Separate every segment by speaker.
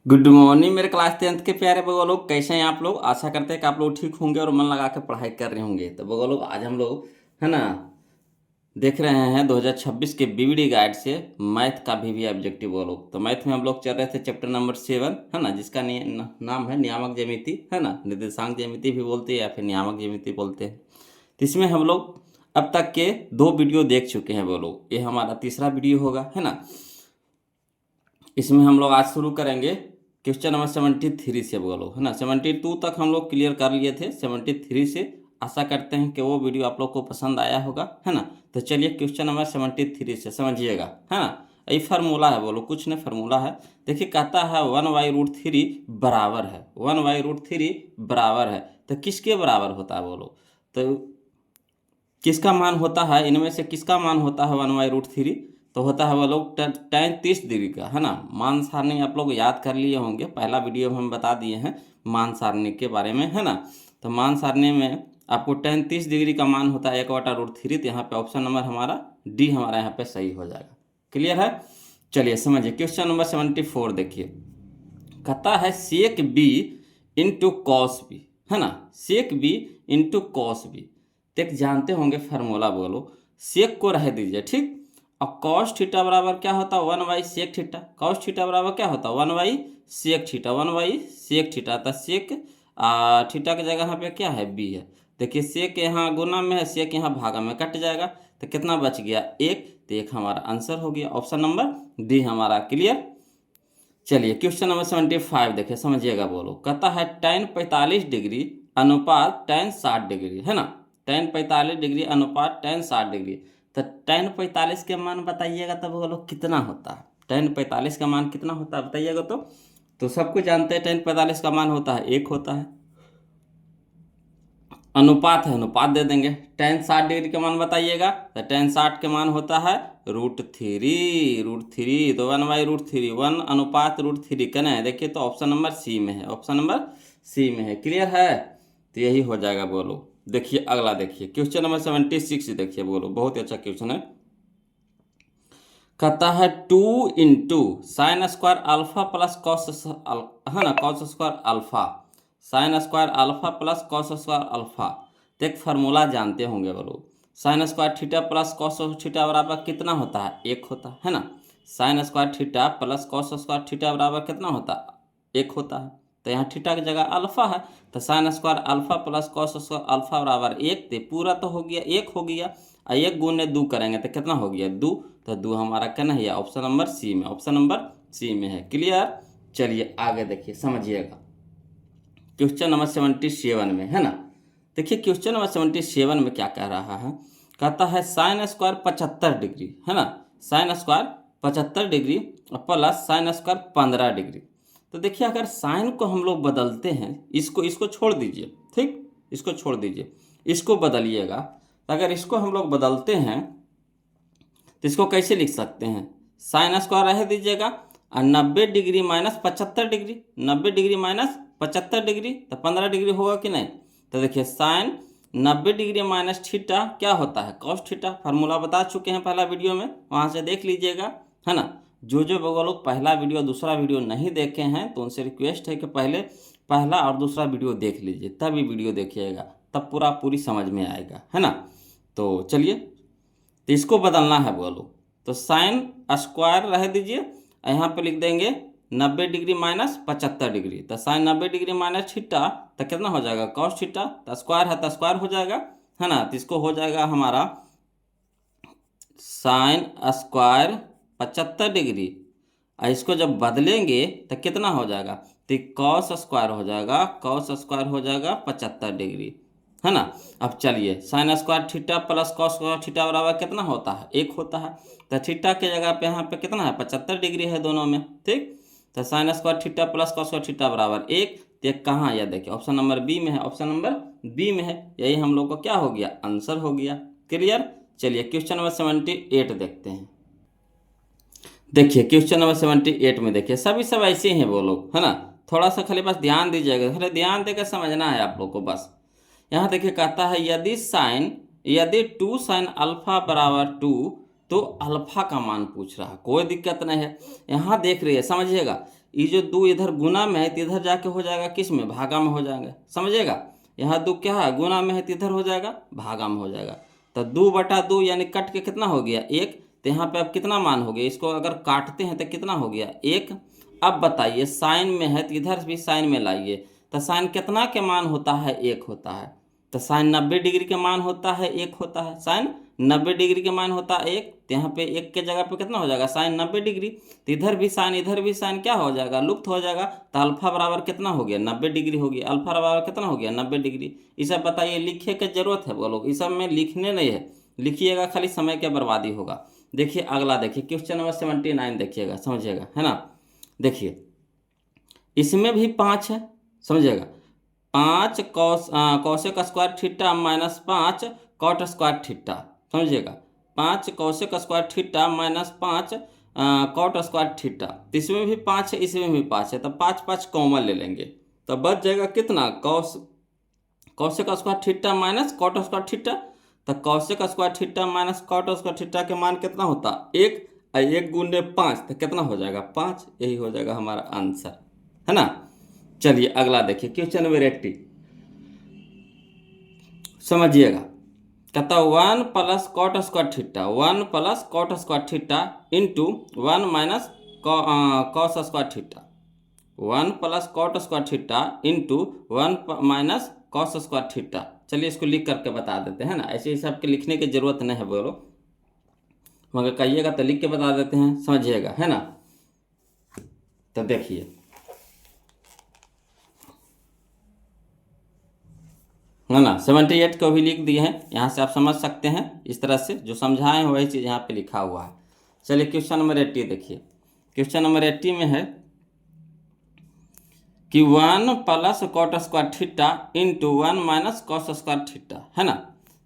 Speaker 1: Good morning मेरे class 10th के प्यारे बगो लोग, कैसे हैं आप लोग। आशा करते हैं कि आप लोग ठीक होंगे और मन लगा के पढ़ाई कर रहे होंगे। तो बगो लोग, आज हम लोग है ना देख रहे हैं 2026 के बीवीडी गाइड से मैथ का भी ऑब्जेक्टिव। वो लोग तो मैथ में हम लोग चल रहे थे चैप्टर नंबर 7 है ना, जिसका नाम है नियामक ज्यामिति है ना, निर्देशांक ज्यामिति भी बोलते हैं या फिर नियामक ज्यामिति बोलते हैं। तो इसमें हम लोग अब तक के 2 वीडियो देख चुके हैं। वो लोग, ये हमारा तीसरा वीडियो होगा है ना। इसमें हम लोग आज शुरू करेंगे क्वेश्चन नंबर 73 से। बोलो है ना, 72 तक हम लोग क्लियर कर लिए थे, 73 से आशा करते हैं कि वो वीडियो आप लोग को पसंद आया होगा है ना। तो चलिए क्वेश्चन नंबर 73 से समझिएगा है ना। ये फार्मूला है, बोलो कुछ नहीं, फार्मूला है। देखिए कहता है 1/√3 बराबर है, 1/√3 बराबर है। तो किसके बराबर होता है बोलो, तो किसका मान होता है, इनमें से किसका मान होता है 1/√3। तो होता है वो लोग tan 30 डिग्री का है ना। मान सारणी आप लोग याद कर लिए होंगे, पहला वीडियो में हम बता दिए हैं मान सारणी के बारे में है ना। तो मान सारणी में आपको tan 30 डिग्री का मान होता है 1/√3। तो यहाँ पे ऑप्शन नंबर हमारा डी हमारा यहाँ पे सही हो जाएगा। क्लियर है। चलिए समझिए क्वेश्चन नंबर 74 देखिए। कहता है सेक बी इंटू कॉस बी है ना, सेक बी इंटू कॉस बी। देख जानते होंगे फार्मूला, बोलो सेक को रह दीजिए ठीक। और कॉस थीटा बराबर क्या होता है 1/सेक थीटा। कॉस थीटा बराबर क्या होता है 1/सेक थीटा, 1/सेक थीटा। तो सेक थीटा की जगह यहाँ पे क्या है बी है। देखिए सेक यहाँ गुना में है, सेक यहाँ भागा में, कट जाएगा। तो कितना बच गया 1। तो 1 हमारा आंसर हो गया, ऑप्शन नंबर डी हमारा क्लियर। चलिए क्वेश्चन नंबर 75 देखिए, समझिएगा। बोलो कहता है tan 45 डिग्री अनुपात tan 60 डिग्री है ना। tan 45 डिग्री अनुपात tan 60 डिग्री। तो tan 45 के मान बताइएगा, तब बोलो कितना होता है। tan 45 का मान कितना होता है बताइएगा। तो सबको जानते हैं tan 45 का मान होता है 1 होता है। अनुपात है, अनुपात दे देंगे। tan 60 डिग्री का मान बताइएगा, तो tan 60 के मान होता है √3। तो 1/√3, 1/√3 कहना है। देखिए तो ऑप्शन नंबर सी में है, ऑप्शन नंबर सी में है। क्लियर है, तो यही हो जाएगा। बोलो देखिए अगला देखिए क्वेश्चन नंबर 76 देखिए। बोलो बहुत ही अच्छा क्वेश्चन है। कहता है 2 × sin² अल्फा प्लस कॉस है ना, cos² alpha, sin² alpha plus cos² alpha. तो एक फार्मूला जानते होंगे बोलो, sin² theta plus cos theta बराबर कितना होता है 1 होता है ना। sin² theta plus cos² theta बराबर कितना होता है 1 होता है। तो यहाँ थीटा की जगह अल्फा है, तो sin² alpha plus cos² alpha बराबर 1। तो पूरा तो हो गया 1 हो गया, और 1 गुने 2 करेंगे तो कितना हो गया 2। तो 2 हमारा क्या नहीं है, ऑप्शन नंबर सी में, ऑप्शन नंबर सी में है। क्लियर। चलिए आगे देखिए समझिएगा क्वेश्चन नंबर 77 में है ना। देखिए क्वेश्चन नंबर 77 में क्या कह रहा है। कहता है sin² 75 डिग्री है ना, sin² 75 degree plus sin² 15 degree. तो देखिए अगर साइन को हम लोग बदलते हैं, इसको छोड़ दीजिए ठीक, इसको छोड़ दीजिए, इसको बदलिएगा। तो अगर इसको हम लोग बदलते हैं तो इसको कैसे लिख सकते हैं, sin² रह दीजिएगा, और 90 degree minus 75 degree, 90 degree minus 75 degree, तो 15 डिग्री होगा कि नहीं। तो देखिए साइन 90 डिग्री माइनस थीटा क्या होता है कॉस थीटा। फार्मूला बता चुके हैं पहला वीडियो में, वहाँ से देख लीजिएगा है ना। जो वो लोग पहला वीडियो दूसरा वीडियो नहीं देखे हैं, तो उनसे रिक्वेस्ट है कि पहले पहला और दूसरा वीडियो देख लीजिए, तभी वीडियो देखिएगा, तब पूरी समझ में आएगा है ना। तो चलिए, तो इसको बदलना है बोलो, तो sin² रह दीजिए, यहाँ पे लिख देंगे 90 डिग्री माइनस 75 डिग्री। तो sin 90 डिग्री माइनस थीटा तो कितना हो जाएगा cos थीटा। तो स्क्वायर है तो स्क्वायर हो जाएगा है ना। तो इसको हो जाएगा हमारा sin² 75 डिग्री, और इसको जब बदलेंगे तो कितना हो जाएगा, तो cos² हो जाएगा, cos² हो जाएगा 75 डिग्री है ना। अब चलिए sin² theta plus cos² theta बराबर कितना होता है 1 होता है। तो थीटा के जगह पे यहाँ पे कितना है 75 डिग्री है दोनों में ठीक। तो sin² theta plus cos² theta बराबर 1। तो कहाँ, यह देखिए ऑप्शन नंबर बी में है, ऑप्शन नंबर बी में है। यही हम लोग को क्या हो गया, आंसर हो गया। क्लियर। चलिए क्वेश्चन नंबर 78 देखते हैं। देखिए क्वेश्चन नंबर 78 में देखिए सब ऐसे ही हैं वो लोग है ना। थोड़ा सा खाली बस ध्यान दीजिएगा, खाली ध्यान देकर समझना है आप लोग को बस। यहाँ देखिए कहता है यदि 2 sin अल्फा बराबर 2, तो अल्फा का मान पूछ रहा है, कोई दिक्कत नहीं है। यहाँ देख रही है समझिएगा, ये जो 2 इधर गुना में है तो इधर जाके हो जाएगा किस में, भागा में हो जाएगा, समझिएगा। यहाँ 2 क्या है, गुना में है तो इधर हो जाएगा भागा में हो जाएगा। तो 2/2 यानी कट के कितना हो गया 1। तो यहाँ पे अब कितना मान हो गया, इसको अगर काटते हैं तो कितना हो गया 1। अब बताइए साइन में है तो इधर भी साइन में लाइए, तो साइन कितना के मान होता है 1 होता है। तो साइन 90 डिग्री के मान होता है 1 होता है, साइन 90 डिग्री के मान होता है 1। तो यहाँ पे 1 के जगह पे कितना हो जाएगा साइन 90 डिग्री। तो इधर भी साइन क्या हो जाएगा, लुप्त हो जाएगा। तो अल्फा बराबर कितना हो गया 90 डिग्री हो गया, अल्फा बराबर कितना हो गया 90 डिग्री। ये सब बताइए, लिखे की जरूरत है बोलो, इस सब में लिखने नहीं है, लिखिएगा खाली समय की बर्बादी होगा। देखिए अगला, देखिए क्वेश्चन नंबर 79 देखिएगा, समझिएगा, है ना। देखिए इसमें भी 5 है, समझिएगा। 5 cosec square theta minus 5 cot square theta, समझिएगा। 5 cosec square theta minus 5 cot square theta. तो इसमें भी 5 है, इसमें भी 5 है, तो 5 5 कॉमन ले लेंगे तो बच जाएगा कितना, cosec square theta minus cot square theta. तो cosec square theta minus cot square theta के मान कितना होता 1, 1 गुने 5 तो कितना हो जाएगा 5। यही हो जाएगा हमारा आंसर, है ना। चलिए अगला देखिए क्वेश्चन नंबर 80, समझिएगा। कहता 1 plus cot square theta, 1 plus cot square theta into 1 minus cos square theta, 1 plus cot square theta into 1 minus cos square theta. चलिए इसको लिख करके बता देते हैं ना, ऐसे ही सबके लिखने की जरूरत नहीं है बोलो, मगर कहिएगा तो लिख के बता देते हैं, समझिएगा, है ना। तो देखिए है ना, 78 को भी लिख दिए हैं, यहाँ से आप समझ सकते हैं। इस तरह से जो समझाए हैं वही चीज़ यहाँ पे लिखा हुआ है। चलिए क्वेश्चन नंबर 80 देखिए। क्वेश्चन नंबर 80 में है कि 1 plus cot square theta into 1 minus cos square theta, है ना।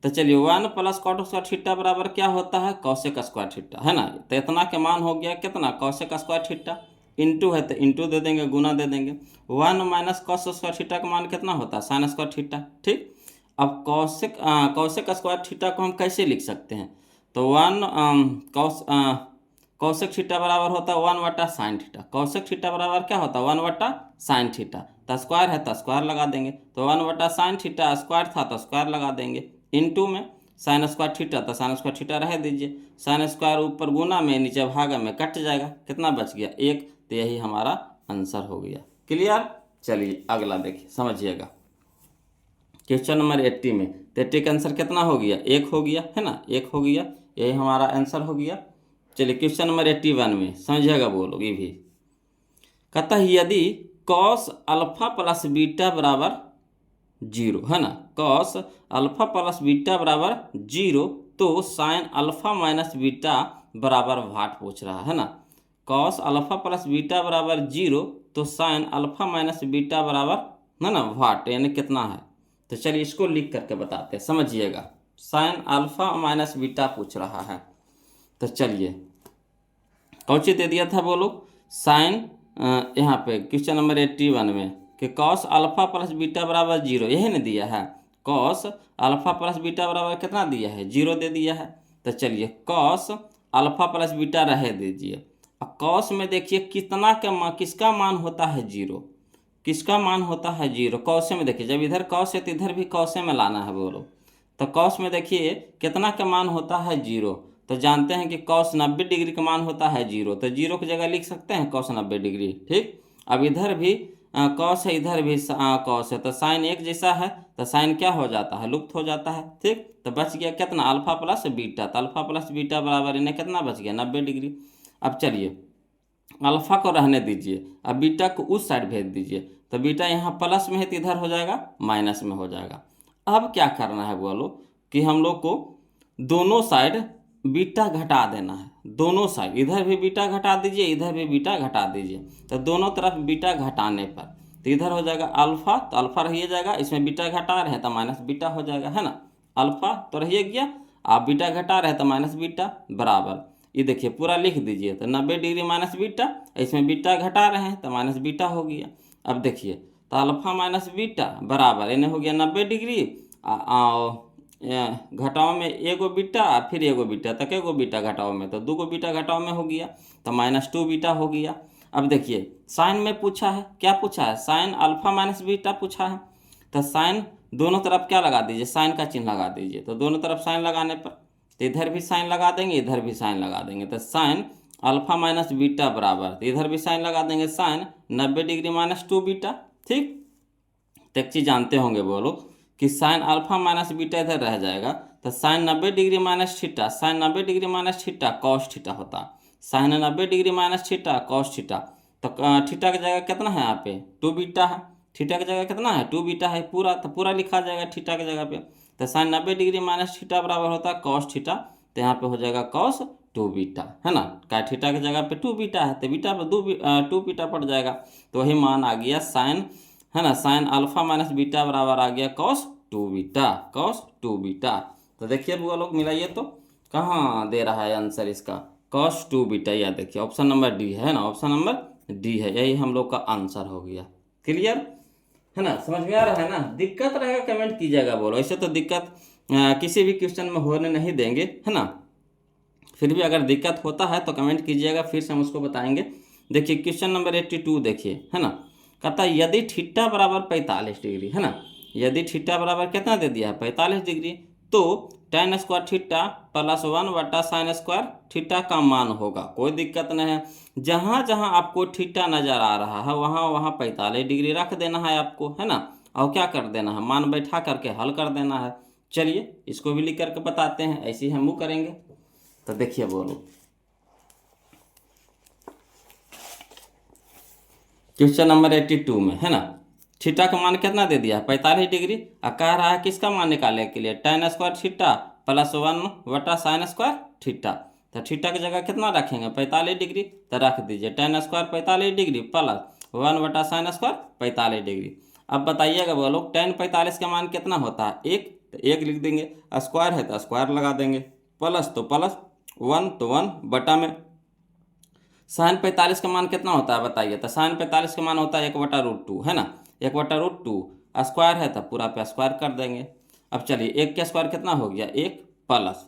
Speaker 1: तो चलिए 1 प्लस कॉट स्क्वायर थीटा बराबर क्या होता है, कौशिक स्क्वायर थीटा, है ना। तो इतना के मान हो गया कितना, कौशिक स्क्वायर थीटा, इंटू है तो इंटू दे देंगे, गुना दे देंगे। 1 माइनस कॉस स्क्वायर थीटा का मान कितना होता है, साइन स्क्वायर थीटा, ठीक। अब कौशिक स्क्वायर थीटा को हम कैसे लिख सकते हैं, तो 1 कौशिक थीटा बराबर होता है 1/sin थीटा। कौशिक थीटा बराबर क्या होता है 1/sin थीटा। तो स्क्वायर है तो स्क्वायर लगा देंगे, तो 1/sin थीटा स्क्वायर था तो स्क्वायर लगा देंगे, इंटू में साइन स्क्वायर थीटा, तो साइन स्क्वायर थीटा रह दीजिए, साइन स्क्वायर ऊपर गुना में नीचे भागा में कट जाएगा, कितना बच गया 1। तो यही हमारा आंसर हो गया, क्लियर। चलिए अगला देखिए, समझिएगा। क्वेश्चन नंबर 80 में 80 का आंसर कितना हो गया 1 हो गया, है ना, 1 हो गया, यही हमारा आंसर हो गया। चलिए क्वेश्चन नंबर 81 में समझिएगा बोलो, ये भी कहता है यदि कॉस अल्फा प्लस बीटा बराबर 0, है ना, कॉस अल्फा प्लस बीटा बराबर 0 तो साइन अल्फा माइनस बीटा बराबर वाट पूछ रहा है ना। कॉस अल्फा प्लस बीटा बराबर 0 तो साइन अल्फा माइनस बीटा बराबर है ना वाट, यानी कितना है। तो चलिए इसको लिख करके बताते हैं, समझिएगा। साइन अल्फा माइनस बीटा पूछ रहा है, तो चलिए कौन सी दे दिया था बोलो, साइन यहाँ पे क्वेश्चन नंबर 81 में कि कॉस अल्फा प्लस बीटा बराबर 0, यही ना दिया है। कॉस अल्फा प्लस बीटा बराबर कितना दिया है 0 दे दिया है। तो चलिए कॉस अल्फा प्लस बीटा रह दीजिए। अब कॉस में देखिए कितना का किसका मान होता है 0, किसका मान होता है 0, कौसे में देखिए, जब इधर कॉस है तो इधर भी कौसे में लाना है बोलो। तो कॉस में देखिए कितना का मान होता है 0, तो जानते हैं कि कॉस 90 डिग्री का मान होता है 0, तो 0 की जगह लिख सकते हैं कॉस 90 डिग्री, ठीक। अब इधर भी कॉस है, इधर भी कॉस है, तो साइन एक जैसा है, तो साइन क्या हो जाता है, लुप्त हो जाता है, ठीक। तो बच गया कितना अल्फा प्लस बीटा, तो अल्फा प्लस बीटा बराबर इन्हें कितना बच गया 90 डिग्री। अब चलिए अल्फा को रहने दीजिए, अब बीटा को उस साइड भेज दीजिए, तो बीटा यहाँ प्लस में है तो इधर हो जाएगा माइनस में हो जाएगा। अब क्या करना है बोलो कि हम लोग को दोनों साइड बीटा घटा देना है, दोनों साइड, इधर भी बीटा घटा दीजिए, इधर भी बीटा घटा दीजिए। तो दोनों तरफ बीटा घटाने पर तो इधर हो जाएगा अल्फा, तो अल्फा रहिए जाएगा, इसमें बीटा घटा रहे तो माइनस बीटा हो जाएगा, है ना। अल्फा तो रहिए गया, आप बीटा घटा रहे तो माइनस बीटा बराबर, ये देखिए पूरा लिख दीजिए, तो 90 डिग्री माइनस बीटा, इसमें बीटा घटा रहे हैं तो माइनस बीटा हो गया। अब देखिए तो अल्फा माइनस बीटा बराबर इन्हें हो गया 90 डिग्री, घटाओ में एगो बीटा फिर एगो बीटा, तक एगो बीटा घटाओ में, तो 2 बीटा घटाओ में हो गया, तो -2 बीटा हो गया। अब देखिए साइन में पूछा है, क्या पूछा है, साइन अल्फा माइनस बीटा पूछा है। तो साइन दोनों तरफ क्या लगा दीजिए, साइन का चिन्ह लगा दीजिए। तो दोनों तरफ साइन लगाने पर तो इधर भी साइन लगा देंगे, इधर भी साइन लगा देंगे। तो साइन अल्फा माइनस बीटा बराबर, तो इधर भी साइन लगा देंगे, साइन 90 डिग्री माइनस 2 बीटा। ठीक, तो एक चीज़ जानते होंगे वो लोग कि साइन अल्फा माइनस बीटा इधर रह जाएगा, तो sign 90 degree minus theta, sign 90 degree minus theta cos theta होता। Sin 90 degree minus theta cos theta. तो थीटा की जगह कितना है यहाँ पे 2 बीटा है, थीटा की जगह कितना है 2 बीटा है पूरा, तो पूरा लिखा जाएगा थीटा की जगह पे। तो साइन 90 डिग्री माइनस थीटा बराबर होता है कॉस थीटा, तो यहाँ पे हो जाएगा कॉस 2 बीटा, है ना। क्या थीटा की जगह पे 2 बीटा है, तो बीटा पर 2 बीटा पड़ जाएगा। तो वही मान आ गया साइन, है ना, साइन अल्फा माइनस बीटा बराबर आ गया कॉस 2 बीटा, कॉस 2 बीटा। तो देखिए वो लोग मिलाइए तो कहाँ दे रहा है आंसर इसका, कॉस 2 बीटा। या देखिए ऑप्शन नंबर डी है ना, ऑप्शन नंबर डी है, यही हम लोग का आंसर हो गया। क्लियर है ना, समझ में आ रहा है ना। दिक्कत रहेगा कमेंट कीजिएगा बोलो, ऐसे तो दिक्कत किसी भी क्वेश्चन में होने नहीं देंगे, है ना। फिर भी अगर दिक्कत होता है तो कमेंट कीजिएगा, फिर से हम उसको बताएंगे। देखिए क्वेश्चन नंबर 82 देखिए, है ना। कहता है यदि थीटा बराबर 45 डिग्री, है ना, यदि थीटा बराबर कितना दे दिया है 45 डिग्री, तो tan square theta plus 1/sin square theta का मान होगा। कोई दिक्कत नहीं है, जहाँ जहाँ आपको थीटा नज़र आ रहा है वहाँ वहाँ 45 डिग्री रख देना है आपको, है ना। और क्या कर देना है, मान बैठा करके हल कर देना है। चलिए इसको भी लिख करके बताते हैं, ऐसे ही हम वो करेंगे। तो देखिए बोलो क्वेश्चन नंबर 82 में, है ना, थीटा का मान कितना दे दिया है 45 डिग्री, और कह रहा है किसका मान निकालने के लिए, tan square theta plus 1/sin square theta. तो थीटा की जगह कितना रखेंगे 45 डिग्री, तो रख दीजिए tan square 45 degree plus 1/sin square 45 degree. अब बताइएगा वो लोग tan 45 का मान कितना होता है 1, तो 1 लिख देंगे, स्क्वायर है तो स्क्वायर लगा देंगे, प्लस तो प्लस 1 तो 1 बटा में साइन 45 का मान कितना होता है बताइए। तो साइन 45 का मान होता है 1/√2, है ना, 1/√2, स्क्वायर है तो पूरा पे स्क्वायर कर देंगे। अब चलिए 1 का स्क्वायर कितना हो गया 1 प्लस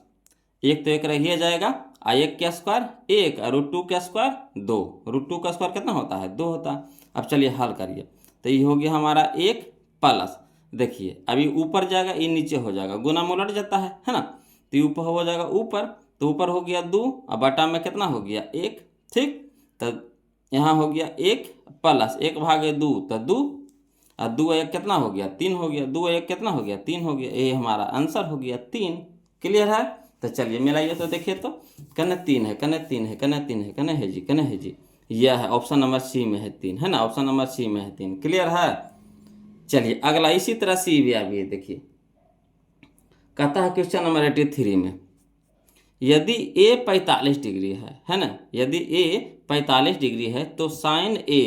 Speaker 1: 1 तो 1 रह ही जाएगा, और 1 का स्क्वायर 1 और √2 का स्क्वायर 2, √2 का स्क्वायर कितना होता है 2 होता है। अब चलिए हल करिए, तो ये हो गया हमारा 1 प्लस, देखिए अभी ऊपर जाएगा ये नीचे हो जाएगा, गुना में उलट जाता है ना, तो ये ऊपर हो जाएगा ऊपर, तो ऊपर हो गया 2 और बटा में कितना हो गया 1। ठीक, तो यहाँ हो गया 1 प्लस 1/2 तो 2, और 2 1 कितना हो गया 3 हो गया, 2 1 कितना हो गया 3 हो गया, ये हमारा आंसर हो गया 3। क्लियर है, तो चलिए मिलाइए तो देखिए तो कने 3 है, कने 3 है, कने 3 है, कने है जी, कने है जी, यह है ऑप्शन नंबर सी में है 3, है ना, ऑप्शन नंबर सी में है 3। क्लियर है, चलिए अगला इसी तरह सी भी अभी देखिए, कहता है क्वेश्चन नंबर 83 में यदि a 45 डिग्री है ना, यदि a 45 डिग्री है तो sine a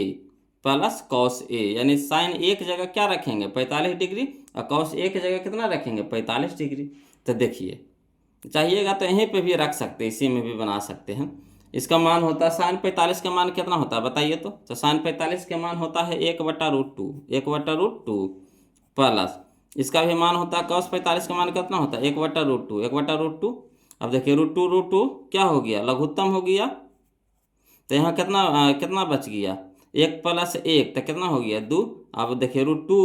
Speaker 1: plus cos a, यानी साइन a की जगह क्या रखेंगे 45 डिग्री, और कॉस a की जगह कितना रखेंगे 45 डिग्री। तो देखिए चाहिएगा तो यहीं पे भी रख सकते हैं, इसी में भी बना सकते हैं। इसका मान होता है साइन 45 का मान कितना होता है बताइए तो साइन 45 का मान होता है 1/√2, 1/√2 प्लस इसका भी मान होता है कॉस 45 का मान कितना होता है 1/√2, 1/√2। अब देखिए √2 क्या हो गया लघुत्तम हो गया, तो यहाँ कितना बच गया 1 + 1 तो कितना हो गया 2। अब देखिए √2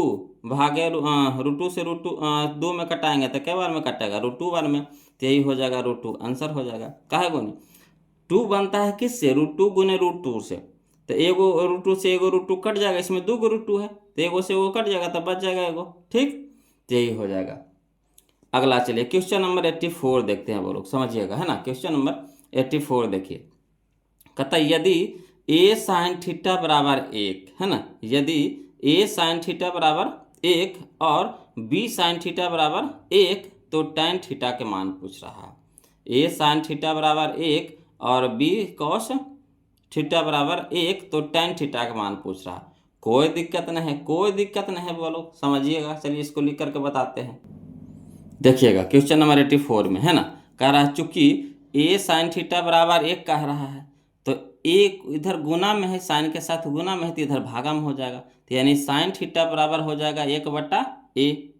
Speaker 1: भागे √2 से √2 में कटाएंगे तो कै बार में कटेगा √2 बार में, तो यही हो जाएगा √2 आंसर हो जाएगा। काहे गुने 2 बनता है किससे √2 गुने √2 से, तो एगो √2 से एगो √2 कट जाएगा, इसमें 2 √2 है तो एगो से एगो कट जाएगा तो बच जाएगा एगो। ठीक, तो यही हो जाएगा। अगला चलिए क्वेश्चन नंबर 84 देखते हैं वो लोग, समझिएगा, है ना। क्वेश्चन नंबर 84 देखिए, कहता यदि a sin थीटा बराबर 1, है ना, यदि a sin थीटा बराबर 1 और b sin थीटा बराबर 1 तो tan थीटा के मान पूछ रहा है। a sin थीटा बराबर 1 और b cos थीटा बराबर 1 तो tan थीटा का मान पूछ रहा है। कोई दिक्कत नहीं है, कोई दिक्कत नहीं है बोलो, समझिएगा। चलिए इसको लिख करके बताते हैं। देखिएगा क्वेश्चन नंबर 84 में, है ना, कह रहा है चूंकि a sin थीटा बराबर 1 कह रहा है, तो एक इधर गुना में है, साइन के साथ गुना में है तो इधर भागा में हो जाएगा, तो यानी साइन थीटा बराबर हो जाएगा 1/a,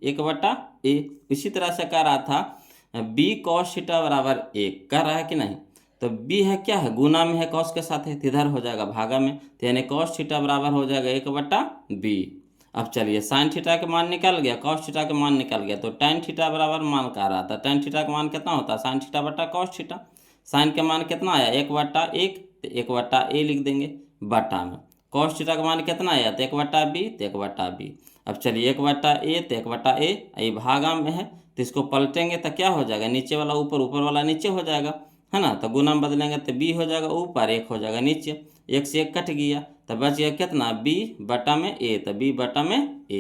Speaker 1: 1/a। इसी तरह से कह रहा था b cos थीटा बराबर 1 कह रहा है कि नहीं, तो बी है क्या है, गुना में है, कॉस के साथ है, तो इधर हो जाएगा भागा में, तो यानी कॉस थीटा बराबर हो जाएगा 1/b। अब चलिए साइन थीटा के मान निकल गया, कॉस थीटा के मान निकल गया, तो tan थीटा बराबर मान कह रहा था, tan थीटा का मान कितना होता है, साइन थीटा बटा कॉस थीटा। साइन के मान कितना आया 1/1, तो 1/a लिख देंगे बटा में। कॉस थीटा का मान कितना आया, तो 1/b, तो 1/b। अब चलिए 1/a, तो 1/a, ये भागा में है, तो इसको पलटेंगे तो क्या हो जाएगा, नीचे वाला ऊपर, ऊपर वाला नीचे हो जाएगा, है ना। तो गुना में बदलेंगे तो b हो जाएगा ऊपर, 1 हो जाएगा नीचे, 1 से 1 कट गया, तो बच गया कितना, b बटा में a, तो b बटा में a,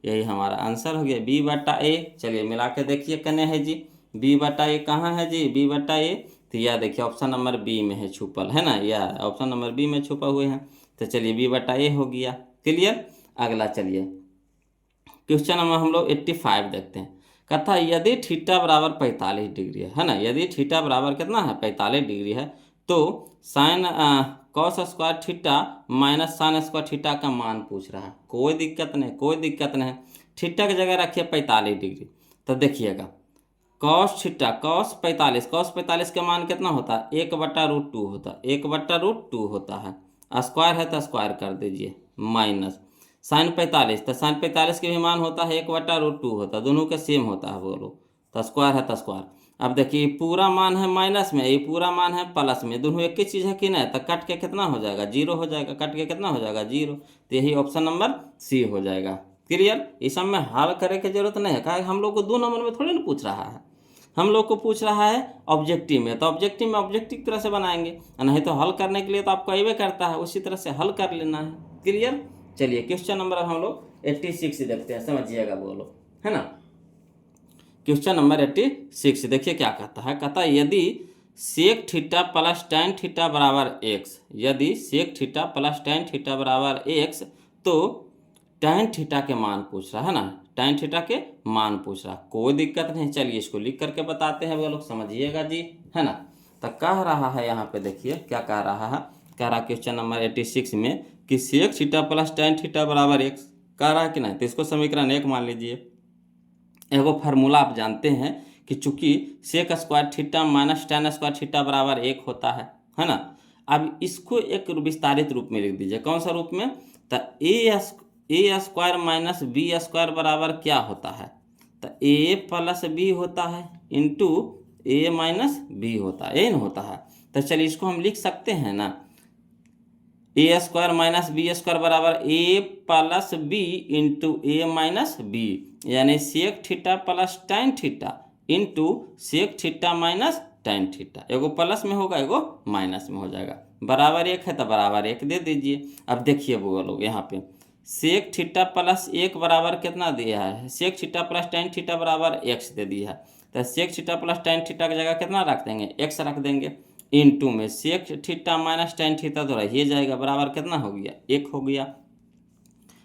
Speaker 1: यही हमारा आंसर हो गया, b बटा a। चलिए मिला के देखिए कने है जी, b बटा a कहाँ है जी, b बटा a, तो यह देखिए ऑप्शन नंबर बी में है छुपल, है ना, या ऑप्शन नंबर बी में छुपा हुए हैं। तो चलिए b बटा a हो गया, क्लियर। अगला चलिए क्वेश्चन नंबर हम लोग 85 देखते हैं। कथा यदि थीटा बराबर 45 डिग्री है ना, यदि थीटा बराबर कितना है 45 डिग्री है, तो sine cos square theta minus sign square theta का मान पूछ रहा है। कोई दिक्कत नहीं, कोई दिक्कत नहीं, थीटा की जगह रखिए 45 डिग्री। तो देखिएगा कॉस थीटा, कॉस 45 का मान कितना होता है, 1/√2 होता है, 1/√2 होता है, स्क्वायर है तो स्क्वायर कर दीजिए, माइनस साइन 45, तो साइन 45 के भी मान होता है 1/√2 होता है, दोनों का सेम होता है, बोलो तो स्क्वायर है तो स्क्वायर। अब देखिए पूरा मान है माइनस में, ये पूरा मान है प्लस में, दोनों एक ही चीज़ है कि नहीं, तो कट के कितना हो जाएगा, 0 हो जाएगा, कट के कितना हो जाएगा 0, तो यही ऑप्शन नंबर सी हो जाएगा, क्लियर। इस सब में हल करे की जरूरत नहीं है, क्या हम लोग को 2 नंबर में थोड़ी ना पूछ रहा है, हम लोग को पूछ रहा है ऑब्जेक्टिव में, तो ऑब्जेक्टिव में ऑब्जेक्टिव तरह से बनाएंगे, नहीं तो हल करने के लिए तो आपको अवे करता है, उसी तरह से हल कर लेना है, क्लियर। चलिए क्वेश्चन नंबर हम लोग 86 देखते हैं, समझिएगा, बोलो, है ना। क्वेश्चन नंबर 86 देखिए क्या कहता है, कहता है यदि sec theta plus tan theta बराबर x, यदि sec theta plus tan theta बराबर x, तो tan थीटा के मान पूछ रहा है ना, tan थीटा के मान पूछ रहा, कोई दिक्कत नहीं, चलिए इसको लिख करके बताते हैं, वो लोग समझिएगा जी, है ना। तो कह रहा है यहाँ पे देखिए क्या कह रहा है, कह रहा क्वेश्चन नंबर 86 में कि sec theta plus tan theta बराबर x कह रहा है कि नहीं, तो इसको समीकरण 1 मान लीजिए। एगो फार्मूला आप जानते हैं कि चूंकि sec square theta minus tan square theta बराबर 1 होता है ना। अब इसको एक विस्तारित रूप में लिख दीजिए, कौन सा रूप में, तो A square minus B square बराबर क्या होता है, तो ए प्लस बी होता है इंटू ए माइनस बी होता है, ये ना होता है। तो चलिए इसको हम लिख सकते हैं ना, A square minus B square बराबर A plus B into A minus B, यानी sec theta plus tan theta into sec theta minus tan theta, एगो प्लस में होगा एगो माइनस में हो जाएगा, बराबर 1 है तो बराबर 1 दे दीजिए। अब देखिए वो लोग यहाँ पे सेक थीटा प्लस 1 बराबर कितना दिया है, sec theta plus tan theta बराबर x दे दिया है, तो sec theta plus tan theta की जगह कितना रख देंगे, x रख देंगे, इंटू में sec theta minus tan theta तो रह जाएगा, बराबर कितना हो गया 1 हो गया।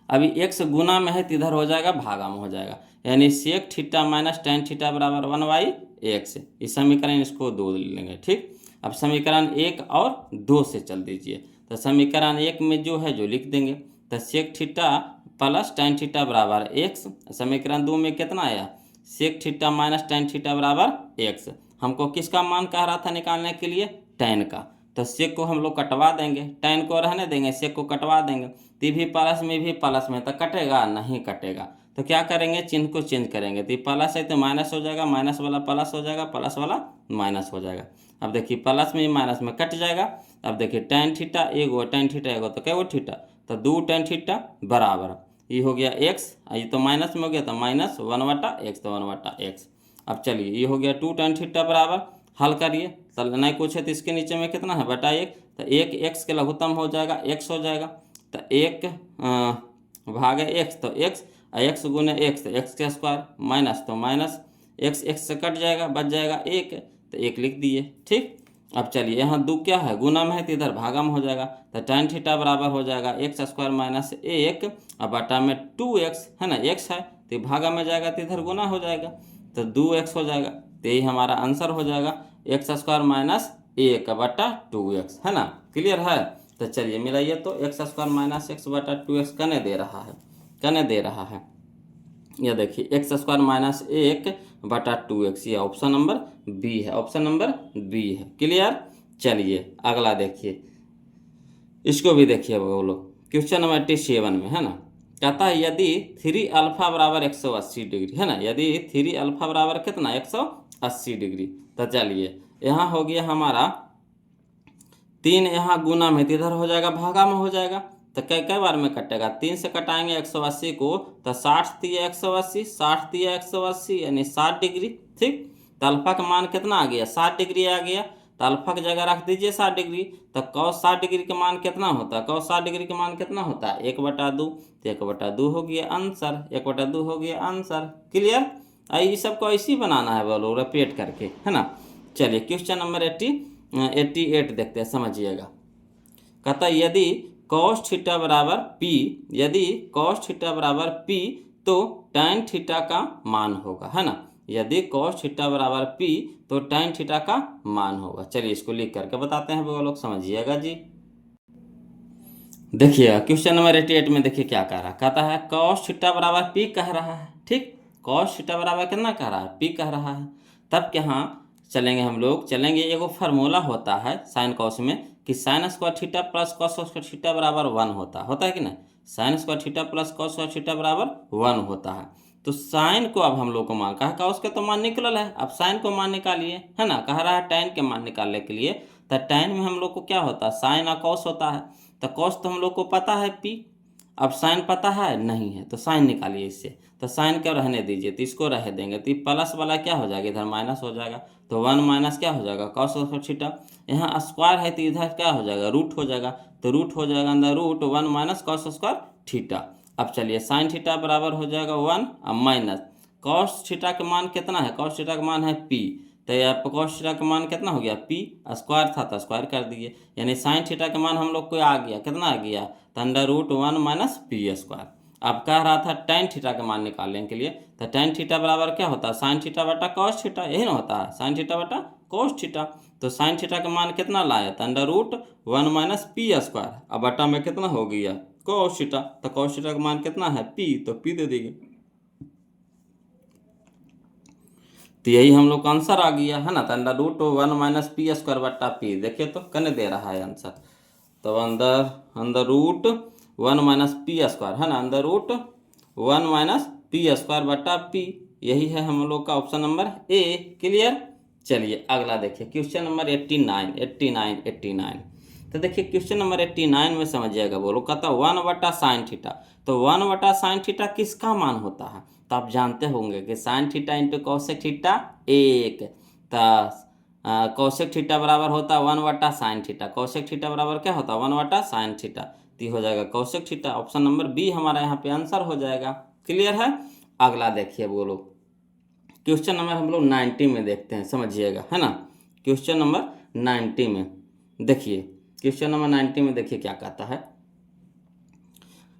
Speaker 1: अभी x गुना में है तो इधर हो जाएगा भागा में हो जाएगा, यानी sec theta minus tan theta बराबर 1/x। इस समीकरण इसको 2 लेंगे, ठीक। अब समीकरण 1 और 2 से चल दीजिए, तो समीकरण 1 में जो है जो लिख देंगे, तो sec theta plus tan theta बराबर x, समीकरण 2 में कितना आया, sec theta minus tan theta बराबर x। हमको किसका मान कह रहा था निकालने के लिए, tan का, तो सेक को हम लोग कटवा देंगे, tan को रहने देंगे, सेक को कटवा देंगे, तो भी प्लस में भी प्लस में, तो कटेगा नहीं कटेगा, तो क्या करेंगे चिन्ह को चेंज करेंगे, तो प्लस है तो माइनस हो जाएगा, माइनस वाला प्लस हो जाएगा, प्लस वाला माइनस हो जाएगा। अब देखिए प्लस में माइनस में कट जाएगा। अब देखिए tan थीटा एगो, tan थीटा एगो, तो क्या वो थीटा, तो 2 tan थीटा बराबर ये हो गया x, ये तो माइनस में हो गया, तो माइनस 1/x, तो 1/x। अब चलिए ये हो गया 2 tan थीटा बराबर, हल करिए, तो नहीं कुछ है तो इसके नीचे में कितना है बटा 1, तो 1 x के लघुत्तम हो जाएगा x हो जाएगा, तो 1 भागे x, तो x गुने x, तो x का स्क्वायर माइनस तो माइनस x से कट जाएगा, बच जाएगा 1, तो 1 लिख दिए, ठीक। अब चलिए यहाँ 2 क्या है गुना में है तो इधर भागा में हो जाएगा, तो tan थीटा बराबर हो जाएगा x स्क्वायर माइनस 1 और बटा में 2x, है ना, x है तो भागा में जाएगा तो इधर गुना हो जाएगा, तो 2x हो जाएगा, तो यही हमारा आंसर हो जाएगा x स्क्वायर माइनस 1 बटा 2x, है ना, क्लियर है। तो चलिए मिलाइए, तो x स्क्वायर माइनस 1 बटा 2x कने दे रहा है, कने दे रहा है, ये देखिए x स्क्वायर माइनस 1 बटा 2x, ये ऑप्शन नंबर बी है, ऑप्शन नंबर बी है। क्लियर। चलिए अगला देखिए, इसको भी देखिए बोलो, क्वेश्चन नंबर 87 में है ना, कहता है यदि 3 अल्फा बराबर 180 डिग्री है ना, यदि 3 अल्फा बराबर कितना 180 डिग्री, तो चलिए यहाँ हो गया हमारा 3, यहाँ गुना में तो इधर हो जाएगा भागा में हो जाएगा, तो कई कई बार में कटेगा, 3 से कटाएंगे 180 को तो 60 दिया 180, 60 दिया 180 यानी 60 डिग्री। ठीक, तो अल्फा का मान कितना आ गया 60 डिग्री आ गया, तो अल्फा की जगह रख दीजिए 60 डिग्री, तो cos 60 डिग्री का मान कितना होता है, cos 60 डिग्री का मान कितना होता है 1/2, तो 1/2 हो गया आंसर, 1/2 हो गया आंसर। क्लियर। ये सबको ऐसे ही बनाना है बोलो, रिपीट करके है ना। चलिए क्वेश्चन नंबर 88 देखते हैं, समझिएगा। कहता है यदि cos थीटा बराबर p, यदि cos थीटा बराबर p तो tan थीटा का मान होगा, है ना, यदि cos थीटा बराबर p तो tan थीटा का मान होगा। चलिए इसको लिख करके बताते हैं वो लोग, समझिएगा जी। देखिए क्वेश्चन नंबर 88 में देखिए क्या कह रहा है, कहता है cos थीटा बराबर p कह रहा है। ठीक, cos थीटा बराबर कितना कह रहा है, p कह रहा है। तब यहाँ चलेंगे हम लोग, चलेंगे एगो फार्मूला होता है साइन कॉस में कि sign square theta plus cos square theta बराबर 1 होता है कि नहीं, sign square theta plus cos square theta बराबर 1 होता है। तो साइन को अब हम लोग को मान कहा कॉस के तो मान निकलल है, अब साइन को मान निकालिए, है ना, कह रहा है tan के मान निकालने के लिए, तो tan में हम लोग को क्या होता है साइन और कॉस होता है, तो कॉस तो हम लोग को पता है p, अब साइन पता है नहीं है, तो साइन निकालिए इससे, तो साइन क्या रहने दीजिए, तो इसको रह देंगे, तो प्लस वाला क्या हो जाएगा इधर माइनस हो जाएगा, तो 1 माइनस क्या हो जाएगा कॉस स्क्वायर थीटा, यहाँ स्क्वायर है तो इधर क्या हो जाएगा रूट हो जाएगा, तो रूट हो जाएगा अंदर root 1 minus cos square theta. अब चलिए साइन थीटा बराबर हो जाएगा 1 अब माइनस कॉस थीटा का मान कितना है, कॉस थीटा का मान है p, तो यहाँ पर कॉस थीटा का मान कितना हो गया p, स्क्वायर था तो स्क्वायर कर दिए, यानी साइन थीटा का मान हम लोग को आ गया, कितना आ गया, तो under root 1 minus p square. अब कह रहा था tan थीटा का मान निकालने के लिए, तो tan थीटा बराबर क्या होता है साइन थीटा बटा कॉस थीटा, यही ना होता है साइन थीटा बटा कॉस थीटा, तो साइन थीटा का मान कितना लाया, तो under root 1 minus p square, अब बटा में कितना हो गया कॉस थीटा, तो कॉस थीटा का मान कितना है p, तो p दे देंगे, तो यही हम लोग का आंसर आ गया, है ना, तो under root 1 minus p square बटा p, देखिए तो कने दे रहा है आंसर, तो अंदर रूट 1 माइनस p स्क्वायर, है ना, अंदर रूट 1 माइनस p स्क्वायर बटा p, यही है हम लोग का ऑप्शन नंबर ए। क्लियर। चलिए अगला देखिए क्वेश्चन नंबर 89। तो देखिए क्वेश्चन नंबर 89 में समझिएगा बोलो, कहता 1 बटा साइन थीटा, तो 1 बटा साइन थीटा किसका मान होता है, तो आप जानते होंगे कि sign theta into cosec theta 1, तो कॉसेक थीटा बराबर होता है 1 बटा साइन थीटा, कॉसेक थीटा बराबर क्या होता है 1 बटा साइन थीटा, तो हो जाएगा cosec theta, option number B हमारा यहाँ पे आंसर हो जाएगा। क्लियर है। अगला देखिए बोलो, क्वेश्चन नंबर हम लोग 90 में देखते हैं, समझिएगा, है ना, क्वेश्चन नंबर 90 में देखिए, क्वेश्चन नंबर 90 में देखिए क्या कहता है,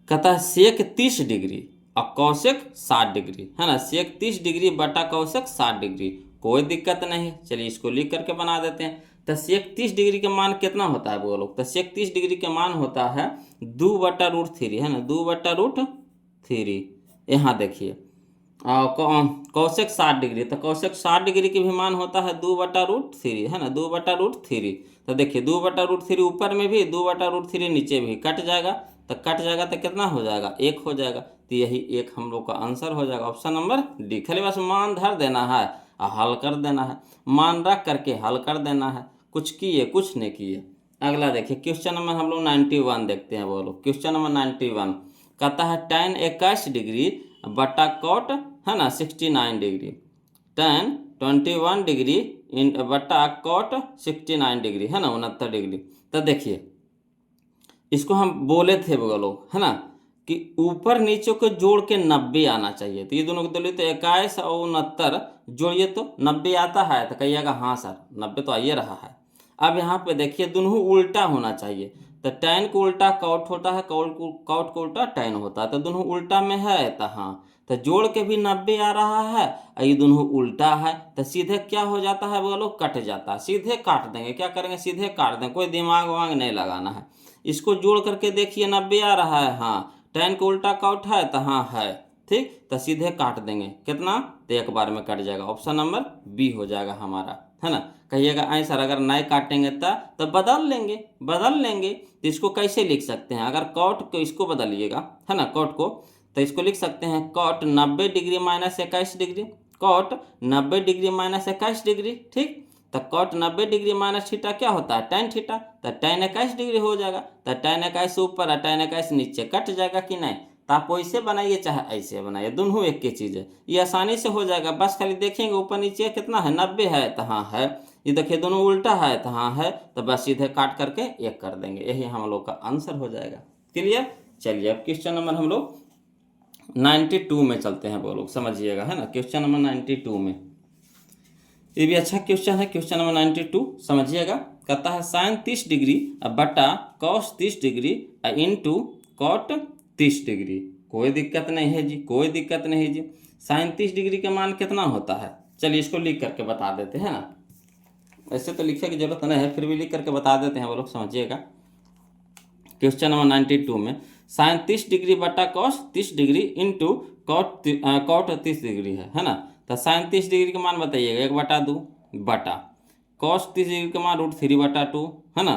Speaker 1: कहता है सेक 30 डिग्री और कौशिक 60 डिग्री, है ना, सेक 30 डिग्री बटा कौशिक 60 डिग्री, कोई दिक्कत नहीं, चलिए इसको लिख करके बना देते हैं। तो सेक 30 डिग्री का मान कितना होता है बोलो, तो सेक 30 डिग्री का मान होता है 2/√3, है ना, 2/√3। यहाँ देखिए कौशिक 60 डिग्री, तो कौशिक 60 डिग्री की भी मान होता है 2/√3, है ना, 2/√3। तो देखिए 2/√3 ऊपर में भी 2/√3 नीचे भी कट जाएगा, तो कट जाएगा तो कितना हो जाएगा 1 हो जाएगा, तो यही 1 हम लोग का आंसर हो जाएगा, ऑप्शन नंबर डी। खाली बस मान धर देना है और हल कर देना है, मान रख करके हल कर देना है, कुछ किए कुछ नहीं किए। अगला देखिए क्वेश्चन नंबर हम लोग 91 देखते हैं बोलो, क्वेश्चन नंबर 91 कहता है tan 21 डिग्री बटा कॉट, है ना 69 डिग्री, tan 21 डिग्री इन बटा कॉट 69 डिग्री, है ना 69 डिग्री। तो देखिए इसको हम बोले थे बोलो, है ना, कि ऊपर नीचे को जोड़ के 90 आना चाहिए, तो ये दोनों को दलिए तो 21 और 69 जोड़िए तो 90 आता है, तो कहिएगा हाँ सर 90 तो आइए रहा है। अब यहाँ पे देखिए दोनों उल्टा होना चाहिए, तो tan को उल्टा कॉट होता है, कॉट को उल्टा tan होता है, तो दोनों उल्टा में है, तो हाँ, तो जोड़ के भी 90 आ रहा है और ये दोनों उल्टा है, तो सीधे क्या हो जाता है बोलो कट जाता है, सीधे काट देंगे, क्या करेंगे सीधे काट देंगे, कोई दिमाग वाग नहीं लगाना है। इसको जोड़ करके देखिए 90 आ रहा है, हाँ, tan को उल्टा कॉट है तो हाँ है, ठीक, तो सीधे काट देंगे कितना, तो एक बार में कट जाएगा, ऑप्शन नंबर बी हो जाएगा हमारा, है ना। कहिएगा ऐ सर अगर नहीं काटेंगे तो बदल लेंगे। तो इसको कैसे लिख सकते हैं, अगर कॉट को इसको बदलिएगा, है ना, कॉट को, तो इसको लिख सकते हैं cot 90 degree minus 21 degree, cot 90 degree minus 21 degree, ठीक। तो कॉट 90 डिग्री माइनस थीटा क्या होता है, tan थीटा, तो tan 21 डिग्री हो जाएगा। तो tan 21 ऊपर और tan 21 नीचे, कट जाएगा कि नहीं। तो आप वैसे बनाइए चाहे ऐसे बनाइए, दोनों एक ही चीज़ है, ये आसानी से हो जाएगा। बस खाली देखेंगे ऊपर नीचे कितना है, 90 है तो हाँ है, ये देखिए दोनों उल्टा है तो हाँ है, तो बस सीधे काट करके एक कर देंगे, यही हम लोग का आंसर हो जाएगा। क्लियर। चलिए अब क्वेश्चन नंबर हम लोग 92 में चलते हैं, वो लोग समझिएगा, है ना। क्वेश्चन नंबर 92 में, ये भी अच्छा क्वेश्चन है, क्वेश्चन नंबर 92 समझिएगा। कहता है साइन 30 डिग्री बटा cos 30 degree into cot 30 degree. कोई दिक्कत नहीं है जी, कोई दिक्कत नहीं जी। साइन 30 डिग्री का मान कितना होता है, चलिए इसको लिख करके बता देते हैं ना। वैसे तो लिखने की जरूरत नहीं है, फिर भी लिख करके बता देते हैं, वो लोग समझिएगा। क्वेश्चन नंबर 92 में साइन 30 डिग्री बटा cos 30 degree into cot 30 degree है ना। तो साइन 30 डिग्री का मान बताइएगा, 1/2 बटा कॉस 30 डिग्री का मान √3/2, है ना,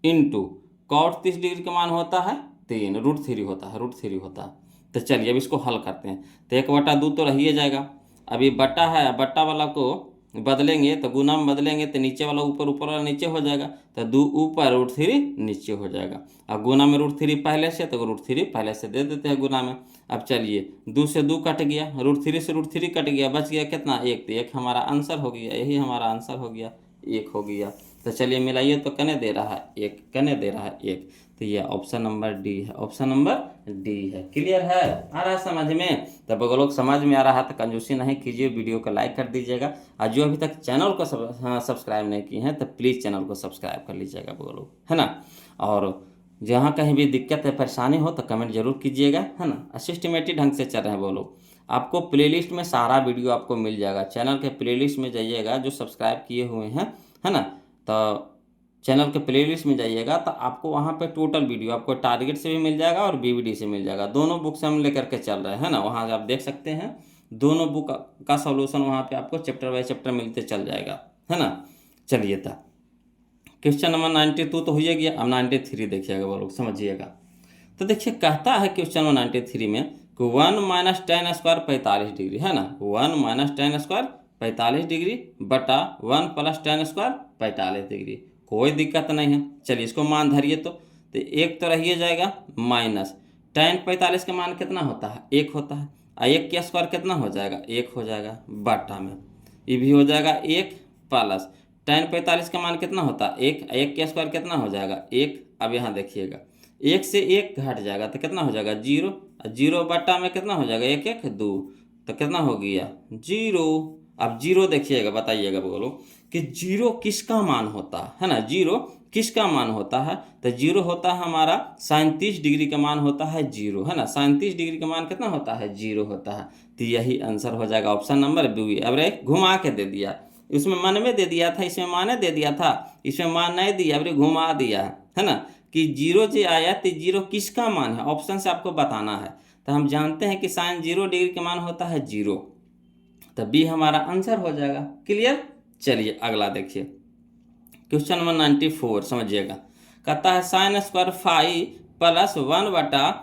Speaker 1: इंटू कॉट 30 डिग्री का मान होता है 3, √3 होता है, √3 होता है। तो चलिए अब इसको हल करते हैं। तो 1/2 तो रहिए जाएगा, अभी बटा है, बट्टा वाला को बदलेंगे तो गुना में बदलेंगे तो नीचे वाला ऊपर, ऊपर वाला नीचे हो जाएगा, तो 2 ऊपर √3 नीचे हो जाएगा। अब गुना में √3 पहले से, तो √3 पहले से दे देते हैं गुना में। अब चलिए 2 से 2 कट गया, √3 से √3 कट गया, बच गया कितना, 1। तो 1 हमारा आंसर हो गया, यही हमारा आंसर हो गया, 1 हो गया। तो चलिए मिलाइए, तो कने दे रहा है 1, कने दे रहा है 1, तो ये ऑप्शन नंबर डी है, ऑप्शन नंबर डी है। क्लियर है, आ रहा है समझ में। तब अगर लोग समझ में आ रहा है तो कंजूसी नहीं कीजिए, वीडियो को लाइक कर दीजिएगा, और जो अभी तक चैनल को सब्सक्राइब नहीं किए हैं तो प्लीज़ चैनल को सब्सक्राइब कर लीजिएगा वो लोग, है ना। और जहाँ कहीं भी दिक्कत है, परेशानी हो तो कमेंट जरूर कीजिएगा, है ना। सिस्टमेटिक ढंग से चल रहे हैं वो लोग। आपको प्लेलिस्ट में सारा वीडियो आपको मिल जाएगा, चैनल के प्लेलिस्ट में जाइएगा, जो सब्सक्राइब किए हुए हैं, है ना, तो चैनल के प्लेलिस्ट में जाइएगा तो आपको वहाँ पे टोटल वीडियो आपको टारगेट से भी मिल जाएगा और बीवीडी से मिल जाएगा, दोनों बुक से हम लेकर के चल रहे हैं ना। वहाँ आप देख सकते हैं दोनों बुक का सॉल्यूशन वहाँ पे आपको चैप्टर बाय चैप्टर मिलते चल जाएगा, है ना। चलिए था क्वेश्चन नंबर 92 तो हो गया, अब 93 देखिएगा वो लोग समझिएगा। तो देखिए कहता है क्वेश्चन नंबर 93 में कि 1 माइनस tan स्क्वायर 45 डिग्री, है ना, 1 माइनस tan स्क्वायर 45 डिग्री बटा 1 प्लस tan स्क्वायर 45 डिग्री। कोई दिक्कत नहीं है, चलिए इसको मान धरिए। तो एक तो रहिए जाएगा माइनस tan 45 का मान कितना होता है, 1 होता है, और 1 का स्क्वायर कितना हो जाएगा, 1 हो जाएगा, बटा में ये भी हो जाएगा 1 प्लस tan 45 का मान कितना होता है, 1, 1 का स्क्वायर कितना हो जाएगा, 1। अब यहाँ देखिएगा 1 से 1 घट जाएगा तो कितना हो जाएगा, 0, 0 बटा में कितना हो जाएगा, 1 1 2, तो कितना हो गया 0। अब 0 देखिएगा, बताइएगा बोलो कि 0 किसका मान होता है ना, 0 किसका मान होता है। तो 0 होता है हमारा साइन 30 डिग्री का मान होता है 0, है ना, साइन 30 डिग्री का मान कितना होता है, 0 होता है। तो यही आंसर हो जाएगा ऑप्शन नंबर बी। अब रे घुमा के दे दिया, इसमें मन में दे दिया था, इसमें माने दे दिया था, इसमें मान नहीं दिया, अब घुमा दिया है ना, कि 0 जो आया तो 0 किसका मान है, ऑप्शन से आपको बताना है। तो हम जानते हैं कि साइन 0 डिग्री का मान होता है 0, तो बी हमारा आंसर हो जाएगा। क्लियर। चलिए अगला देखिए क्वेश्चन नंबर 94 समझिएगा। कहता है sine square 5 plus 1/1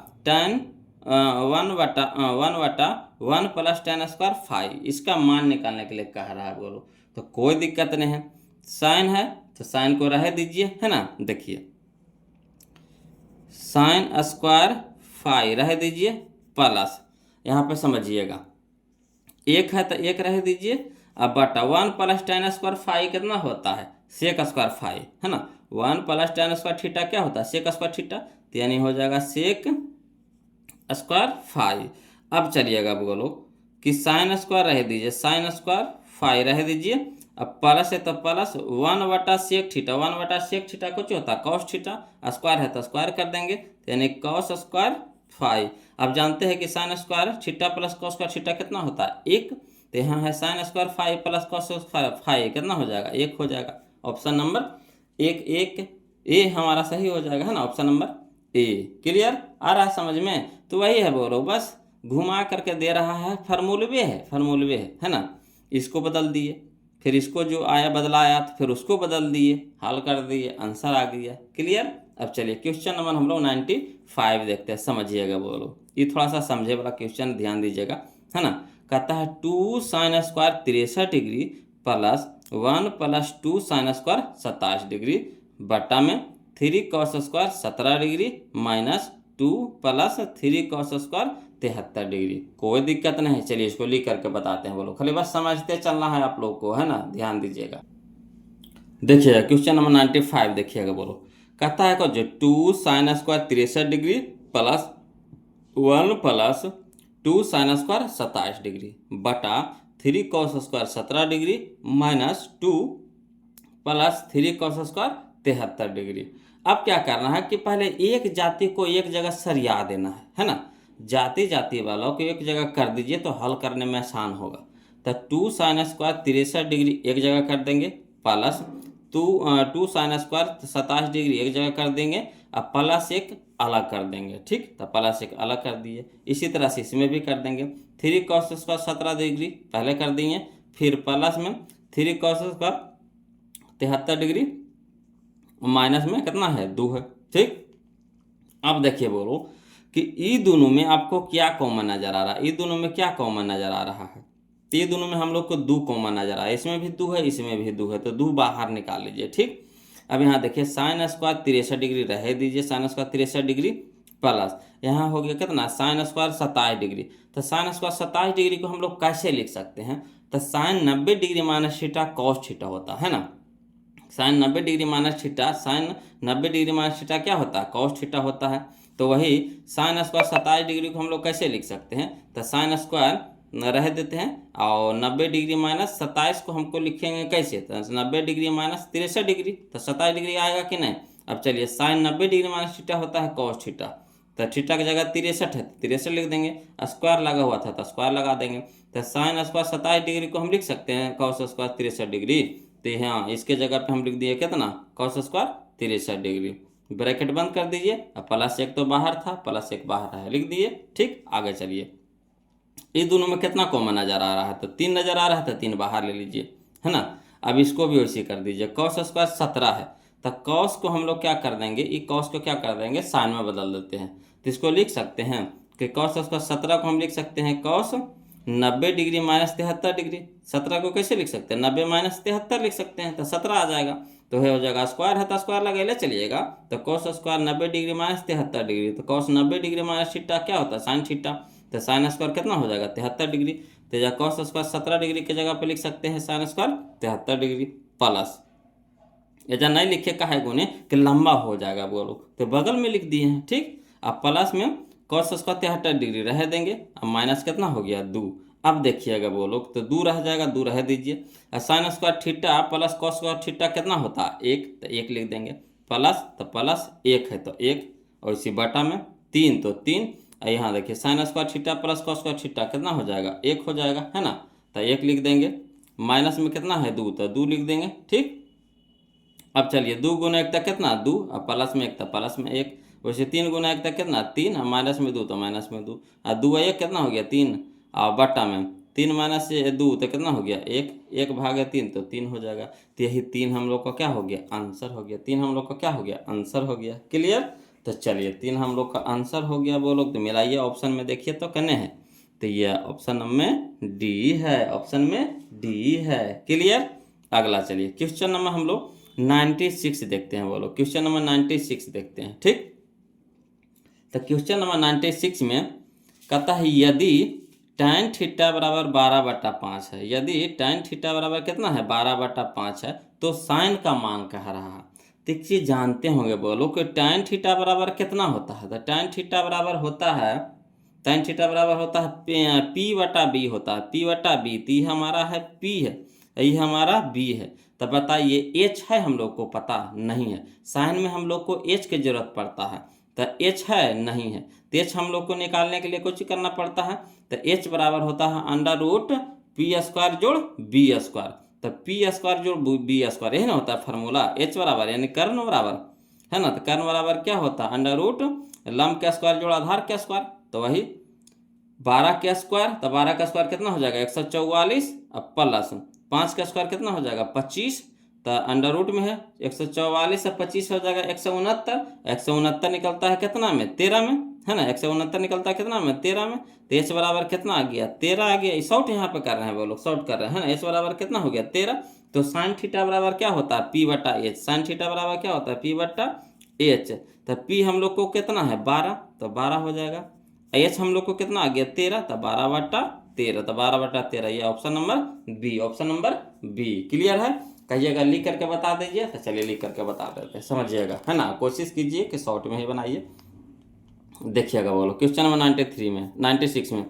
Speaker 1: plus tan square 5, इसका मान निकालने के लिए कह रहा है बोलो। तो कोई दिक्कत नहीं है, साइन है तो साइन को रह दीजिए, है ना। देखिए साइन स्क्वायर 5 रह दीजिए प्लस, यहाँ पे समझिएगा 1 है तो 1 रह दीजिए, अब बटा 1 प्लस tan स्क्वायर 5 कितना होता है, सेक स्क्वायर 5, है ना। 1 प्लस tan स्क्वायर थीटा क्या होता है, सेक स्क्वायर थीटा, तो यानी हो जाएगा सेक स्क्वायर 5। अब चलिएगा बोलो कि साइन स्क्वायर रह दीजिए, साइन स्क्वायर 5 रह दीजिए, अब प्लस है तो प्लस 1/सेक थीटा, 1/सेक थीटा कुछ होता है कॉस थीटा, स्क्वायर है तो स्क्वायर कर देंगे, तो यानी कॉस स्क्वायर 5। अब जानते हैं कि sign square theta plus cos square theta कितना होता है, 1। तो यहाँ है sine square 5 plus cos square 5 कितना हो जाएगा, 1 हो जाएगा। ऑप्शन नंबर 1 ए हमारा सही हो जाएगा, है ना, ऑप्शन नंबर ए। क्लियर, आ रहा है समझ में। तो वही है बोलो, बस घुमा करके दे रहा है, फॉर्मूलवे है ना। इसको बदल दिए, फिर इसको जो आया बदला आया तो फिर उसको बदल दिए, हल कर दिए, आंसर आ गया। क्लियर। अब चलिए क्वेश्चन नंबर हम लोग 95 देखते हैं, समझिएगा बोलो। ये थोड़ा सा समझे वाला क्वेश्चन, ध्यान दीजिएगा, है ना। कहता है 2 sin square 63 degree plus 1 plus 2 sin square 27 degree बटा में 3 cos square 17 degree minus 2 plus 3 cos square 73 degree. कोई दिक्कत नहीं, चलिए इसको लिख करके बताते हैं बोलो, खाली बस समझते चलना है आप लोग को, है ना। ध्यान दीजिएगा, देखिएगा क्वेश्चन नंबर 95 देखिएगा बोलो। कहता है जो 2 sin square 63 degree plus 1 plus 2 sin square 27 degree बटा 3 cos square 17 degree minus 2 plus 3 cos square 73 degree. अब क्या करना है कि पहले एक जाति को एक जगह सरिया देना है ना। जाति वालों को एक जगह कर दीजिए तो हल करने में आसान होगा। तो 2 sin स्क्वायर 63 डिग्री एक जगह कर देंगे, प्लस 2 sin स्क्वायर 27 डिग्री एक जगह कर देंगे, अब प्लस एक अलग कर देंगे, ठीक। तो प्लस एक अलग कर दिए, इसी तरह से इसमें भी कर देंगे। 3 cos स्क्वायर 17 डिग्री पहले कर दिए, फिर प्लस में 3 cos स्क्वायर 73 डिग्री माइनस में कितना है 2 है, ठीक। अब देखिए बोलो कि ये दोनों में आपको क्या कॉमन नजर आ रहा है, ये दोनों में क्या कॉमन नजर आ रहा है। तो ये दोनों में हम लोग को 2 कॉमन नजर आ रहा है, इसमें भी 2 है, इसमें भी 2 है, तो 2 बाहर निकाल लीजिए, ठीक। अब यहाँ देखिए sin स्क्वायर 63 डिग्री रह दीजिए, sin स्क्वायर 63 डिग्री प्लस यहाँ हो गया कितना sin स्क्वायर 27 डिग्री। तो sin स्क्वायर 27 डिग्री को हम लोग कैसे लिख सकते हैं, तो sin 90 degree minus theta cos theta होता है ना। Sine 90 degree minus theta, sign 90 degree minus theta क्या होता है, कॉस थीटा होता है। तो वही साइन स्क्वायर 27 डिग्री को हम लोग कैसे लिख सकते हैं, तो साइन स्क्वायर रह देते हैं और 90 डिग्री माइनस 27 को हमको लिखेंगे कैसे, तो 90 डिग्री माइनस 63 डिग्री, तो 27 डिग्री आएगा कि नहीं। अब चलिए साइन 90 डिग्री माइनस थीटा होता है कॉस थीटा, तो थीटा की जगह 63 है, 63 लिख देंगे, स्क्वायर लगा हुआ था तो स्क्वायर लगा देंगे। तो साइन स्क्वायर 27 डिग्री को हम लिख सकते हैं कॉस स्क्वायर 63 डिग्री। तो हाँ, इसके जगह पे हम लिख दिए कितना cos स्क्वायर 63 डिग्री, ब्रैकेट बंद कर दीजिए। अब प्लस एक तो बाहर था, प्लस एक बाहर है, लिख दिए, ठीक। आगे चलिए, इस दोनों में कितना कॉमन नजर आ रहा है, तो 3 नजर आ रहा है, तो 3 बाहर ले लीजिए, है ना। अब इसको भी वैसे कर दीजिए, cos स्क्वायर 17 है, तो cos को हम लोग क्या कर देंगे, ये cos को क्या कर देंगे साइन में बदल देते हैं। तो इसको लिख सकते हैं कि cos स्क्वायर 17 को हम लिख सकते हैं cos 90 डिग्री माइनस 73 डिग्री। 17 को कैसे लिख सकते हैं, 90 माइनस 73 लिख सकते हैं, तो 17 आ जाएगा। तो हो जाएगा स्क्वायर है तो स्क्वायर लगा ले चलिएगा, तो cos square 90 degree minus 73 degree, तो cos 90 डिग्री माइनस थीटा क्या होता है साइन थीटा, तो साइन स्क्वायर कितना हो जाएगा 73 डिग्री। तो या cos स्क्वायर 17 डिग्री की जगह पे लिख सकते हैं साइन स्क्वायर 73 डिग्री प्लस, ऐसा नहीं लिखे काहे गुने कि लंबा हो जाएगा वो लोग, तो बगल में लिख दिए हैं, ठीक। अब प्लस में cos स्क्वायर 73 डिग्री रह देंगे, अब माइनस कितना हो गया 2। अब देखिएगा वो लोग, तो 2 रह जाएगा, 2 रह दीजिए। Sign square theta plus cos square theta कितना होता है 1, तो 1 लिख देंगे, प्लस तो प्लस 1 है तो 1, और इसी बटा में 3 तो 3। यहाँ देखिए sign square theta plus cos square theta कितना हो जाएगा 1 हो जाएगा, है ना। तो 1 लिख देंगे, माइनस में कितना है 2, तो 2 लिख देंगे, ठीक। अब चलिए 2 गुना 1 तक कितना 2, अब प्लस में 1 था प्लस में 1, वैसे 3 गुना 1 तक कितना 3, अब माइनस में 2 तो माइनस में 2, और 2 1 कितना हो गया 3, और बट्टा में 3 माइनस 2 तो कितना हो गया 1, 1 भागे 3 तो 3 हो जाएगा। तो यही 3 हम लोग का क्या हो गया आंसर हो गया, 3 हम लोग का क्या हो गया आंसर हो गया। क्लियर। तो चलिए 3 हम लोग का आंसर हो गया वो लोग। तो मिलाइए ऑप्शन में, देखिए तो कने है, तो ये ऑप्शन में डी है, ऑप्शन में डी है। क्लियर। अगला चलिए क्वेश्चन नंबर हम लोग 96 देखते हैं, बोलो क्वेश्चन नंबर 96 देखते हैं, ठीक। तो क्वेश्चन नंबर 96 में कहता है यदि tan थीटा बराबर 12/5 है, यदि tan थीटा बराबर कितना है 12/5 है, तो साइन का मान कह रहा है। देखिए जानते होंगे बोलो कि tan थीटा बराबर कितना होता है, तो tan थीटा बराबर होता है, tan थीटा बराबर होता है P/B होता है, P/B। तो ये हमारा है P है, ये हमारा B है। तो बताइए H है, हम लोग को पता नहीं है, साइन में हम लोग को H की जरूरत पड़ता है, तो H है नहीं है, तो H हम लोग को निकालने के लिए कुछ करना पड़ता है। तो H बराबर होता है √P² जोड़ B स्क्वायर, तो P² जोड़ B स्क्वायर, यही ना होता है फार्मूला। H बराबर यानी कर्ण बराबर, है ना, तो कर्ण बराबर क्या होता है √ लंब के स्क्वायर जोड़ आधार के स्क्वायर, तो वही 12 के स्क्वायर, तो 12 का स्क्वायर कितना हो जाएगा 144, अब प्लस 5 का स्क्वायर कितना हो जाएगा 25, तो अंडर रूट में है 144 से 25 हो जाएगा 169, 169 निकलता है कितना में 13 में, है ना, 169 निकलता है कितना में 13 में, तो एच बराबर कितना आ गया 13 आ गया। शॉर्ट यहाँ पे कर रहे हैं वो लोग, शॉर्ट कर रहे हैं ना, एच बराबर कितना हो गया 13। तो साइन थीटा बराबर क्या होता है पी बटा एच, साइन थीटा बराबर क्या होता है पी बटा एच। तो पी हम लोग को कितना है 12, तो 12 हो जाएगा। एच हम लोग को कितना आ गया 13, तो 12/13, तो 12/13, ये option number B, option number B. Clear है, कहिएगा लिख करके बता दीजिए। तो चलिए लिख करके बता देते हैं, समझिएगा, है ना, कोशिश कीजिए कि शॉर्ट में ही बनाइए। देखिएगा बोलो क्वेश्चन नंबर 93 में 96 में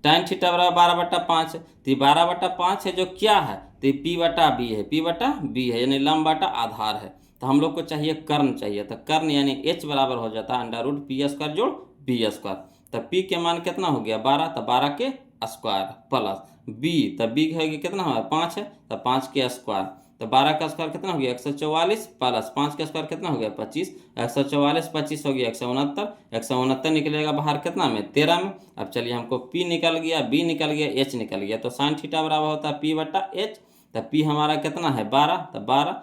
Speaker 1: tan थीटा बराबर 12/5, तो ये 12/5 है जो क्या है, तो ये पी बटा बी है, पी बटा बी है, यानी लंब बटा आधार है। तो हम लोग को चाहिए कर्ण चाहिए, तो कर्ण यानी एच बराबर हो जाता है अंडर रूट पी स्क्वायर जोड़ बी स्क्वायर। तो पी के मान कितना हो गया 12, तो 12 के स्क्वायर प्लस बी, तो बी है कितना है 5 है, तो 5 के स्क्वायर, तो 12 का स्क्वायर कितना हो गया 144 प्लस 5 का स्क्वायर कितना हो गया 25, 144 25 हो गया 169, 169 निकलेगा बाहर कितना में 13 में। अब चलिए हमको P निकल गया, B निकल गया, H निकल गया, तो साइन थीटा बराबर होता है P बटा H। तो P हमारा कितना है 12, तो 12,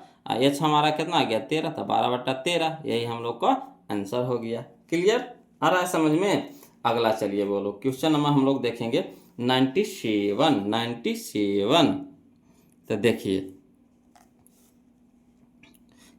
Speaker 1: H हमारा कितना आ गया 13, तो 12/13, यही हम लोग का आंसर हो गया। क्लियर आ रहा है समझ में। अगला चलिए बोलो क्वेश्चन नंबर हम लोग देखेंगे 97। तो देखिए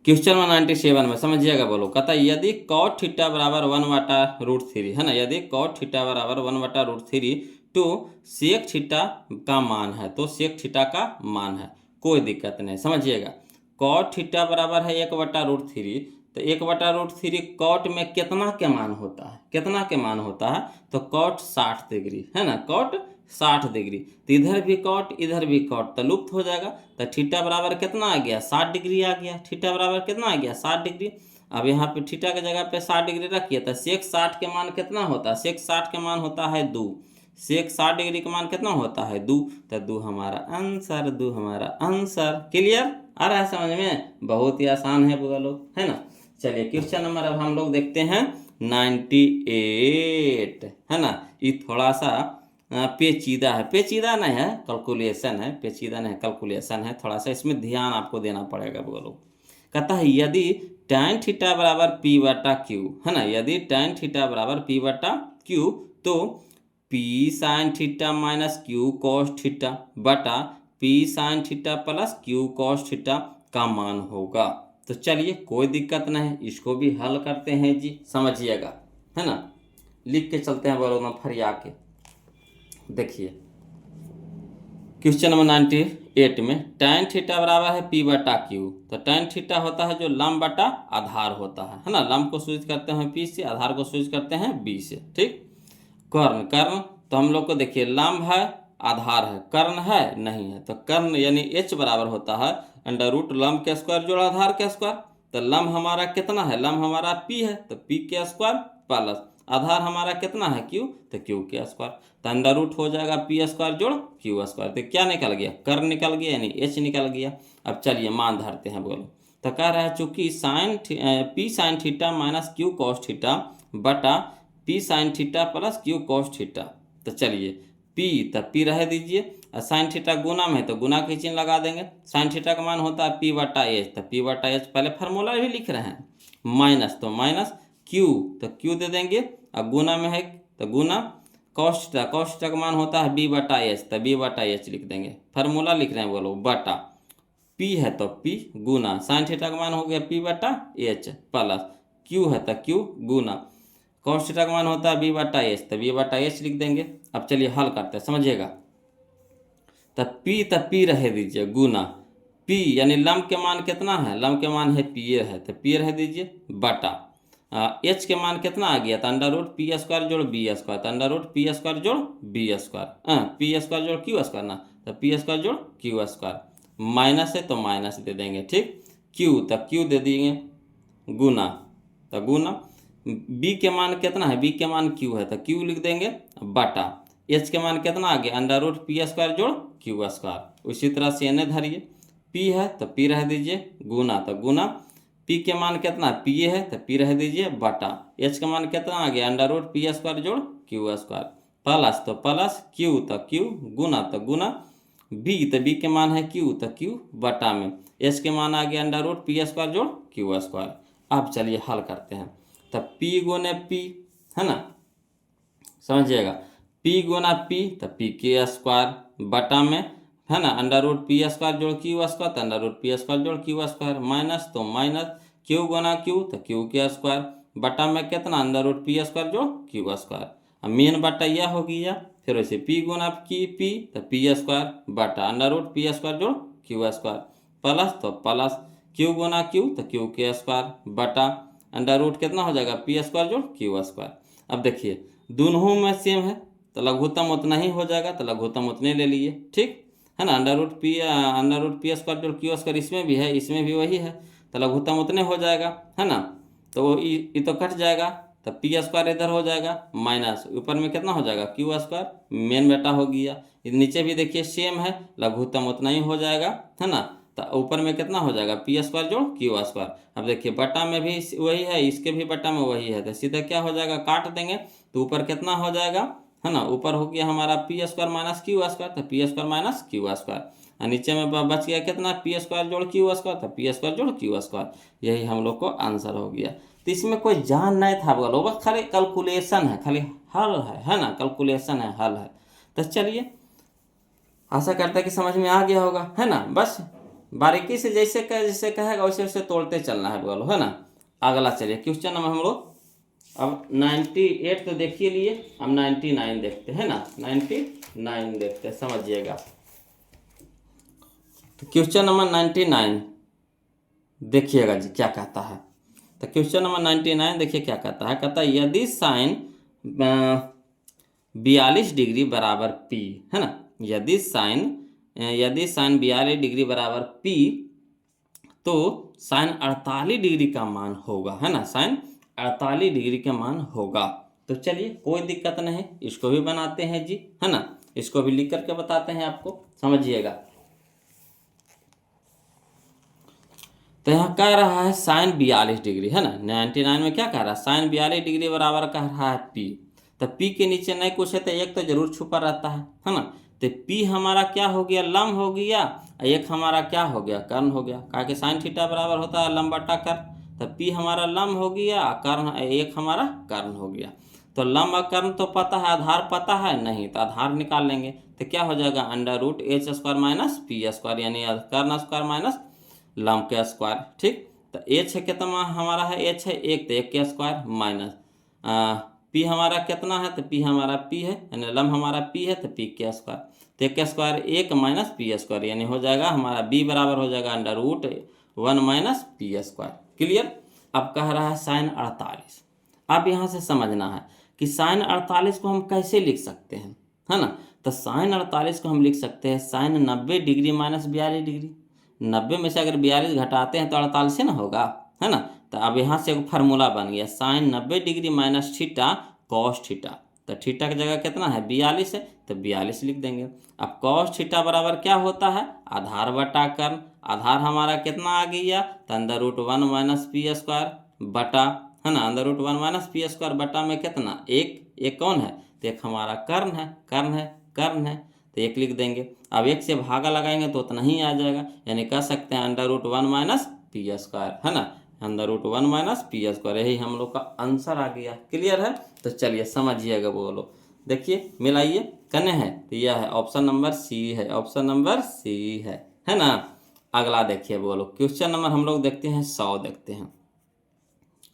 Speaker 1: क्वेश्चन नंबर 97 में समझिएगा बोलो, कहता है यदि cot थीटा बराबर 1/√3, है ना, यदि cot थीटा बराबर 1/√3 तो सेक थीटा का मान है, तो सेक थीटा का मान है, कोई दिक्कत नहीं, समझिएगा। cot थीटा बराबर है 1/√3, तो 1/√3 कॉट में कितना के मान होता है, कितना के मान होता है, तो cot 60 डिग्री, है ना, cot 60 डिग्री, तो इधर भी कॉट इधर भी कॉट, तो लुप्त हो जाएगा। तो थीटा बराबर कितना आ गया 60 डिग्री आ गया, थीटा बराबर कितना आ गया 60 डिग्री। अब यहाँ पे थीटा की जगह पे 60 डिग्री रखिए, तो सेक 60 के मान कितना होता है, सेक 60 के मान होता है 2, सेक 60 डिग्री का मान कितना होता है 2, तो 2 हमारा आंसर, 2 हमारा आंसर। क्लियर आ रहा है समझ में, बहुत ही आसान है बुआ लोग, है ना। चलिए क्वेश्चन नंबर अब हम लोग देखते हैं 98, है ना, ये थोड़ा सा पेचीदा है, पेचीदा नहीं है, कैलकुलेशन है, पेचीदा नहीं कैलकुलेशन है, थोड़ा सा इसमें ध्यान आपको देना पड़ेगा बोलो। कहता है यदि tan थीटा बराबर पी बटा क्यू, है ना, यदि tan थीटा बराबर पी बटा क्यू तो P sin theta minus Q cos theta बटा P sin theta plus Q cos theta का मान होगा। तो चलिए कोई दिक्कत नहीं, इसको भी हल करते हैं जी, समझिएगा, है ना, लिख के चलते हैं बोलो ना फरिया के। देखिए क्वेश्चन नंबर 98 में tan थीटा बराबर है पी बटा क्यू, तो tan थीटा होता है जो लंब बटा आधार होता है ना, लंब को सूचित करते हैं पी से, आधार को सूचित करते हैं बी से, ठीक। कर्ण, कर्ण तो हम लोग को देखिए लंब है आधार है, कर्ण है नहीं है, तो कर्ण यानी h बराबर होता है अंडर रूट लंब के स्क्वायर जोड़ आधार के स्क्वायर। तो लंब हमारा कितना है, लंब हमारा p है, तो p के स्क्वायर प्लस आधार हमारा कितना है q, तो q के स्क्वायर, तो अंडर रूट हो जाएगा p स्क्वायर जोड़ q स्क्वायर, तो क्या निकल गया कर्ण निकल गया यानी h निकल गया। अब चलिए मान धरते हैं बोलो, तो कह रहा है चूंकि p sign theta minus q cos theta बटा p sign theta plus q cos theta, तो चलिए p, तो p रह दीजिए, और साइन थीटा गुना में है तो गुना की चिन्ह लगा देंगे, साइन थीटा का मान होता है p बटा एच, तो p बटा एच पहले फार्मूला भी लिख रहे हैं, माइनस तो माइनस q, तो q दे देंगे, और गुना में है तो गुना कॉस थीटा, कॉस थीटा का मान होता है b बटा एच, तो b बटा एच लिख देंगे, फार्मूला लिख रहे हैं बोलो, बटा p है तो p गुना साइन थीटा का मान हो गया p बटा एच प्लस q है तो q गुना कॉस थीटा का मान होता है b बटा एच, तो b बटा एच लिख देंगे। अब चलिए हल करते हैं, समझिएगा, तो p रह दीजिए गुना p यानी लंब के मान कितना है, लंब के मान है p है, तो p रह दीजिए बटा h के मान कितना आ गया, तो अंडर रूट पी स्क्वायर जोड़ बी स्क्वायर, तो अंडर रूट पी स्क्वायर जोड़ बी स्क्वायर, पी स्क्वायर जोड़ क्यू स्क्वायर ना, तो पी स्क्वायर जोड़ क्यू स्क्वायर, माइनस है तो माइनस दे देंगे, ठीक, q तो q दे देंगे गुना, तो गुना b के मान कितना है, b के मान q है, तो q लिख देंगे बटा h के मान कितना आ गया अंडर रूट पी स्क्वायर जोड़ क्यू स्क्वायर। उसी तरह से एने धरिए, p है तो p रह दीजिए गुना, तो गुना p के मान कितना p है तो p रह दीजिए बटा h का मान कितना आ गया अंडर रूट पी स्क्वायर जोड़ क्यू स्क्वायर, प्लस तो प्लस, क्यू तो क्यू, गुना तो गुना, बी तो बी के मान है क्यू तो क्यू, बटा में एस के मान आ गया अंडर रूट पी स्क्वायर जोड़ क्यू स्क्वायर। अब चलिए हल करते हैं। तब पी गुने पी, है ना, समझिएगा, पी गुना पी तो पी के स्क्वायर बटा में, है ना, अंडर रूट पी स्क्वायर जोड़ क्यू स्क्वायर तो अंडर रूट पी स्क्वायर जोड़ क्यू स्क्वायर, माइनस तो माइनस, क्यू गुना क्यू तो क्यू के स्क्वायर बटा में कितना अंडर रूट पी स्क्वायर जोड़ क्यू स्क्वायर। अब मेन बटा यह हो गया, फिर वैसे पी गुना की पी तो पी स्क्वायर बटा अंडर रूट पी स्क्वायर जोड़ क्यू स्क्वायर, प्लस तो प्लस, क्यू गुना क्यू तो क्यू के स्क्वायर बटा अंडर रूट कितना हो जाएगा पी स्क्वायर जोड़ क्यू स्क्वायर। अब देखिए दोनों में सेम है तो लघुत्तम उतना ही हो जाएगा, तो लघुत्तम उतने ले लिए, ठीक है ना। अंडर रूट पी स्क्वायर जोड़ क्यू स्क्वायर इसमें भी है, इसमें भी वही है, तो लघुत्तम उतने हो जाएगा, है ना। तो ये तो कट जाएगा, तो पी स्क्वायर इधर हो जाएगा माइनस, ऊपर में कितना हो जाएगा क्यू स्क्वायर, मेन बेटा हो गया। नीचे भी देखिए सेम है, लघुत्तम उतना ही हो जाएगा, है ना। तो ऊपर में कितना हो जाएगा पी स्क्वायर जोड़ क्यू स्क्वायर। अब देखिए बटा में भी वही है, इसके भी बटा में वही है, तो सीधा क्या हो जाएगा काट देंगे, तो ऊपर कितना हो जाएगा, है ना, ऊपर हो गया हमारा P square minus Q square, तो P square minus Q square, और नीचे में बच गया कितना पी स्क्वायर जोड़ क्यू स्क्वायर, तो पी स्क्वायर जोड़ क्यू स्क्वायर। यही हम लोग को आंसर हो गया। तो इसमें कोई जान नहीं था बोलो, बस खाली कैलकुलेशन है, खाली हल है ना, कैलकुलेशन है, हल है। तो चलिए आशा करते हैं कि समझ में आ गया होगा, है ना। बस बारीकी से जैसे कहेगा वैसे वैसे तोड़ते चलना है बोलो, है ना। अगला चलिए क्वेश्चन नंबर हम लोग अब 98 तो देखिए लिए, हम 99 देखते हैं ना, 99 देखते हैं, समझिएगा। तो क्वेश्चन नंबर 99 देखिएगा जी क्या कहता है। तो क्वेश्चन नंबर 99 देखिए क्या कहता है, कहता है यदि साइन 42 डिग्री बराबर पी, है ना, यदि साइन 42 डिग्री बराबर पी तो साइन 48 डिग्री का मान होगा, है ना, साइन 48 डिग्री का मान होगा। तो चलिए कोई दिक्कत नहीं, इसको भी बनाते हैं जी, है ना, इसको भी लिख करके बताते हैं आपको, समझिएगा। तो यहाँ कह रहा है साइन 42 डिग्री, है ना, 99 में क्या कह रहा है साइन 42 डिग्री बराबर कह रहा है पी। तो पी के नीचे नहीं कुछ है तो एक तो जरूर छुपा रहता है ना। तो पी हमारा क्या हो गया लंब हो गया, एक हमारा क्या हो गया कर्ण हो गया, कहा कि साइन थीटा बराबर होता है लंब बटा कर्ण। तो पी हमारा लंब हो गया, कर्ण एक हमारा कर्ण हो गया। तो लंब और कर्ण तो पता है, आधार पता है नहीं, तो आधार निकाल लेंगे। तो क्या हो जाएगा under root H square minus P square, यानी कर्ण स्क्वायर माइनस लंब के स्क्वायर, ठीक। तो एच है कितना हमारा है, एच है एक, तो एक के स्क्वायर माइनस पी हमारा कितना है, तो पी हमारा पी है, यानी लंब हमारा पी है, तो पी के स्क्वायर, तो एक के स्क्वायर एक माइनस पी स्क्वायर, यानी हो जाएगा हमारा बी बराबर हो जाएगा under root 1 minus P square. Clear. अब कह रहा है साइन 48। अब यहाँ से समझना है कि साइन 48 को हम कैसे लिख सकते हैं, है ना। तो साइन 48 को हम लिख सकते हैं साइन 90 डिग्री माइनस 42 डिग्री। 90 में से अगर 42 घटाते हैं तो 48 से ना होगा, है ना। तो अब यहाँ से एक फार्मूला बन गया sine 90 degree minus theta cos theta. तो थीटा की जगह कितना है 42 है, तो 42 लिख देंगे। अब कॉस थीटा बराबर क्या होता है आधार बटा कर्ण। आधार हमारा कितना आ गया, तो अंदर रूट 1 माइनस पी स्क्वायर बटा, है ना, अंदर रूट 1 माइनस पी स्क्वायर बटा में कितना एक कौन है, तो एक हमारा कर्ण है, कर्ण है, तो एक लिख देंगे। अब एक से भागा लगाएंगे तो उतना ही आ जाएगा, यानी कह सकते हैं under root 1 minus P square, है ना, under root 1 minus P square, यही हम लोग का आंसर आ गया। क्लियर है। तो चलिए समझिएगा बोलो, देखिए मिलाइए कने हैं, तो यह है ऑप्शन नंबर सी है, ऑप्शन नंबर सी है ना। अगला देखिए बोलो क्वेश्चन नंबर हम लोग देखते हैं 100 देखते हैं,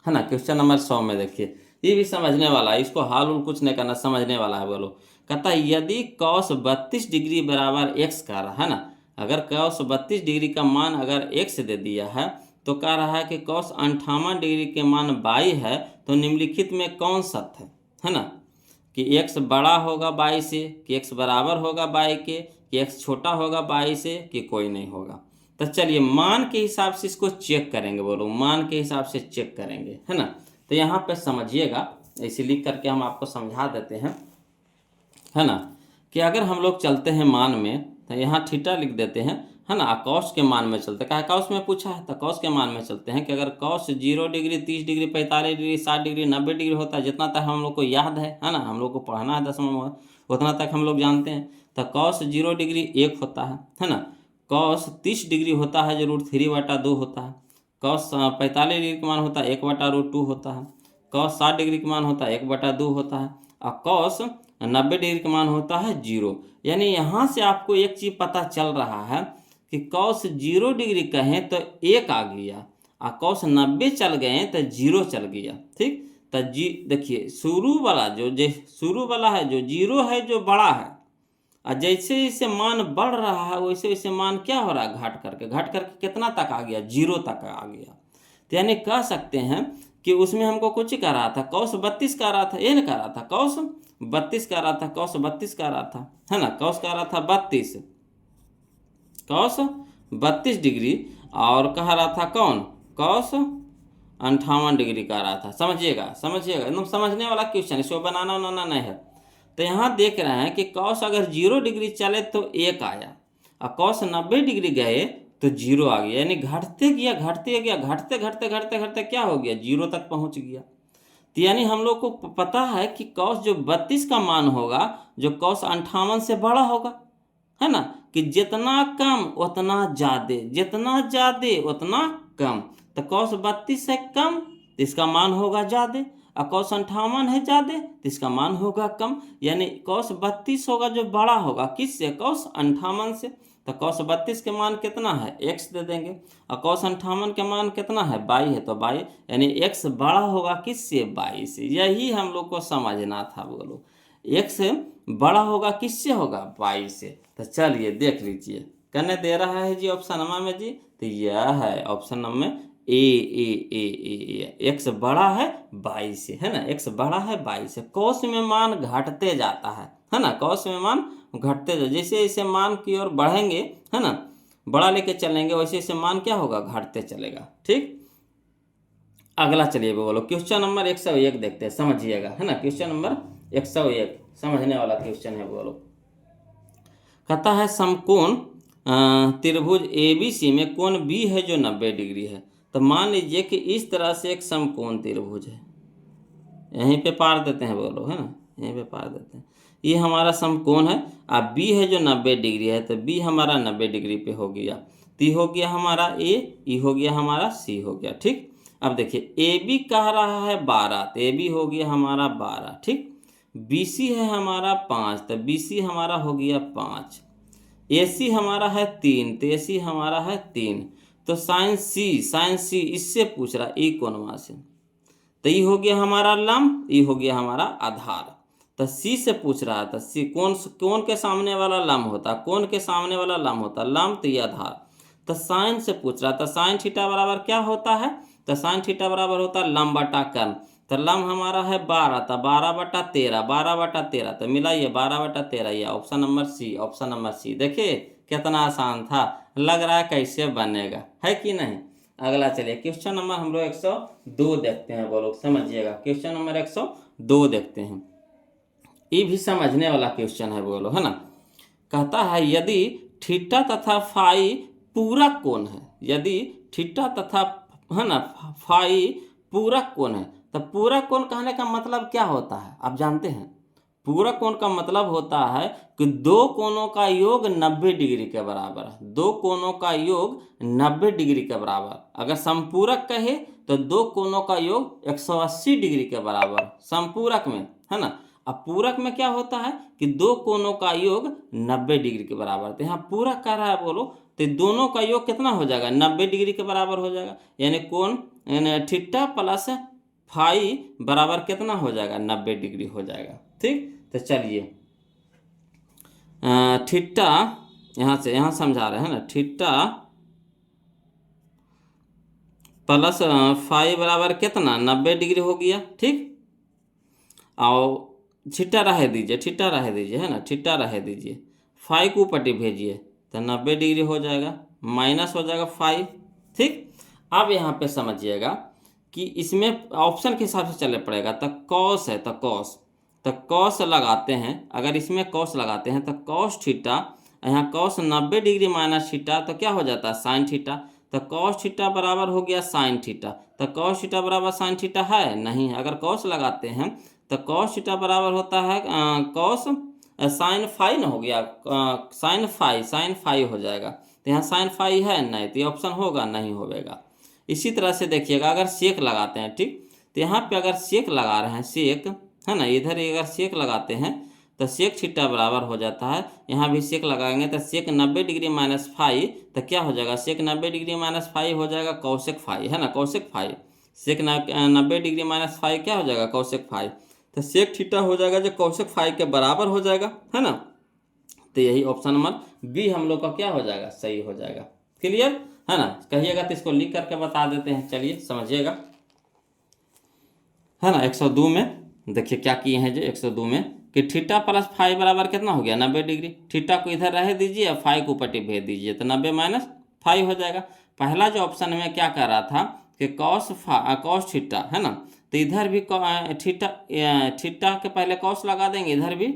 Speaker 1: है ना। क्वेश्चन नंबर 100 में देखिए ये भी समझने वाला है, इसको हाल उल कुछ नहीं करना, समझने वाला है। बोलो कहता है यदि कॉस 32 डिग्री बराबर एक्स कह रहा है ना, अगर कॉस 32 डिग्री का मान अगर एक्स दे दिया है तो कह रहा है कि कॉस 58 डिग्री के मान बाई है, तो निम्नलिखित में कौन सत्य है ना, कि एक्स बड़ा होगा बाई से, कि एक्स बराबर होगा बाई के, कि एक्स छोटा होगा बाई से, कि कोई नहीं होगा। तो चलिए मान के हिसाब से इसको चेक करेंगे, बोलो मान के हिसाब से चेक करेंगे, है ना। तो यहाँ पे समझिएगा, ऐसे लिख करके हम आपको समझा देते हैं, है ना, कि अगर हम लोग चलते हैं मान में, तो यहाँ थीटा लिख देते हैं, है ना, कॉस के मान में चलते हैं। क्या कॉस में पूछा है, तो कॉस के मान में चलते हैं कि अगर cos 0 degree, 30 degree, 45 degree, 60 degree, 90 degree होता है, जितना तक हम लोग को याद है ना, हम लोग को पढ़ना है 10वां में, उतना तक हम लोग जानते हैं। तो कॉस 0 डिग्री 1 होता है ना। कॉस 30 डिग्री होता है जो √3/2 होता है। कॉस 45 डिग्री का मान होता है 1/√2 होता है। कॉस 60 डिग्री का मान होता है 1/2 होता है। और कॉस 90 डिग्री का मान होता है 0। यानी यहाँ से आपको एक चीज़ पता चल रहा है कि कॉस 0 डिग्री कहें तो 1 आ गया, और कॉस 90 चल गए तो 0 चल गया। ठीक, तो देखिए शुरू वाला शुरू वाला है जो 0 है, जो बड़ा है, और जैसे जैसे मान बढ़ रहा है वैसे वैसे मान क्या हो रहा है, घट करके कितना तक आ गया, 0 तक आ गया। तो यानी कह सकते हैं कि उसमें हमको कुछ कह रहा था, कॉस 32 कह रहा था, ये नहीं कह रहा था कॉस 32 कह रहा था, कॉस 32 कह रहा था, है ना, कॉस कह रहा था 32, कॉस 32 डिग्री, और कह रहा था कौन, कॉस 58 डिग्री कह रहा था। समझिएगा एकदम समझने वाला क्वेश्चन, इसको बनाना नहीं है। तो यहाँ देख रहे हैं कि कॉस अगर 0 डिग्री चले तो 1 आया, और कॉस 90 डिग्री गए तो 0 आ गया। यानी घटते गया घटते क्या हो गया, 0 तक पहुँच गया। तो यानी हम लोग को पता है कि कॉस जो 32 का मान होगा, जो कॉस 58 से बड़ा होगा, है ना, कि जितना कम उतना ज़्यादा, जितना ज़्यादा उतना कम। तो कॉस 32 से कम तो इसका मान होगा ज़्यादा, और कॉस 58 है ज़्यादा तो इसका मान होगा कम। यानी कॉस 32 होगा जो बड़ा होगा, किससे, कॉस 58 से। तो कॉस 32 के मान कितना है, x दे देंगे, और कॉस 58 के मान कितना है, 22 है, तो 22, यानी x बड़ा होगा किससे, 22 से। यही हम लोग को समझना था। बोलो x बड़ा होगा किससे होगा, 22 से। तो चलिए देख लीजिए, करने दे रहा है जी ऑप्शन नंबर में जी, तो यह है ऑप्शन नंबर में ए। x बड़ा है 22 से, है ना, x बड़ा है 22 से। कॉस में मान घटते जाता है ना, कॉस में मान घटते जैसे जैसे मान की ओर बढ़ेंगे, है ना, बड़ा लेके चलेंगे, वैसे वैसे मान क्या होगा, घटते चलेगा। ठीक, अगला चलिए बोलो क्वेश्चन नंबर 101 देखते हैं, समझिएगा, है ना, क्वेश्चन नंबर 101 समझने वाला क्वेश्चन है। बोलो, कहता है समकोण त्रिभुज ABC में कोण B है जो 90 डिग्री है। तो मान लीजिए कि इस तरह से एक समकोण त्रिभुज है, यहीं पे पार देते हैं, बोलो, है ना, यहीं पे पार देते हैं। ये हमारा समकोण है, अब B है जो 90 डिग्री है, तो B हमारा 90 डिग्री पे हो गया। तो ये हो गया हमारा A, ये हो गया हमारा C हो गया। ठीक, अब देखिए AB कह रहा है 12, तो AB हो गया हमारा 12। ठीक, BC है हमारा 5, तो BC हमारा हो गया 5। AC हमारा है 3, तो AC हमारा है 3। तो साइन C इससे पूछ रहा, ई कोणवा से, तो ये हो गया हमारा लंब, ये हो गया हमारा आधार। तो C से पूछ रहा था, C कौन के सामने वाला लंब होता, कौन के सामने वाला लंब होता, लंब, तो ये आधार। तो साइन से पूछ रहा था, साइन थीटा बराबर क्या होता है, तो साइन थीटा बराबर होता है लंब बटा कर्ण। तो लंब हमारा है 12, तो 12/13, 12/13, तो मिला ये 12/13, ये option number C, option number C। देखिए कितना आसान था, लग रहा है कैसे बनेगा, है कि नहीं। अगला चलिए क्वेश्चन नंबर हम लोग 102 देखते हैं। बोलो समझिएगा, क्वेश्चन नंबर 102 देखते हैं, ये भी समझने वाला क्वेश्चन है। बोलो, है ना, कहता है यदि थीटा तथा फाई पूरक कोण है, यदि थीटा तथा, है ना, फाई पूरक कोण है। तो पूरक कोण कहने का मतलब क्या होता है, आप जानते हैं। पूरक कोण का मतलब होता है कि दो कोणों का योग 90 डिग्री के बराबर है, दो कोणों का योग 90 डिग्री के बराबर। अगर संपूरक कहे तो दो कोणों का योग 180 डिग्री के बराबर, संपूरक में, है ना। अब पूरक में क्या होता है कि दो कोणों का योग 90 डिग्री के बराबर। तो यहाँ पूरक कह रहा है, बोलो, तो दोनों का योग कितना हो जाएगा, 90 डिग्री के बराबर हो जाएगा। यानी कोण थीटा प्लस फाई बराबर कितना हो जाएगा, 90 डिग्री हो जाएगा। ठीक, तो चलिए थीटा यहाँ समझा रहे हैं ना, थीटा प्लस फाई बराबर कितना, 90 डिग्री हो गया। ठीक, और थीटा रह दीजिए, है ना, थीटा रह दीजिए, फाई को ऊपर भेजिए तो 90 डिग्री हो जाएगा, माइनस हो जाएगा फाई। ठीक, अब यहाँ पे समझिएगा कि इसमें ऑप्शन के हिसाब से चलना पड़ेगा। तो कॉस है, तो कॉस लगाते हैं, अगर इसमें कॉस लगाते हैं तो कॉस थीटा यहाँ कॉस 90 डिग्री माइनस थीटा तो क्या हो जाता है साइन थीटा। तो कॉस थीटा बराबर हो गया साइन थीटा। तो कॉस थीटा बराबर साइन थीटा है नहीं। अगर कॉस लगाते हैं तो कॉस थीटा बराबर होता है कॉस साइन फाई ना हो गया, साइन फाई हो जाएगा। तो यहाँ साइन फाई है नहीं, तो ये ऑप्शन होगा नहीं होगा। इसी तरह से देखिएगा अगर सेक लगाते हैं, ठीक, तो यहाँ पे अगर सेक लगा रहे हैं, सेक है ना, इधर अगर सेक लगाते हैं तो सेक थीटा बराबर हो जाता है, यहाँ भी सेक लगाएंगे तो सेक 90 डिग्री माइनस फाई, तो क्या हो जाएगा सेक 90 डिग्री माइनस फाई हो जाएगा कौशिक फाई, है ना, कौशिक फाई। सेक 90 डिग्री माइनस फाई क्या हो जाएगा कौशिक फाई। तो सेक थीटा हो जाएगा जो कौशिक फाई के बराबर हो जाएगा, है ना। तो यही ऑप्शन नंबर बी हम लोग का क्या हो जाएगा सही हो जाएगा। क्लियर है ना, कहिएगा तो इसको लिख करके बता देते हैं, चलिए समझिएगा, है ना। 102 में देखिए क्या किए हैं जो 102 में कि थीटा प्लस फाई बराबर कितना हो गया 90 डिग्री। थीटा को इधर रह दीजिए और फाई को ऊपर भेज दीजिए तो 90 माइनस फाई हो जाएगा। पहला जो ऑप्शन में क्या कर रहा था कि कॉस थीटा, है ना, तो इधर भी थीटा के पहले कॉस लगा देंगे, इधर भी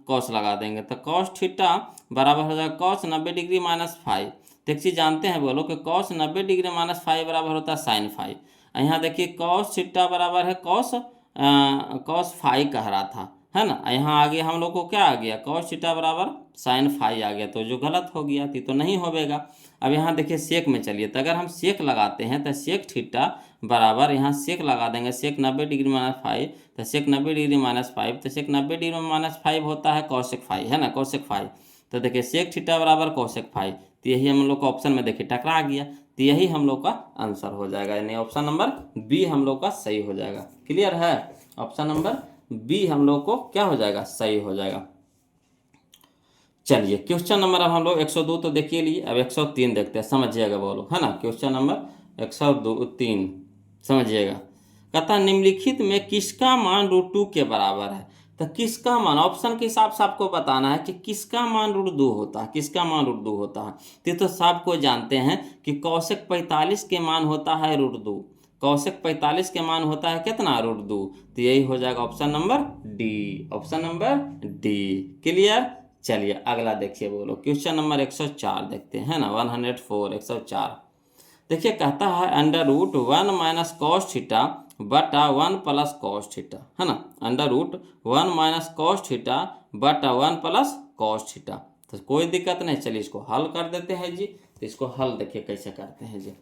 Speaker 1: कॉस लगा देंगे, तो कॉस थीटा बराबर हो जाएगा कॉस 90 डिग्री माइनस फाई। तो एक चीज़ जानते हैं बोलो कि कॉस 90 डिग्री माइनस फाई बराबर होता है साइन फाई। यहाँ देखिए कॉस थीटा बराबर है कॉस फाई कह रहा था, है ना। यहाँ आगे हम लोग को क्या आ गया कॉस थीटा बराबर साइन फाई आ गया, तो जो गलत हो गया तो नहीं होगा। अब यहाँ देखिए सेक में चलिए, तो अगर हम सेक लगाते हैं तो सेक थीटा बराबर यहाँ सेक लगा देंगे, सेक 90 डिग्री माइनस फाइव, तो सेक 90 डिग्री माइनस फाइव, तो सेक 90 डिग्री माइनस फाइव होता है कॉसेक फाइव, है ना, कॉसेक फाइव। तो देखिए सेक थीटा बराबर कॉसेक फाइव, तो यही हम लोग का ऑप्शन में देखिए टकरा गया, तो यही हम लोग का आंसर हो जाएगा, यानी ऑप्शन नंबर बी हम लोग का सही हो जाएगा। क्लियर है, ऑप्शन नंबर बी हम लोग को क्या हो जाएगा सही हो जाएगा। चलिए क्वेश्चन नंबर अब हम लोग 102 तो देखिए लिए, अब 103 देखते हैं, समझिएगा बोलो, है ना। क्वेश्चन नंबर 103 समझिएगा, कहता निम्नलिखित में किसका मान √2 के बराबर है। तो किसका मान ऑप्शन के हिसाब से आपको बताना है कि किसका मान √2 होता है, किसका मान √2 होता है। तो सबको जानते हैं कि कौशिक 45 के मान होता है √2, कौशिक 45 के मान होता है कितना √2, तो यही हो जाएगा option number D, option number D. Clear. चलिए अगला देखिए बोलो, क्वेश्चन नंबर 104 देखते हैं ना, 104 104 देखिए, कहता है √1 माइनस कॉस थीटा बटा 1 प्लस कॉस थीटा, है ना, √1 माइनस कॉस थीटा बटा 1 प्लस कॉस थीटा। तो कोई दिक्कत नहीं, चलिए इसको हल कर देते हैं जी। तो इसको हल देखिए कैसे करते हैं जी,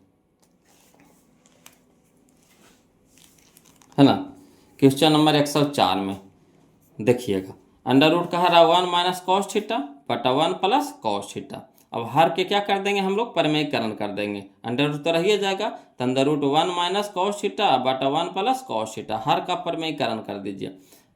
Speaker 1: है ना। क्वेश्चन नंबर 104 में देखिएगा √ कह रहा 1 माइनस कॉस थीटा बटा 1 प्लस कॉस थीटा। अब हर के क्या कर देंगे हम लोग परिमेयकरण कर देंगे, √ तो रहिए जाएगा, तो √1 माइनस कॉस थीटा बटा 1 प्लस कॉस थीटा, हर का परिमेयकरण कर दीजिए।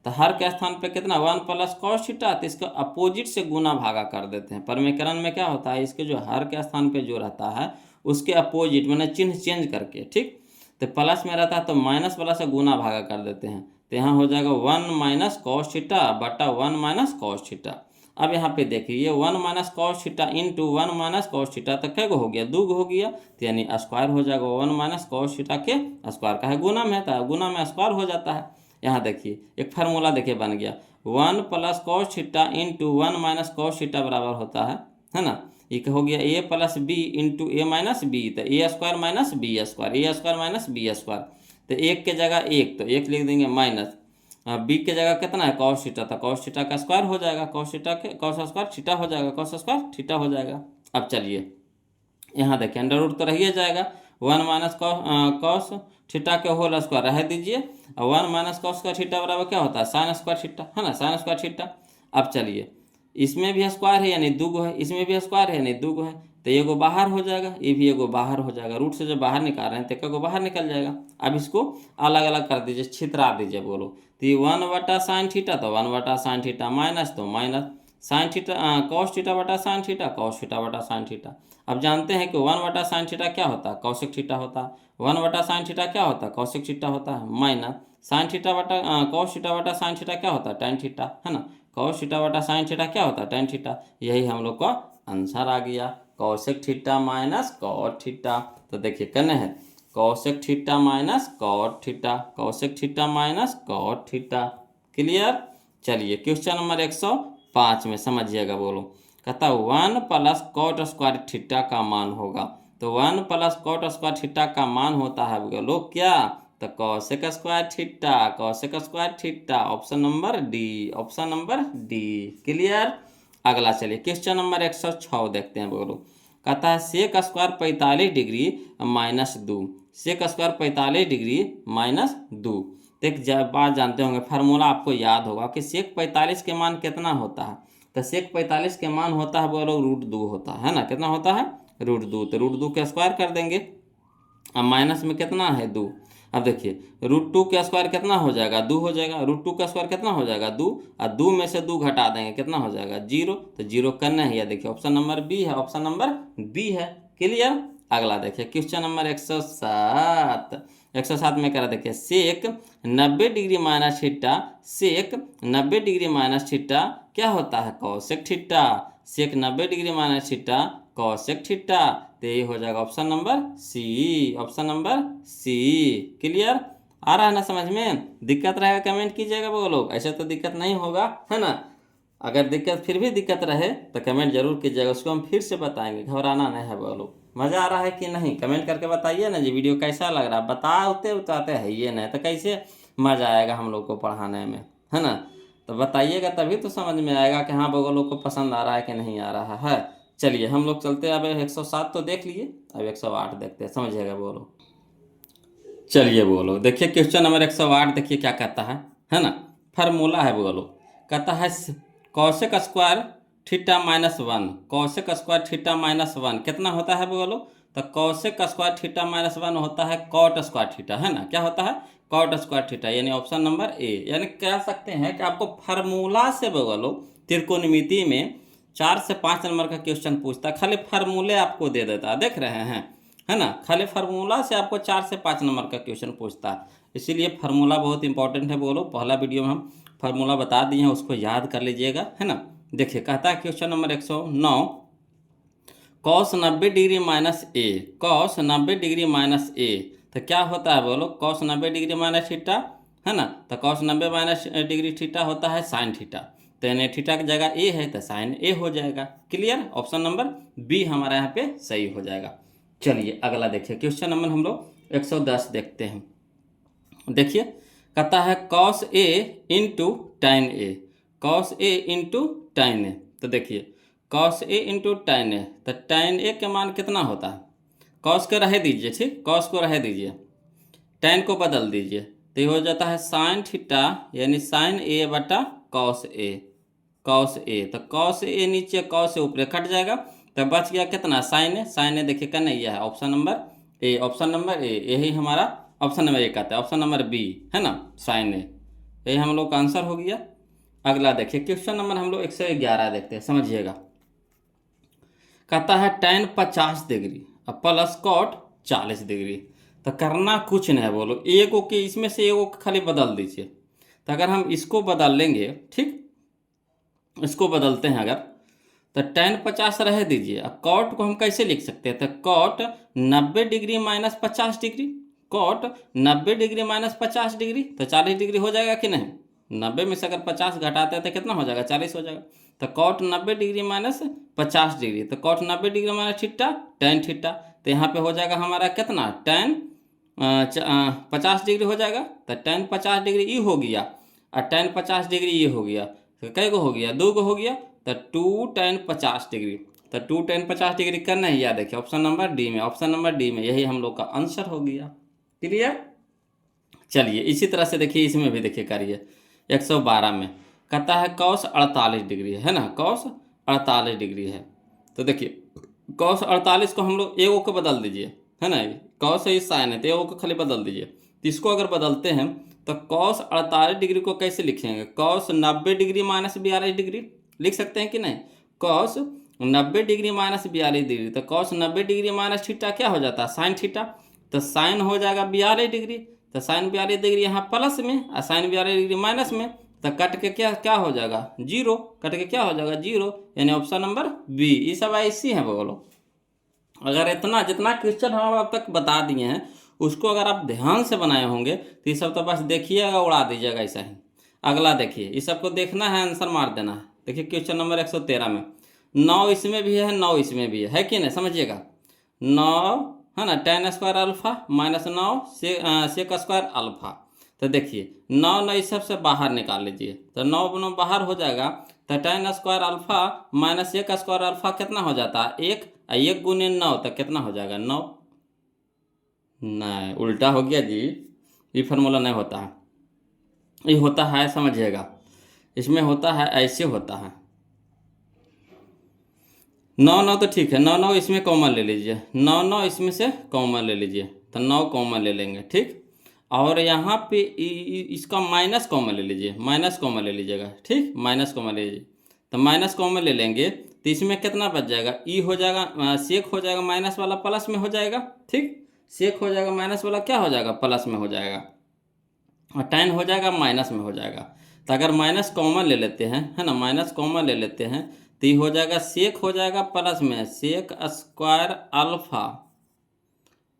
Speaker 1: तो हर के स्थान पे कितना 1 प्लस कॉस थीटा, तो इसका अपोजिट से गुना भागा कर देते हैं। परिमेयकरण में क्या होता है, इसके जो हर के स्थान पे जो रहता है उसके अपोजिट मैंने चिन्ह चेंज करके, ठीक, तो प्लस में रहता है तो माइनस वाला से गुना भागा कर देते हैं। तो यहाँ हो जाएगा 1 माइनस कॉस थीटा बटा 1 माइनस कॉस थीटा। अब यहाँ पे देखिए ये 1 minus cos theta into 1 minus cos theta, तो क्या हो गया 2 हो गया, तो यानी स्क्वायर हो जाएगा 1 माइनस कॉस थीटा के स्क्वायर का है, गुना में था, गुना में स्क्वायर हो जाता है। यहाँ देखिए एक फार्मूला देखिए बन गया 1 plus cos theta into 1 minus cos theta बराबर होता है ना, एक हो गया a plus B into A minus B, तो A square minus B square, A square minus B square, तो एक के जगह एक, तो एक लिख देंगे माइनस बी के जगह कितना है कॉस थीटा, तो कॉस थीटा का स्क्वायर हो जाएगा, कॉस थीटा के कॉस स्क्वायर थीटा हो जाएगा, कॉस स्क्वायर थीटा हो जाएगा। अब चलिए यहाँ देखिए √ तो रहिए जाएगा, 1 माइनस कॉस थीटा के होल स्क्वायर रह दीजिए, और 1 माइनस कॉस का थीटा बराबर क्या होता है साइन स्क्वायर थीटा, है ना, साइन स्क्वायर थीटा। अब चलिए इसमें भी स्क्वायर है यानी 2 है, इसमें भी स्क्वायर है यानी 2 है, तो ये गो बाहर हो जाएगा, ये भी एगो बाहर हो जाएगा, रूट से जब बाहर निकाल रहे हैं तो एक बाहर निकल जाएगा। अब इसको अलग अलग कर दीजिए, छितरा दीजिए बोलो, तो ये 1 बटा साइन थीटा, तो 1 बटा साइन थीटा माइनस, तो minus sine theta cos theta बटा साइन थीटा, कॉस थीटा बटा साइन थीटा। अब जानते हैं कि 1 बटा साइन थीटा क्या होता है कौशिक थीटा होता है, 1 बटा साइन थीटा क्या होता है कौशिक थीटा होता है, माइनस साइन थीटा बटा कॉस थीटा बटा साइन थीटा क्या होता है टेन थीटा, है ना, कॉस थीटा बटा साइन थीटा क्या होता है टेन थीटा। यही हम लोग का आंसर आ गया, cosec theta minus cot theta. तो देखिए करने हैं cosec theta minus cot theta, cosec theta minus cot theta. Clear. चलिए क्वेश्चन नंबर 105 में समझिएगा बोलो, कहता 1 प्लस कॉट स्क्वायर थीटा का मान होगा। तो 1 प्लस कॉट स्क्वायर थीटा का मान होता है बोलो क्या, तो cosec square theta, cosec square theta. Option number D, option number D. Clear. अगला चलिए क्वेश्चन नंबर 106 देखते हैं बोलो। कहता है sec square 45 degree minus 2, sec square 45 degree minus 2। तो एक बात जानते होंगे, फार्मूला आपको याद होगा कि सेक 45 के मान कितना होता है। तो सेक 45 के मान होता है बोलो √2 होता है ना, कितना होता है √2। तो √2 के स्क्वायर कर देंगे। अब माइनस में कितना है 2। अब देखिए √2 का स्क्वायर कितना हो जाएगा 2 हो जाएगा, √2 का स्क्वायर कितना हो जाएगा 2, और 2 में से 2 घटा देंगे कितना हो जाएगा 0। तो 0 करना है, या देखिए ऑप्शन नंबर बी है, ऑप्शन नंबर बी है। क्लियर। अगला देखिए क्वेश्चन नंबर 107, 107 में करा देखिए sec 90 degree minus theta, sec 90 degree minus theta क्या होता है cosec theta, sec 90 degree minus theta cosec theta. तो ये हो जाएगा option number C, option number C. Clear. आ रहा है ना समझ में, दिक्कत रहेगा कमेंट कीजिएगा वो लोग, ऐसे तो दिक्कत नहीं होगा है ना। अगर दिक्कत फिर भी दिक्कत रहे तो कमेंट जरूर कीजिएगा, उसको हम फिर से बताएंगे, घबराना नहीं है वो लोग। मज़ा आ रहा है कि नहीं कमेंट करके बताइए ना जी, वीडियो कैसा लग रहा है। बताते है ये नहीं तो कैसे मज़ा आएगा हम लोग को पढ़ाने में, है ना। तो बताइएगा तभी तो समझ में आएगा कि हाँ वो लोग को पसंद आ रहा है कि नहीं आ रहा है। चलिए हम लोग चलते हैं, अब 107 तो देख लिए, अब 108 देखते हैं, समझिएगा बोलो। चलिए बोलो देखिए क्वेश्चन नंबर 108 देखिए क्या कहता है ना। फार्मूला है बोलो। कहता है cosec square theta minus 1, cosec square theta minus 1 कितना होता है बोलो। तो कॉसेक स्क्वायर थीटा माइनस 1 होता है कॉट स्क्वायर थीटा, है ना। क्या होता है कॉट स्क्वायर थीटा, यानी ऑप्शन नंबर ए। यानी कह सकते हैं कि आपको फार्मूला से बोलो त्रिकोणमिति में 4 से 5 नंबर का क्वेश्चन पूछता है, खाली फार्मूले आपको दे देता है, देख रहे हैं है ना। खाली फार्मूला से आपको 4 से 5 नंबर का क्वेश्चन पूछता है, इसीलिए फार्मूला बहुत इंपॉर्टेंट है बोलो। पहला वीडियो में हम फार्मूला बता दिए हैं, उसको याद कर लीजिएगा, है ना। देखिए कहता है question number 109 cos 90 degree minus A, cos 90 degree minus A. तो क्या होता है बोलो कॉस 90 डिग्री माइनस थीटा, है ना। तो कॉस 90 माइनस डिग्री थीटा होता है साइन थीटा। तो यानी थीटा की जगह ए है तो साइन ए हो जाएगा। क्लियर। ऑप्शन नंबर बी हमारा यहाँ पे सही हो जाएगा। चलिए अगला देखिए क्वेश्चन नंबर हम लोग 110 देखते हैं। देखिए कहता है कॉस ए इंटू टाइन ए, कॉस ए इंटू टाइन ए। तो देखिए कॉस ए इंटू टाइन ए, तो टाइन ए के मान कितना होता है, कॉस को रह दीजिए, ठीक कॉस को रह दीजिए, टाइन को बदल दीजिए, तो ये हो जाता है साइन थीटा, यानी साइन ए बटा कॉस ए, कॉस ए। तो कॉस ए नीचे कॉस ए ऊपर कट जाएगा, तो बच गया कितना साइन ए, साइन ए देखिए कन्हैया है, option number A, option number ए, यही हमारा ऑप्शन नंबर ए कहता है, ऑप्शन नंबर बी है ना साइन ए, यही हम लोग का आंसर हो गया। अगला देखिए क्वेश्चन नंबर हम लोग 111 देखते हैं, समझिएगा। कहता है tan 50 degree plus cot 40 degree. तो करना कुछ नहीं है बोलो, एगो के इसमें से एगो खाली बदल दीजिए। तो अगर हम इसको बदल लेंगे, ठीक इसको बदलते हैं अगर, तो tan 50 रह दीजिए। अब कॉट को हम कैसे लिख सकते हैं, तो cot 90 degree minus 50 degree, cot 90 degree minus 50 degree, तो 40 डिग्री हो जाएगा कि नहीं। 90 में से अगर 50 घटाते हैं तो कितना हो जाएगा 40 हो जाएगा। तो कॉट 90 डिग्री माइनस 50 डिग्री, तो cot 90 degree minus theta tan theta. तो यहाँ पे हो जाएगा हमारा कितना tan 50 डिग्री हो जाएगा। तो tan 50 डिग्री ई हो गया और tan 50 डिग्री ये हो गया, तो कै गो हो गया 2 गो हो गया। तो 2 tan 50 डिग्री, तो 2 tan 50 डिग्री करना है, याद देखिए ऑप्शन नंबर डी में, ऑप्शन नंबर डी में यही हम लोग का आंसर हो गया। क्लियर। चलिए इसी तरह से देखिए इसमें भी देखिए करिए 112 में कहता है कॉस 48 डिग्री है ना, कॉस 48 डिग्री है। तो देखिए कॉस 48 को हम लोग एगो को बदल दीजिए, है ना, कॉस है साइन है तो एगो को खाली बदल दीजिए। तो इसको अगर बदलते हैं तो कॉस 48 डिग्री को कैसे लिखेंगे, कॉस 90 डिग्री माइनस 42 डिग्री लिख सकते हैं कि नहीं। कॉस 90 डिग्री माइनस 42 डिग्री, तो कॉस 90 डिग्री माइनस थीटा क्या हो जाता है साइन थीटा, तो साइन हो जाएगा 42 डिग्री। तो साइन 42 डिग्री यहाँ प्लस में और साइन 42 डिग्री माइनस में, तो कट के क्या हो जाएगा 0, कट के क्या हो जाएगा 0, यानी ऑप्शन नंबर बी। ये सब ऐसी हैं बोलो। अगर इतना जितना क्वेश्चन हम अब तक बता दिए हैं उसको अगर आप ध्यान से बनाए होंगे तो ये सब तो बस देखिएगा उड़ा दीजिएगा ऐसा ही। अगला देखिए, इस सबको देखना है आंसर मार देना है। देखिए क्वेश्चन नंबर 113 में 9 इसमें भी है, 9 इसमें भी है कि नहीं, समझिएगा। 9 है ना, tan square alpha minus 9 sec square alpha. तो देखिए 9 9 इस सबसे बाहर निकाल लीजिए, तो 9 9 बाहर हो जाएगा, तो tan square alpha minus sec square alpha कितना हो जाता है, 1, 1 गुने 9 तो कितना हो जाएगा 9। नहीं, उल्टा हो गया जी, ये फार्मूला नहीं होता है, ये होता है, समझिएगा, इसमें होता है, ऐसे होता है। 9 9 तो ठीक है, 9 9 इसमें कॉमन ले लीजिए, 9 9 इसमें से कॉमन ले लीजिए, तो 9 कॉमन ले लेंगे, ठीक। और यहाँ पे इसका माइनस कॉमन ले लीजिए, माइनस कॉमन ले लीजिएगा, ठीक, माइनस कॉमन ले लीजिए, तो माइनस कॉमन ले लेंगे तो इसमें कितना बच जाएगा, ई हो जाएगा, सेक हो जाएगा माइनस वाला प्लस में हो जाएगा, ठीक, सेक हो जाएगा माइनस वाला क्या हो जाएगा, प्लस में हो जाएगा, और tan हो जाएगा माइनस में हो जाएगा। तो अगर माइनस कॉमन ले लेते हैं, है ना, माइनस कॉमन ले लेते हैं, तो ये हो जाएगा सेक हो जाएगा प्लस में सेक स्क्वायर अल्फा,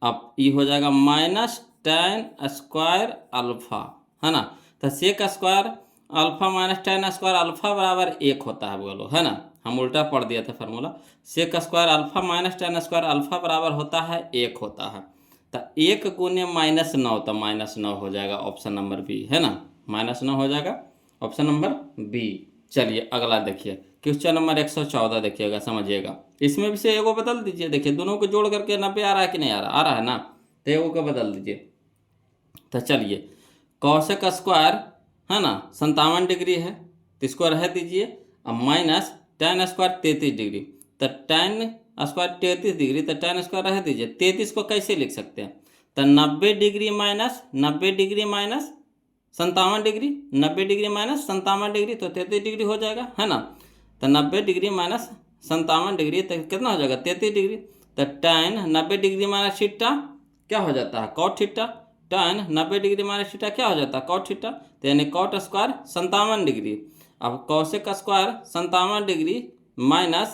Speaker 1: अब ये हो जाएगा माइनस tan स्क्वायर अल्फा, है ना। तो sec square alpha minus tan square alpha बराबर 1 होता है, बोलो, है ना, हम उल्टा पढ़ दिया था formula, sec square alpha minus tan square alpha बराबर होता है 1 होता है। तो 1 गुने -9, तो -9 हो जाएगा, ऑप्शन नंबर बी, है ना, -9 हो जाएगा, ऑप्शन नंबर बी। चलिए अगला देखिए, क्वेश्चन नंबर 114 देखिएगा, समझिएगा, इसमें भी से एगो बदल दीजिए, देखिए दोनों को जोड़ करके 90 आ रहा है कि नहीं आ रहा है ना, तो एगो को बदल दीजिए। तो चलिए कौशिक स्क्वायर, है ना, 57 डिग्री है, तो इसको रह दीजिए, अब माइनस tan स्क्वायर 33 डिग्री, तो tan स्क्वायर 33 डिग्री, तो tan स्क्वायर रह दीजिए, 33 को कैसे लिख सकते हैं, तो 90 degree minus 90 degree minus 57 degree, 90 degree minus 57 degree, तो 33 डिग्री हो जाएगा, है ना। तो 90 डिग्री माइनस 57 डिग्री तो कितना हो जाएगा 33 डिग्री, तो tan 90 डिग्री माइनस थीटा क्या हो जाता है, cot theta, tan 90 degree minus theta क्या हो जाता है, cot थीटा, तो यानी cot स्क्वायर 57 डिग्री। अब cosec square 57 degree minus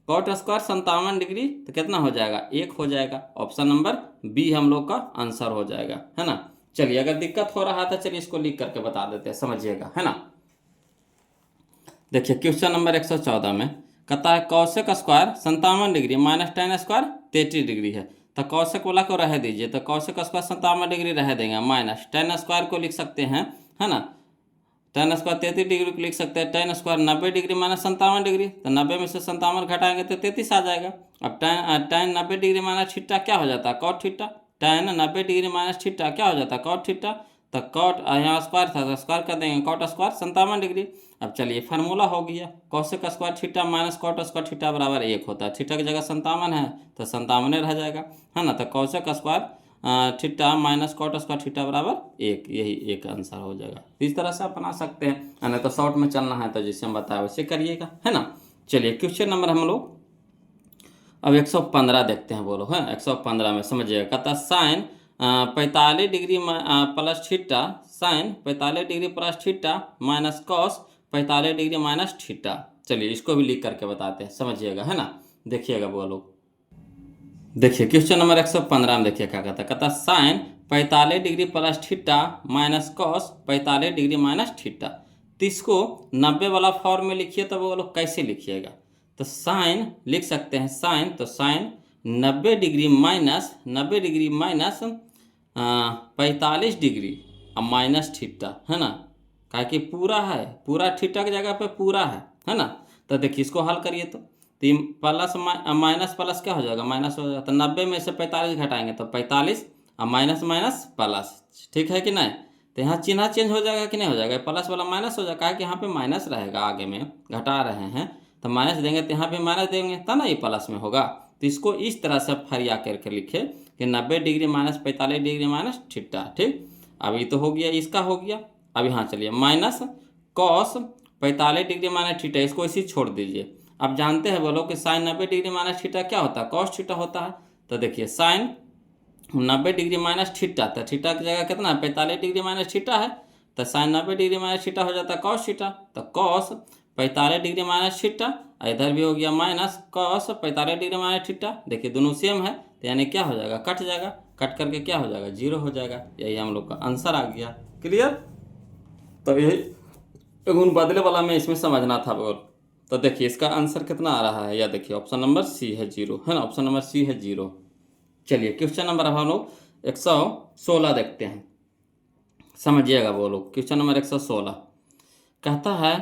Speaker 1: cot square 57 degree, तो कितना हो जाएगा 1 हो जाएगा, ऑप्शन नंबर बी हम लोग का आंसर हो जाएगा, है ना। चलिए अगर दिक्कत हो रहा था, चलिए इसको लिख करके बता देते हैं, समझिएगा, है ना। देखिए क्वेश्चन नंबर 114 में कहता है Kaushik square 57 degree minus tan square 33 degree है, तो कौशिक वाला को रह दीजिए, तो कौशिक स्क्वायर 57 डिग्री रह देंगे, माइनस tan स्क्वायर को लिख सकते हैं, है ना, tan स्क्वायर 33 डिग्री को लिख सकते हैं, tan square 90 degree minus 57 degree, तो 90 में से 57 घटाएंगे तो 33 आ जाएगा। अब tan 90 डिग्री माइनस थीटा क्या हो जाता है, cot theta, tan 90 degree minus theta क्या हो जाता है, cot थीटा, तो कॉट यहाँ स्क्वायर था तो स्क्वायर कर देंगे, कॉट स्क्वायर 57 डिग्री। अब चलिए फार्मूला हो गया, cosec square theta minus cot square theta बराबर 1 होता है, थीटा की जगह 57 है तो 57 रह जाएगा, है ना। तो cosec square theta minus cot square theta बराबर 1, यही एक आंसर हो जाएगा। इस तरह से आप बना सकते हैं, नहीं तो शॉर्ट में चलना है तो जैसे हम बताया वैसे करिएगा, है ना। चलिए क्वेश्चन नंबर हम लोग अब 115 देखते हैं, बोलो, है 115 में समझिएगा, कहता sine 45 degree plus theta, sine 45 degree plus theta minus cos 45 degree minus theta. चलिए इसको भी लिख करके बताते हैं, समझिएगा, है ना। देखिएगा बोलो, देखिए क्वेश्चन नंबर 115 में देखिए क्या कहता sine 45 degree plus theta minus cos 45 degree minus theta. तो इसको 90 वाला फॉर्म में लिखिए, तो बोलो कैसे लिखिएगा, तो साइन लिख सकते हैं, साइन, तो sign 90 degree minus 90 degree minus 45 degree अब माइनस थीटा, है ना, क्या कि पूरा है, पूरा थीटा की जगह पे पूरा है ना। तो देखिए इसको हल करिए, तो प्लस माइनस प्लस क्या हो जाएगा, माइनस हो जाएगा, तो 90 में से 45 घटाएंगे तो 45 और माइनस माइनस प्लस, ठीक है कि नहीं। तो यहाँ चिन्ह चेंज हो जाएगा कि नहीं हो जाएगा, प्लस वाला माइनस हो जाएगा, कि यहाँ पे माइनस रहेगा, आगे में घटा रहे हैं तो माइनस देंगे, तो यहाँ पे माइनस देंगे तब ना ये प्लस में होगा। तो इसको इस तरह से फरिया करके लिखे कि 90 degree minus 45 degree minus theta, ठीक। अब ये तो हो गया, इसका हो गया। अब यहाँ चलिए minus cos 45 degree minus theta, इसको इसी छोड़ दीजिए। अब जानते हैं बोलो कि साइन 90 डिग्री माइनस थीटा क्या होता है, कॉस थीटा होता है। तो देखिए साइन 90 डिग्री माइनस थीटा, तो थीटा की जगह कितना 45 डिग्री माइनस थीटा है, तो साइन 90 डिग्री माइनस थीटा हो जाता है कॉस थीटा, तो कॉस 45 डिग्री माइनस थीटा, इधर भी हो गया minus cos 45 degree minus theta. देखिए दोनों सेम है, तो यानी क्या हो जाएगा, कट जाएगा, कट करके क्या हो जाएगा 0 हो जाएगा। यही हम लोग का आंसर आ गया, क्लियर। तो यही गुण बदले वाला में इसमें समझना था बोल। तो देखिए इसका आंसर कितना आ रहा है, या देखिए ऑप्शन नंबर सी है 0, है ना, ऑप्शन नंबर सी है 0। चलिए क्वेश्चन नंबर अब हम लोग 116 देखते हैं, समझिएगा वो लोग। क्वेश्चन नंबर 116 कहता है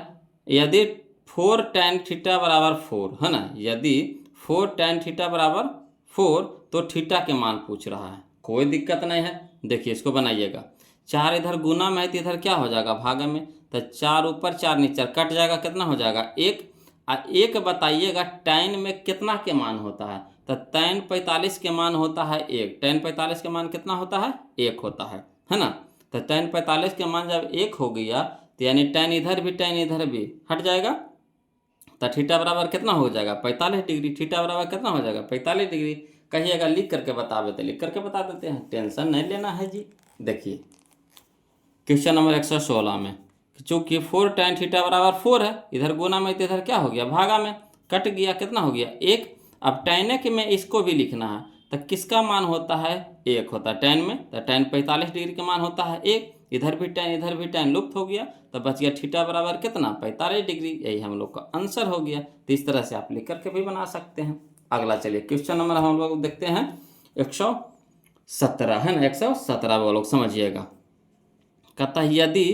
Speaker 1: यदि 4 tan थीटा बराबर 4, है ना, यदि 4 tan थीटा बराबर 4 तो थीटा के मान पूछ रहा है। कोई दिक्कत नहीं है, देखिए इसको बनाइएगा। 4 इधर गुना में है तो इधर क्या हो जाएगा, भागा में, तो 4 ऊपर 4 नीचे कट जाएगा, कितना हो जाएगा 1। एक बताइएगा tan में कितना के मान होता है, तो tan 45 के मान होता है 1। tan 45 के मान कितना होता है, 1 होता है ना। तो tan 45 के मान जब 1 हो गया तो यानी tan इधर भी हट जाएगा, तो थीटा बराबर कितना हो जाएगा 45 डिग्री। थीटा बराबर कितना हो जाएगा 45 डिग्री। कहिएगा लिख करके बतावे तो लिख करके बता देते हैं, टेंशन नहीं लेना है जी। देखिए क्वेश्चन नंबर 116 में चूंकि 4 tan थीटा बराबर 4 है, इधर गुना में तो इधर क्या हो गया, भागा में, कट गया, कितना हो गया 1। अब tan के में इसको भी लिखना है, तो किसका मान होता है 1 होता है tan में, तो tan 45 डिग्री का मान होता है 1। इधर भी tan लुप्त हो गया, तो बच गया थीटा बराबर कितना 45 डिग्री। यही हम लोग का आंसर हो गया। तो इस तरह से आप लिख करके भी बना सकते हैं। अगला चलिए क्वेश्चन नंबर हम लोग देखते हैं 117, है ना, 117 वो लोग समझिएगा। कहता है यदि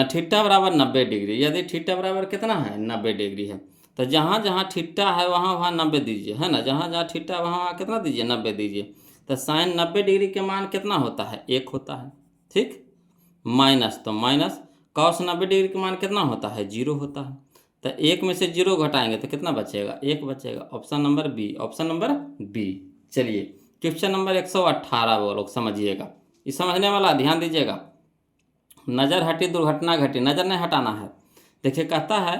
Speaker 1: थीटा बराबर 90 डिग्री, यदि थीटा बराबर कितना है 90 डिग्री है, तो जहाँ जहाँ थीटा है वहाँ वहाँ 90 दीजिए, है ना, जहाँ जहाँ थीटा है वहाँ वहाँ कितना दीजिए 90 दीजिए। तो साइन 90 डिग्री के मान कितना होता है 1 होता है, ठीक। माइनस, तो माइनस कॉस 90 डिग्री के मान कितना होता है 0 होता है। तो 1 में से 0 घटाएंगे तो कितना बचेगा 1 बचेगा। Option number B, option number B. चलिए क्वेश्चन नंबर 118 वो लोग समझिएगा, ये समझने वाला ध्यान दीजिएगा। नज़र हटी दुर्घटना घटी, नज़र नहीं हटाना है। देखिए कहता है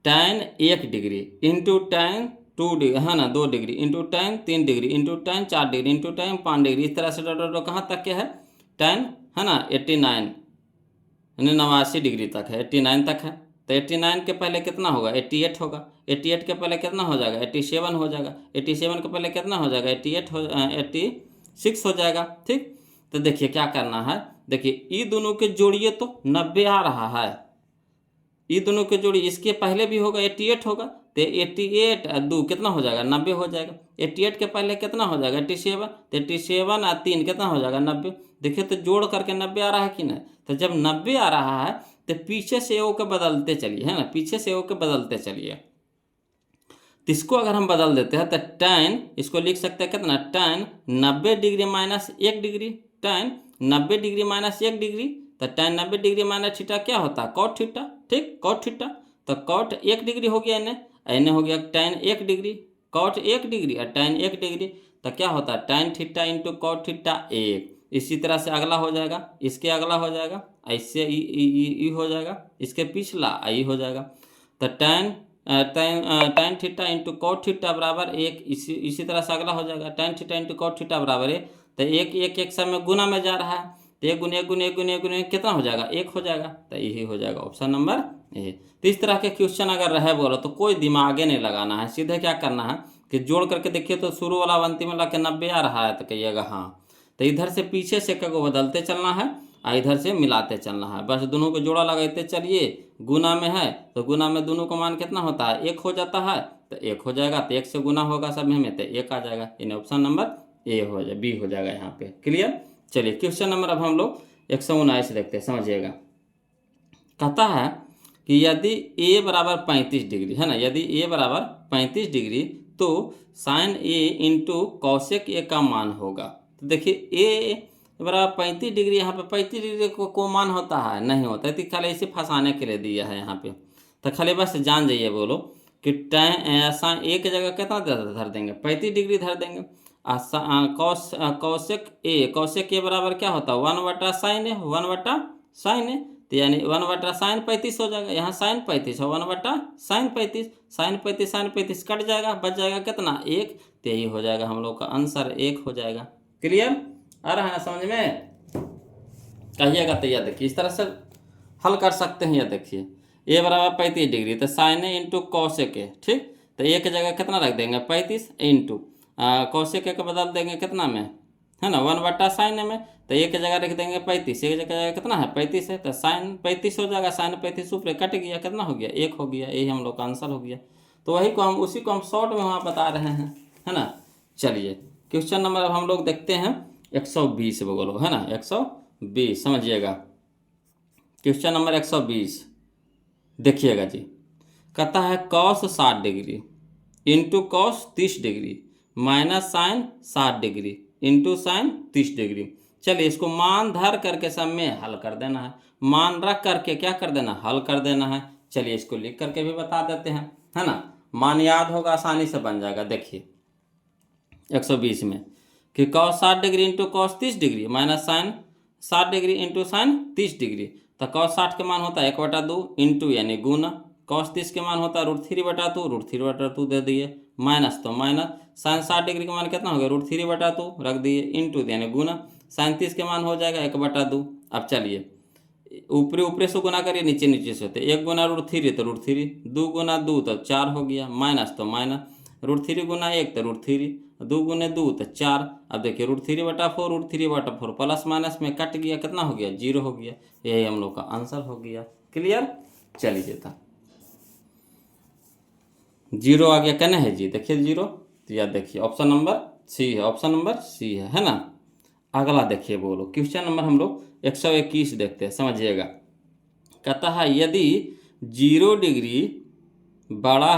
Speaker 1: tan 1 degree into tan 2 degree, है ना, 2 degree into tan 3 degree into tan 4 degree into tan 5 degree, इस तरह से डो कहाँ तक के है tan, है ना 89 यानी 89 डिग्री तक है, 89 तक है। तो 89 के पहले कितना होगा 88 होगा, 88 के पहले कितना हो जाएगा 87 हो जाएगा, 87 के पहले कितना हो जाएगा 86 हो जाएगा, ठीक। तो देखिए क्या करना है, देखिए ये दोनों के जोड़िए तो 90 आ रहा है, ये दोनों के जोड़ी, इसके पहले भी होगा 88 होगा, तो 88 और 2 कितना हो जाएगा 90 हो जाएगा। 88 के पहले कितना हो जाएगा 87, तो 87 और 3 कितना हो जाएगा 90। देखिए तो जोड़ करके 90 आ रहा है कि नहीं, तो जब 90 आ रहा है तो पीछे से ओ के बदलते चलिए, है ना, पीछे से ओ के बदलते चलिए। तो इसको अगर हम बदल देते हैं तो tan, इसको लिख सकते हैं कितना tan 90 degree minus 1 degree, tan 90 degree minus 1 degree, तो tan 90 डिग्री माइनस थीटा क्या होता है cot थीटा, ठीक, cot थीटा। तो cot 1 डिग्री हो गया, इन्हें हो गया tan 1 डिग्री, cot 1 डिग्री और tan 1 डिग्री, तो क्या होता है tan theta into cot theta 1। इसी तरह से अगला हो जाएगा, इसके अगला हो जाएगा, ऐसे ई हो जाएगा, इसके पिछला आई हो जाएगा। तो tan theta into cot theta बराबर 1, इसी तरह से अगला हो जाएगा tan theta into cot theta बराबर 1। तो एक समय गुना में जा रहा है, तो 1 गुने 1 गुने 1 गुने 1 गुने कितना हो जाएगा 1 हो जाएगा। तो यही हो जाएगा ऑप्शन नंबर ए। तो इस तरह के क्वेश्चन अगर रहे बोलो तो कोई दिमागे नहीं लगाना है, सीधे क्या करना है कि जोड़ करके देखिए तो शुरू वाला अंतिम वाला के 90 आ रहा है, तो कहिएगा हाँ। तो इधर से पीछे से को बदलते चलना है और इधर से मिलाते चलना है, बस दोनों को जोड़ा लगाते चलिए। गुना में है तो गुना में दोनों का मान कितना होता है 1 हो जाता है, तो 1 हो जाएगा, तो 1 से गुना होगा सब में तो 1 आ जाएगा, यानी ऑप्शन नंबर ए हो जाए, बी हो जाएगा यहाँ पे। क्लियर। चलिए क्वेश्चन नंबर अब हम लोग 119 देखते हैं, समझिएगा। कहता है कि यदि a बराबर 35 डिग्री, है ना, यदि a बराबर 35 डिग्री तो sine a into cosec a का मान होगा। तो देखिए a बराबर 35 डिग्री, यहाँ पे 35 डिग्री को मान होता है नहीं होता है, तो खाली इसे फंसाने के लिए दिया है यहाँ पे। तो खाली बस जान जाइए बोलो कि साइन a की जगह कितना धर देंगे 35 डिग्री धर देंगे। कौशेक ए बराबर क्या होता है 1/sin है, 1/sin है, तो यानी 1/sin 35 हो जाएगा, यहाँ sin 35 है 1/sin 35, sin 35 कट जाएगा, बच जाएगा कितना 1, तो यही हो जाएगा हम लोग का आंसर 1 हो जाएगा। क्लियर आ रहा है ना समझ में, कहिएगा। तो यह देखिए इस तरह से हल कर सकते हैं। यह देखिए a बराबर 35 डिग्री, तो sin ए इंटू कौशेक ए, ठीक, तो a की जगह कितना रख देंगे 35 इंटू कौशेक ए को बदल देंगे कितना में, है ना, 1/sin में, तो एक जगह रख देंगे 35, एक जगह कितना है 35 है, तो साइन 35 हो जाएगा, साइन 35 ऊपर कट गया, कितना हो गया 1 हो गया, यही हम लोग का आंसर हो गया। तो वही को हम उसी को हम शॉर्ट में वहाँ बता रहे हैं, है ना। चलिए क्वेश्चन नंबर अब हम लोग देखते हैं 120 बोलो, है ना, 120 समझिएगा। क्वेश्चन नंबर 120 देखिएगा जी, कहता है cos 60 degree into cos 30 degree minus sine 60 degree into sine 30 degree. चलिए इसको मान धर करके सब में हल कर देना है, मान रख करके क्या कर देना, हल कर देना है। चलिए इसको लिख करके भी बता देते हैं, है ना, मान याद होगा आसानी से बन जाएगा। देखिए 120 में कि cos 60 degree into cos 30 degree minus sine 60 degree into sine 30 degree, तो cos 60 के मान होता है 1/2 इंटू यानी गुना, cos 30 के मान होता है √3/2, √3/2 दे दिए, माइनस तो माइनस, साइन 60 डिग्री का मान कितना हो गया √3/2 रख दिए, इंटू यानी गुना, साइन 30 के मान हो जाएगा 1/2। अब चलिए ऊपरी ऊपरी से गुना करिए, नीचे नीचे से होते, 1 गुना √3 तो √3, 2 गुना 2 तो 4 हो गया, माइनस तो माइनस, √3 गुना 1 तो √3, 2 गुने 2 तो 4। अब देखिए √3/4 √3/4 प्लस माइनस में कट गया, कितना हो गया 0 हो गया, यही हम लोग का आंसर हो गया। क्लियर। चलिए था 0 आ गया, कहना है जी, देखिए 0, तो याद देखिए ऑप्शन नंबर सी है, ऑप्शन नंबर सी है ना। अगला देखिए बोलो क्वेश्चन नंबर हम लोग 121 देखते हैं, समझिएगा। कहता है यदि 0 डिग्री बड़ा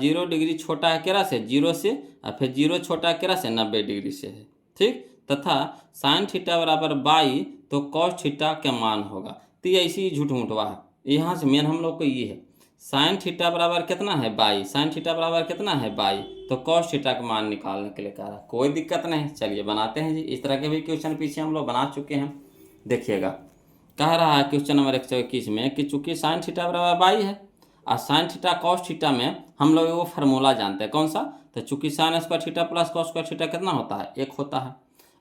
Speaker 1: 0 डिग्री छोटा है केरा से, 0 से, और फिर 0 छोटा है केरा से 90 डिग्री से है, ठीक, तथा साइन थीटा बराबर 22, तो कॉस थीटा का मान होगा। तो ये ऐसी झूठ मूठवा है, यहाँ से मेन हम लोग को ये है, साइन थीटा बराबर कितना है 22, साइन थीटा बराबर कितना है 22, तो कॉस थीटा का मान निकालने के लिए कह रहा है, कोई दिक्कत नहीं। चलिए बनाते हैं जी, इस तरह के भी क्वेश्चन पीछे हम लोग बना चुके हैं। देखिएगा कह रहा है क्वेश्चन नंबर 121 में कि चूंकि साइन थीटा बराबर 22 है और साइन थीटा कॉस थीटा में हम लोग वो फार्मूला जानते हैं, कौन सा, तो चूंकि sign square theta plus cos square theta कितना होता है 1 होता है।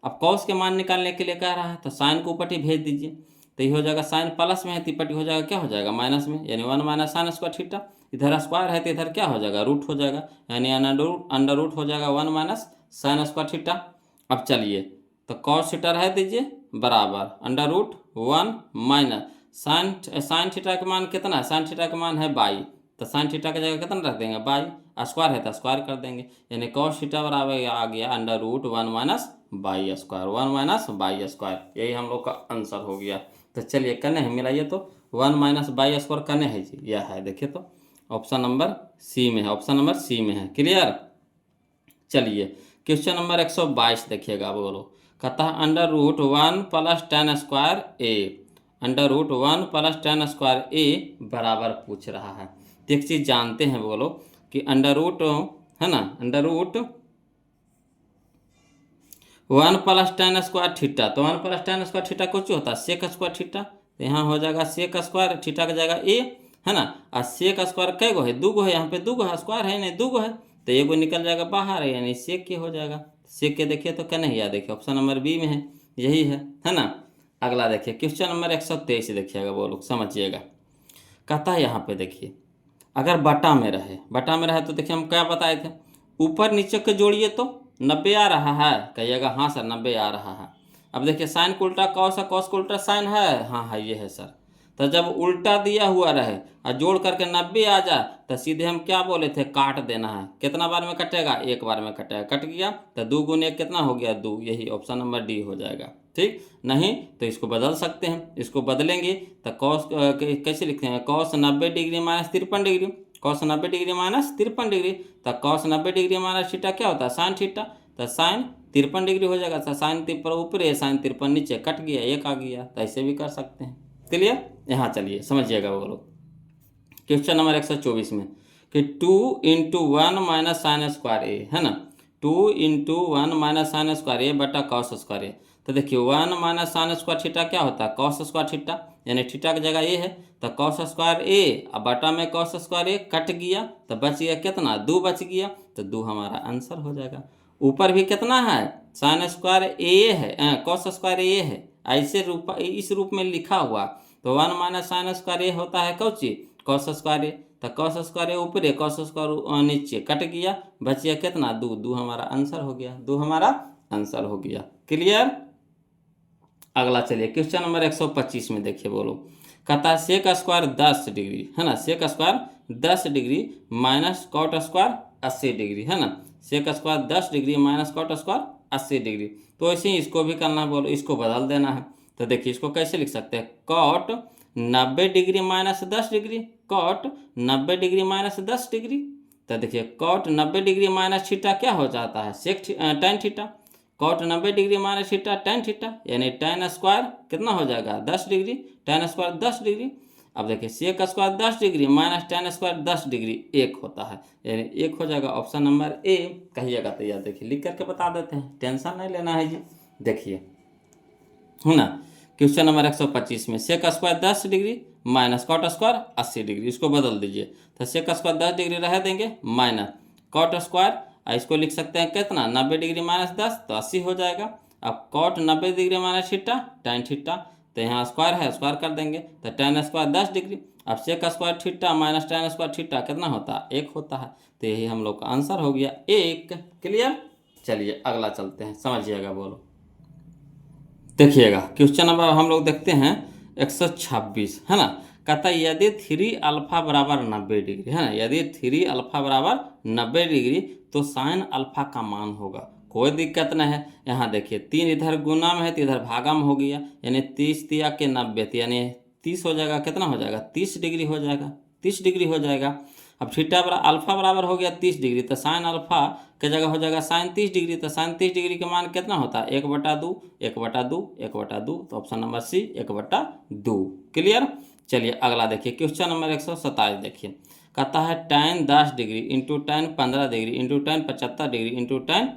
Speaker 1: अब कॉस के मान निकालने के लिए कह रहा है, तो साइन को ऊपर ही भेज दीजिए, तो ये हो जाएगा साइन प्लस में है तो ऊपर हो जाएगा क्या हो जाएगा माइनस में, यानी 1 माइनस साइन स्क्वायर थीटा, इधर स्क्वायर है तो इधर क्या हो जाएगा रूट हो जाएगा, यानी अंडर रूट हो जाएगा 1 माइनस साइन स्क्वायर थीटा। अब चलिए तो कॉस थीटा रह दीजिए बराबर √1 माइनस साइन थीटा का मान कितना है, साइन थीटा का मान है 22, तो साइन थीटा की जगह कितना रख देंगे 22, स्क्वायर है तो स्क्वायर कर देंगे, यानी कॉस थीटा बराबर आ गया √1 माइनस 22 स्क्वायर, 1 माइनस 22 स्क्वायर, यही हम लोग का आंसर हो गया। तो चलिए कने है मिलाइए, तो 1 माइनस 22 स्क्वायर कने है जी, यह है, देखिए तो ऑप्शन नंबर सी में है, ऑप्शन नंबर सी में है। क्लियर। चलिए क्वेश्चन नंबर 122 देखिएगा बोलो, कहता है √1 प्लस 10 स्क्वायर ए, √1 प्लस 10 स्क्वायर ए बराबर पूछ रहा है। तो एक चीज़ जानते हैं बोलो कि √ है ना, √1 प्लस 10 स्क्वायर थीटा, तो 1 प्लस 10 स्क्वायर थीटा कुछ होता है सेक स्क्वायर थीटा, तो यहाँ हो जाएगा सेक स्क्वायर थीटा की जगह ए, है ना, और सेक स्क्वायर कै गो है 2 गो है, यहाँ पे 2 गो है, स्क्वायर है नहीं 2 गो है, तो एगो निकल जाएगा बाहर है, यानी सेक के हो जाएगा, सेक के देखिए तो क्या नहीं याद, देखिए ऑप्शन नंबर बी में है, यही है ना। अगला देखिए क्वेश्चन नंबर 123 देखिएगा वो लोग, समझिएगा। कहता है यहाँ पे देखिए अगर बटा में रहे तो देखिए हम क्या बताए थे, ऊपर नीचे के जोड़िए तो 90 आ रहा है, कहिएगा हाँ सर 90 आ रहा है। अब देखिए साइन को उल्टा कॉस है, कॉस को उल्टा साइन है, हाँ हाँ ये है सर। तो जब उल्टा दिया हुआ रहे और जोड़ करके 90 आ जाए तो सीधे हम क्या बोले थे, काट देना है, कितना बार में कटेगा, एक बार में कटेगा, कट गया तो 2 गुने 1 कितना हो गया 2, यही ऑप्शन नंबर डी हो जाएगा। ठीक, नहीं तो इसको बदल सकते हैं, इसको बदलेंगे तो कॉस कैसे लिखते हैं, cos 90 degree minus 53 degree, cos 90 degree minus 53 degree, तो कॉस 90 डिग्री माइनस थीटा क्या होता है साइन थीटा, तो साइन 53 डिग्री हो जाएगा, तो साइन 53 ऊपर है साइन 53 नीचे, कट गया 1 आ गया, तो ऐसे भी कर सकते हैं। क्लियर। यहाँ चलिए समझिएगा वो लोग क्वेश्चन नंबर 124 में कि 2 × 1 माइनस साइन स्क्वायर ए, है ना, 2 × 1 माइनस साइन स्क्वायर ए बटा कॉस स्क्वायर ए। तो देखिए 1 माइनस साइन स्क्वायर थीटा क्या होता है कॉस स्क्वायर थीटा, यानी थीटा की जगह ये है, तो कॉस स्क्वायर ए अब बटा में कॉस स्क्वायर ए, कट गया तो बच गया कितना 2 बच गया, तो 2 हमारा आंसर हो जाएगा। ऊपर भी कितना है साइन स्क्वायर ए है, कॉस स्क्वायर ए है, ऐसे रूप इस रूप में लिखा हुआ, तो 1 माइनस साइन स्क्वायर ए होता है कौन चीज कॉस स्क्वायर ए, तो कॉस स्क्वायर ए ऊपर है कॉस स्क्वायर नीचे, कट गया बच गया कितना 2, 2 हमारा आंसर हो गया, 2 हमारा आंसर हो गया। क्लियर। अगला चलिए क्वेश्चन नंबर 125 में देखिए बोलो, कहता है सेक स्क्वायर 10 डिग्री, है ना, sec square 10 degree minus cot square 80 degree, है ना, sec square 10 degree minus cot square 80 degree. तो ऐसे ही इसको भी करना है बोलो, इसको बदल देना है। तो देखिए इसको कैसे लिख सकते हैं, cot 90 degree minus 10 degree, cot 90 degree minus 10 degree. तो देखिए कॉट 90 डिग्री माइनस थीटा क्या हो जाता है, sec tan theta, cot 90 degree minus theta tan theta, यानी टेन स्क्वायर कितना हो जाएगा 10 डिग्री, टेन स्क्वायर 10 डिग्री। अब देखिए sec square 10 degree minus tan square 10 degree एक होता है, यानी एक हो जाएगा ऑप्शन नंबर ए। कहिएगा तो यार देखिए लिख करके बता देते हैं, टेंशन नहीं लेना है जी। देखिए है ना, क्वेश्चन नंबर 125 में sec square 10 degree minus cot square 80 degree, इसको बदल दीजिए। तो सेक स्क्वायर 10 डिग्री रह देंगे माइनस कॉट स्क्वायर, इसको लिख सकते हैं कितना 90 डिग्री माइनस 10 तो 80 हो जाएगा। अब cot 90 degree minus theta tan theta, तो यहाँ स्क्वायर है स्क्वायर कर देंगे, तो टेन स्क्वायर 10 डिग्री। अब sec square theta minus tan square theta कितना होता है, एक होता है। तो यही हम लोग का आंसर हो गया एक। क्लियर। चलिए अगला चलते हैं, समझिएगा बोलो। देखिएगा क्वेश्चन नंबर हम लोग देखते हैं 126, है ना, कहता है यदि 3 अल्फा बराबर 90 डिग्री, है ना, यदि 3 अल्फा बराबर 90 डिग्री तो साइन अल्फा का मान होगा। कोई दिक्कत नहीं है। यहाँ देखिए 3 इधर गुना में है तो इधर भागा में हो गया, यानी 30 दिया के 90, यानी 30 हो जाएगा, कितना हो जाएगा 30 डिग्री हो जाएगा, 30 डिग्री हो जाएगा। अब थीटा अल्फा बराबर हो गया 30 डिग्री, तो साइन अल्फा के जगह हो जाएगा साइन 30 डिग्री, तो साइन 30 डिग्री का मान कितना होता है 1/2, 1/2, 1/2, तो ऑप्शन नंबर सी 1/2। क्लियर। चलिए अगला देखिए क्वेश्चन नंबर 127 देखिए, कहता है tan 10 degree into tan 15 degree into tan 75 degree into tan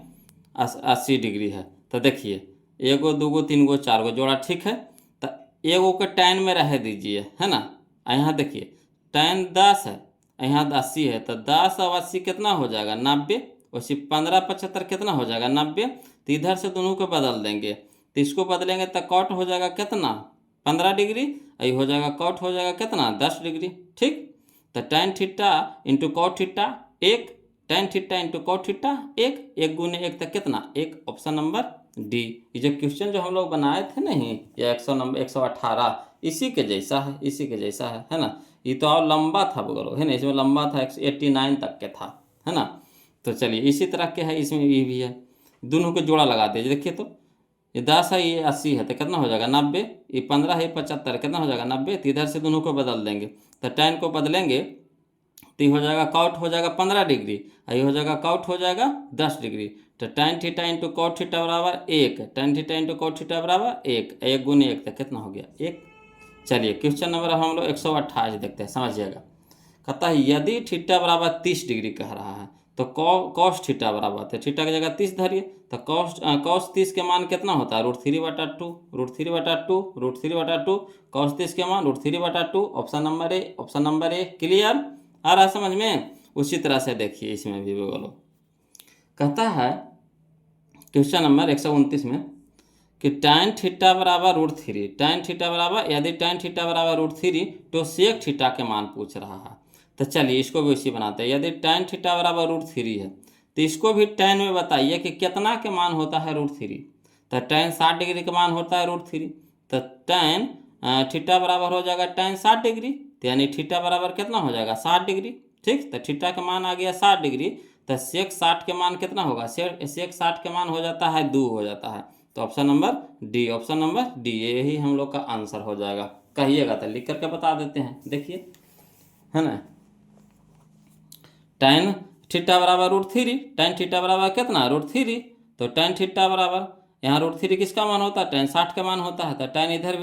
Speaker 1: 80 degree है। तो देखिए एगो दूगो तीन गो चार गो जोड़ा ठीक है, तो एगो के tan में रह दीजिए, है ना। यहाँ देखिए tan 10 है, यहाँ 80 है, तो 10 और 80 कितना हो जाएगा 90, वैसे 15 75 कितना हो जाएगा 90। तो इधर से दोनों को बदल देंगे, तो इसको बदलेंगे तो कॉट हो जाएगा कितना 15 डिग्री, ये हो जाएगा कॉट हो जाएगा कितना 10 डिग्री। ठीक, तो tan theta into cot theta एक, tan theta into cot theta एक, एक गुने एक तक कितना एक, ऑप्शन नंबर डी। ये जो क्वेश्चन जो हम लोग बनाए थे नहीं, ये 118 इसी के जैसा है, इसी के जैसा है ना। ये तो और लंबा था बोलो, है ना, इसमें लंबा था 89 तक के था, है ना। तो चलिए इसी तरह के है, इसमें ये भी है, दोनों को जोड़ा लगा दीजिए। देखिए तो ये 10 है ये 80 है, तो कितना हो जाएगा 90, ये 15 है 75, कितना हो जाएगा 90। तो इधर से दोनों को बदल देंगे, तो tan को बदलेंगे तो ये हो जाएगा कॉट हो जाएगा 15 डिग्री, ये हो जाएगा कॉट हो जाएगा 10 डिग्री। तो tan theta into cot theta बराबर एक, tan theta into cot theta बराबर एक, एक गुने एक, तो कितना हो गया एक। चलिए क्वेश्चन नंबर हम लोग 128 देखते हैं, समझिएगा। कहता है यदि थीटा बराबर 30 डिग्री कह रहा है तो कॉस थीटा बराबर, तो थीटा की जगह 30 धरिए, तो कॉस 30 के मान कितना होता है √3/2, √3/2, √3/2, कॉस 30 के मान √3/2, option number A, option number A. Clear. आ रहा समझ में। उसी तरह से देखिए इसमें भी बोलो, कहता है क्वेश्चन नंबर 129 में कि tan थीटा बराबर √3, tan थीटा बराबर, यदि tan थीटा बराबर √3 तो सेक थीटा के मान पूछ रहा है। तो चलिए इसको भी उसी बनाते हैं। यदि tan थीटा बराबर √3 है तो इसको भी tan में बताइए कि कितना के मान होता है √3। तो tan 60 डिग्री का मान होता है √3, तो tan थीटा बराबर हो जाएगा tan 60 डिग्री, तो यानी थीटा बराबर कितना हो जाएगा 60 डिग्री। ठीक, तो थीटा का मान आ गया 60 डिग्री, तो सेक 60 के मान कितना होगा, सेक 60 के मान हो जाता है 2 हो जाता है। तो option number D, option number D यही हम लोग का आंसर हो जाएगा। कहिएगा तो लिख करके बता देते हैं, देखिए है ना। tan थीटा बराबर √3, tan थीटा बराबर कितना √3, तो tan थीटा बराबर यहाँ √3 किसका मान होता है tan 60 का मान होता है, तो tan इधर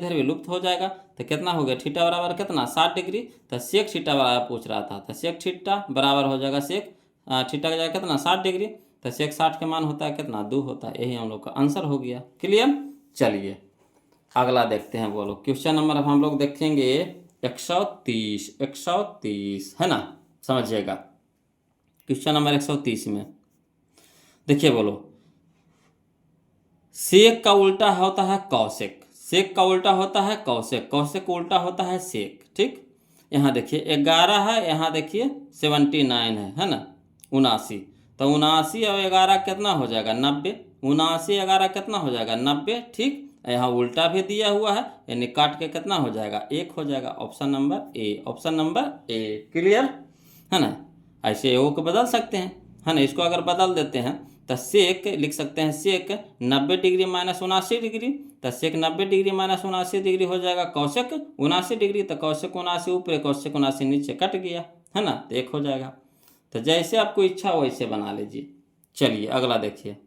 Speaker 1: भी लुप्त हो जाएगा। तो कितना हो गया थीटा बराबर कितना 60 डिग्री, तो सेक थीटा बराबर पूछ रहा था, तो सेक थीटा बराबर हो जाएगा सेक थीटा का जाएगा कितना 60 डिग्री, तो सेक 60 के मान होता है कितना 2 होता है। यही हम लोग का आंसर हो गया। क्लियर। चलिए अगला देखते हैं बोलो, क्वेश्चन नंबर अब हम लोग देखेंगे 130, 130 है ना, समझिएगा। क्वेश्चन नंबर 130 में देखिए बोलो, सेक का उल्टा होता है कौशिक, सेक का उल्टा होता है कौशिक, कौशिक का उल्टा होता है सेक। ठीक, यहाँ देखिए 11 है, यहाँ देखिए 79 है ना 79, तो 79 और 11 कितना हो जाएगा 90, 79 11 कितना हो जाएगा 90, ठीक। यहाँ उल्टा भी दिया हुआ है, यानी काट के कितना हो जाएगा 1 हो जाएगा। Option number A, option number A. Clear है ना। ऐसे ओ को बदल सकते हैं, है ना। इसको अगर बदल देते हैं तो सेक लिख सकते हैं, सेक 90 डिग्री माइनस 79 डिग्री, तो सेक 90 डिग्री माइनस 79 डिग्री हो जाएगा कौशिक 79 डिग्री, तो कौशिक 79 ऊपर कौशिक 79 नीचे कट गया, है ना, तो 1 हो जाएगा। तो जैसे आपको इच्छा वैसे बना लीजिए। चलिए अगला देखिए।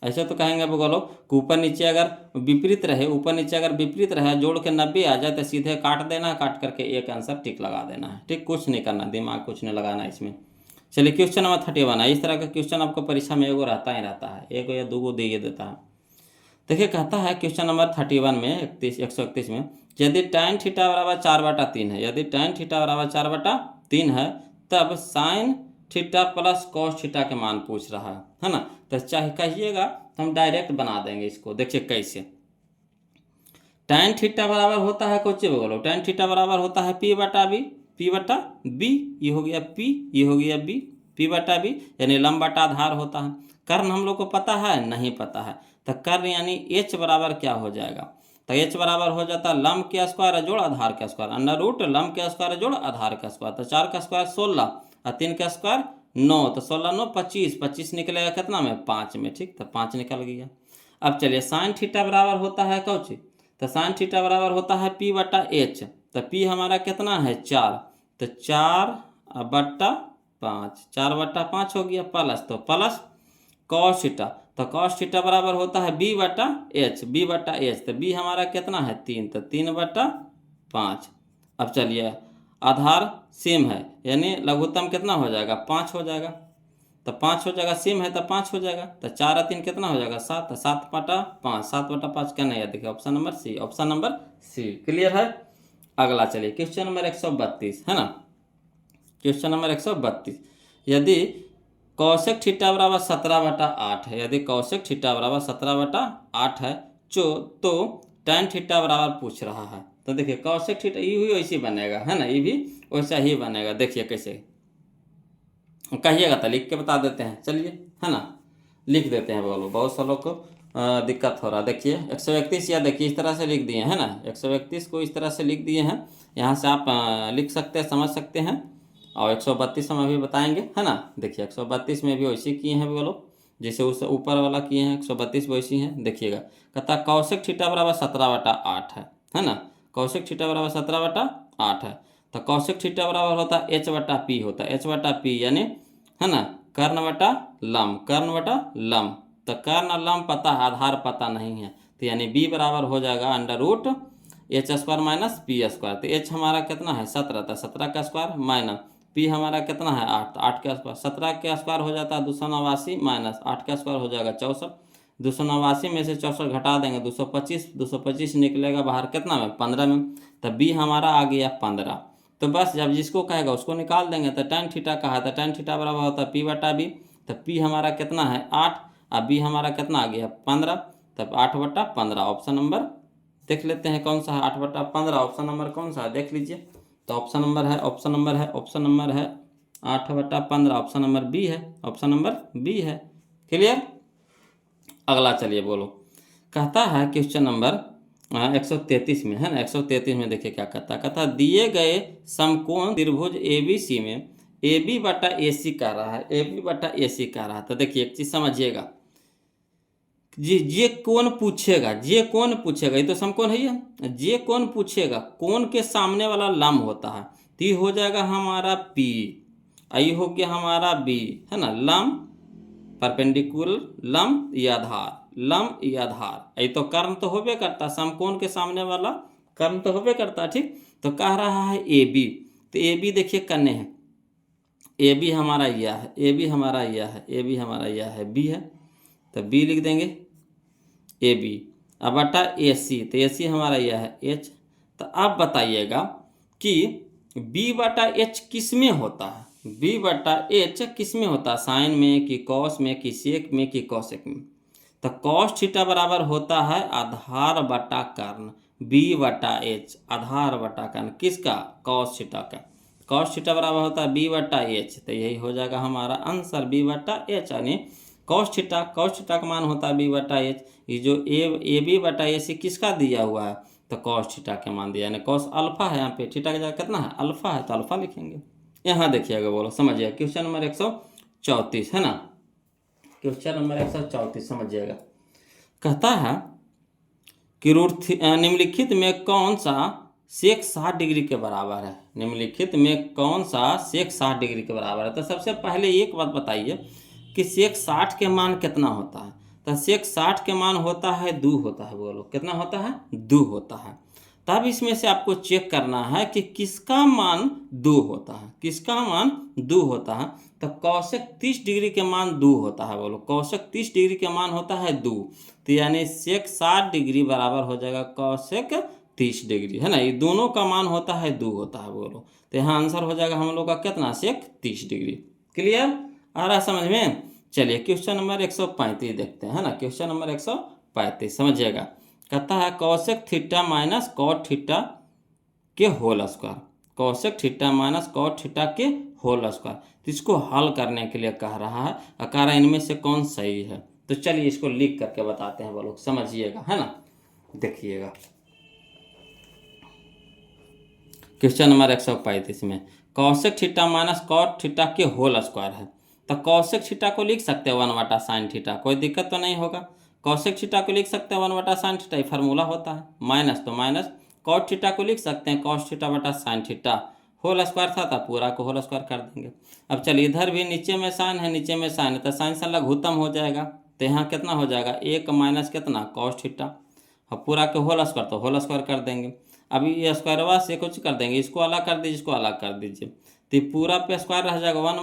Speaker 1: ऐसे तो कहेंगे बोलो कि ऊपर नीचे अगर विपरीत रहे, ऊपर नीचे अगर विपरीत रहे, जोड़ के 90 आ जाए तो सीधे काट देना है, काट करके एक आंसर टिक लगा देना है, ठीक। कुछ नहीं करना, दिमाग कुछ नहीं लगाना इसमें। चलिए क्वेश्चन नंबर 31 है। इस तरह का क्वेश्चन आपको परीक्षा में एगो रहता ही रहता है, एक या दो दे ही देता है। देखिए कहता है क्वेश्चन नंबर 31 में 131 में, यदि tan थीटा बराबर 4/3 है, यदि tan थीटा बराबर 4/3 है, तब sin theta plus cos theta के मान पूछ रहा है ना। तो चाहे कहिएगा हम डायरेक्ट बना देंगे इसको। देखिए कैसे। tan थीटा बराबर होता है कुछ बोलो, tan थीटा बराबर होता है P/B, P/B, ये हो गया P, ये हो गया B, P/B यानी लंब बटा आधार होता है। कर्ण हम लोग को पता है नहीं पता है, तो कर्ण यानी H बराबर क्या हो जाएगा, तो H बराबर हो जाता है लंब के स्क्वायर जोड़ आधार का स्क्वायर, अंडर रूट लंब के स्क्वायर जोड़ आधार का स्क्वायर। तो 4 का स्क्वायर 16 और 3 का स्क्वायर 9, तो 16 9 25, 25 निकलेगा कितना में 5 में, ठीक। तो 5 निकल गया। अब चलिए साइन थीटा बराबर होता है कौन सी, तो साइन थीटा बराबर होता है P/H, तो P हमारा कितना है 4, तो 4/5, 4/5 हो गया, प्लस तो प्लस cos थीटा, तो cos थीटा बराबर होता है B/H, B/H, तो B हमारा कितना है 3, तो 3/5। अब चलिए आधार सेम है, यानी लघुत्तम कितना हो जाएगा 5 हो जाएगा, तो 5 हो जाएगा, सेम है तो 5 हो जाएगा। तो 4 और 3 कितना हो जाएगा 7, तो 7/5, 7/5 क्या नहीं है, देखिए option number C, option number C. Clear है। अगला चलिए क्वेश्चन नंबर 132 है ना। क्वेश्चन नंबर 132, यदि कौशिक थीटा बराबर 17/8 है, यदि कौशिक थीटा बराबर 17/8 है तो tan थीटा बराबर पूछ रहा है। तो देखिए कौशिक थीटा ये भी वैसे बनेगा, है ना, ये भी वैसा ही बनेगा। देखिए कैसे कहिएगा तो लिख के बता देते हैं, चलिए, है ना, लिख देते हैं। बोलो बहुत सालों को दिक्कत हो रहा। देखिए 131 या देखिए इस तरह से लिख दिए है ना, 131 को इस तरह से लिख दिए हैं। यहाँ से आप लिख सकते हैं, समझ सकते हैं। और 132 हम अभी बताएंगे, है ना। देखिए 132 में भी वैसे किए हैं बोलो, जैसे उस ऊपर वाला किए हैं, 132 वैसी हैं। देखिएगा कहता कौशिक थीटा बराबर 17/8 है ना, कौशिक थीटा बराबर 17/8 है। तो कौशिक थीटा बराबर होता है H/P होता है, H/P यानी, है ना, कर्ण बटा लंब, कर्ण बटा लंब। तो कर्ण लंब पता है, आधार पता नहीं है, तो यानी B बराबर हो जाएगा under root H² minus P²। तो H हमारा कितना है 17, तो 17 का स्क्वायर माइनस P हमारा कितना है 8, तो 8 का स्क्वायर, 17 का स्क्वायर हो जाता है 289 माइनस 8 का स्क्वायर हो जाएगा 64, 289 में से 64 घटा देंगे 225, 225 निकलेगा बाहर कितना में 15 में। तो B हमारा आ गया 15। तो बस जब जिसको कहेगा उसको निकाल देंगे। तो tan थीटा कहा, तो tan थीटा बराबर होता है P/B, तो P हमारा कितना है 8 और B हमारा कितना आ गया 15, तब 8/15। ऑप्शन नंबर देख लेते हैं कौन सा है 8/15, ऑप्शन नंबर कौन सा है देख लीजिए। तो ऑप्शन नंबर है, ऑप्शन नंबर है, ऑप्शन नंबर है 8/15, ऑप्शन नंबर बी है, ऑप्शन नंबर बी है। क्लियर। अगला चलिए बोलो। कहता है क्वेश्चन नंबर 133 में, है ना, 133 में देखिए क्या कहता दिए गए समकोण त्रिभुज ABC में AB/AC कह रहा है, AB/AC कह रहा है। तो देखिए एक चीज समझिएगा जी, ये कौन पूछेगा, ये कौन पूछेगा, ये तो समकोण है ये, ये कौन पूछेगा, कौन के सामने वाला लंब होता है, तो ये हो जाएगा हमारा P, ये हो गया हमारा B, है ना, लंब परपेंडिकुलर, लंब या आधार, लंब या आधार, ये तो कर्ण तो होबे करता, समकोण के सामने वाला कर्ण तो होबे करता, ठीक। तो कह रहा है AB, तो AB देखिए कन्ने है, AB हमारा यह है, AB हमारा यह है, AB हमारा यह है, B है, तो B लिख देंगे AB। अब बटा AC, तो AC हमारा यह है H। तो अब बताइएगा कि B/H किस में होता है, B/H किस में होता है, साइन में कि कॉस में कि सेक में कि कॉसेक में। तो कॉस थीटा बराबर होता है आधार बटा कर्ण, B/H, आधार बटा कर्ण किसका, कॉस थीटा का। कॉस थीटा बराबर होता है B/H, तो यही हो जाएगा हमारा आंसर B/H, यानी कॉस थीटा का मान होता है बी बटा एच। ये जो ए बी बटा ए सी किसका दिया हुआ है, तो कॉस थीटा के मान दिया, यानी कॉस अल्फा है, यहाँ पे थीटा की जगह कितना है अल्फा है, तो अल्फा लिखेंगे। यहाँ देखिएगा, बोलो समझिए, क्वेश्चन नंबर 134 है ना, क्वेश्चन नंबर 134 समझिएगा। कहता है कि निम्नलिखित में कौन सा सेक 60 डिग्री के बराबर है, निम्नलिखित में कौन सा सेक 60 डिग्री के बराबर है। तो सबसे पहले एक बात बताइए कि सेक 60 के मान कितना होता है, तो सेक 60 के मान होता है 2 होता है, बोलो कितना होता है 2 होता है। तब इसमें से आपको चेक करना है कि किसका मान 2 होता है, किसका मान 2 होता है। तो कौशिक 30 डिग्री के मान 2 होता है, बोलो कौशिक 30 डिग्री के मान होता है 2, तो यानी सेक 60 डिग्री बराबर हो जाएगा कौशिक 30 डिग्री, है ना, ये दोनों का मान होता है 2 होता है, बोलो। तो यहाँ आंसर हो जाएगा हम लोग का कितना, सेक 30 डिग्री। क्लियर, आ रहा है समझ में। चलिए क्वेश्चन नंबर 135 देखते हैं, है ना, क्वेश्चन नंबर 135 समझिएगा। कहता है cosec theta minus cot theta के whole square, cosec theta minus cot theta के होल स्क्वायर, तो इसको हल करने के लिए कह रहा है, कह रहा है इनमें से कौन सही है। तो चलिए इसको लिख करके बताते हैं, वो लोग समझिएगा, है ना। देखिएगा क्वेश्चन नंबर 135 में cosec theta minus cot theta के होल स्क्वायर है, तो कौशिक थीटा को लिख सकते हैं 1 बटा साइन थीटा, कोई दिक्कत तो नहीं होगा। कौशिक थीटा को लिख सकते हैं 1 बटा साइन थीटा, ये फार्मूला होता है। माइनस तो माइनस, कॉट थीटा को लिख सकते हैं कॉस थीटा बटा साइन थीटा, होल स्क्वायर था तो पूरा को होल स्क्वायर कर देंगे। अब चलिए इधर भी नीचे में साइन है, नीचे में साइन है, तो साइन से लघुत्तम हो जाएगा, तो यहाँ कितना हो जाएगा 1 माइनस कितना कॉस थीटा, अब पूरा के होल स्क्वायर तो होल स्क्वायर कर देंगे। अभी ये स्क्वायरवा से कुछ कर देंगे, इसको अलग कर दीजिए, इसको अलग कर दीजिए, तो पूरा पे स्क्वायर रह जाएगा 1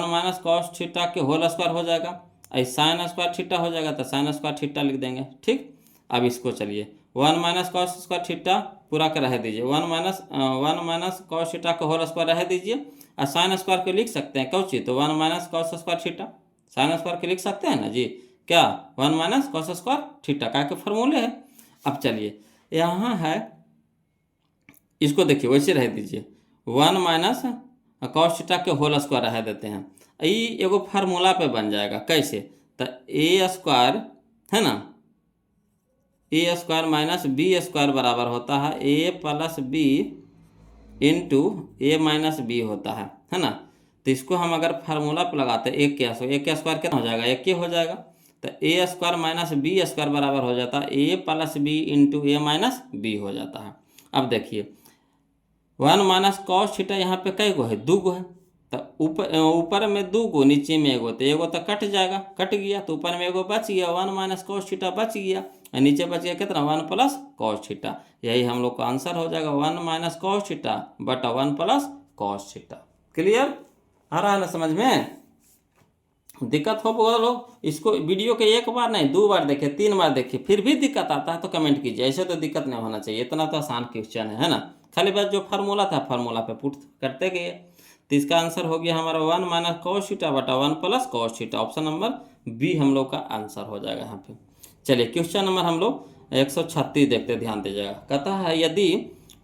Speaker 1: माइनस कॉस थीटा के होल स्क्वायर हो जाएगा, ऐसे साइन स्क्वायर थीटा हो जाएगा, तो साइन स्क्वायर थीटा लिख देंगे। ठीक, अब इसको चलिए 1 माइनस कॉस स्क्वायर थीटा पूरा का रह दीजिए, 1 माइनस कॉस थीटा का होल स्क्वायर रह दीजिए, और साइन स्क्वायर को लिख सकते हैं कौची, तो 1 minus cos square theta, sine square के लिख सकते हैं ना जी, क्या 1 माइनस कॉस स्क्वायर थीटा का फॉर्मूले है। अब चलिए यहाँ है, इसको देखिए वैसे रह दीजिए, 1 माइनस कॉस थीटा के होल स्क्वायर रह देते हैं, ये एगो फार्मूला पे बन जाएगा, कैसे, तो ए स्क्वायर है ना, A square minus B square बराबर होता है ए plus B into A minus B होता है ना। तो इसको हम अगर फार्मूला पे लगाते हैं एक के स्क्वायर कितना हो जाएगा, एक के हो जाएगा, तो A square minus B square बराबर हो जाता है ए plus B into A minus B हो जाता है। अब देखिए 1 माइनस कॉस थीटा यहाँ पे कई गो है, 2 गो है, तो ऊपर में 2 गो नीचे में एगो, तो एगो तो कट जाएगा, कट गया, तो ऊपर में एगो बच गया, 1 माइनस कॉस थीटा बच गया, और नीचे बच गया कितना 1 प्लस कॉस थीटा, यही हम लोग का आंसर हो जाएगा 1 माइनस कॉस थीटा बटा 1 प्लस कॉस थीटा। क्लियर, आ रहा है ना समझ में। दिक्कत हो बोलो, इसको वीडियो के एक बार नहीं 2 बार देखे, 3 बार देखे, फिर भी दिक्कत आता है तो कमेंट कीजिए, ऐसे तो दिक्कत नहीं होना चाहिए, इतना तो आसान क्वेश्चन है ना, खाली बस जो फार्मूला था फार्मूला पे पुट करते गए। तो इसका आंसर हो गया हमारा 1 माइनस कॉस थीटा बटा 1 plus cos theta, option number B हम लोग का आंसर हो जाएगा यहाँ पे। चलिए क्वेश्चन नंबर हम लोग 136 देखते, ध्यान दीजिएगा। कहता है यदि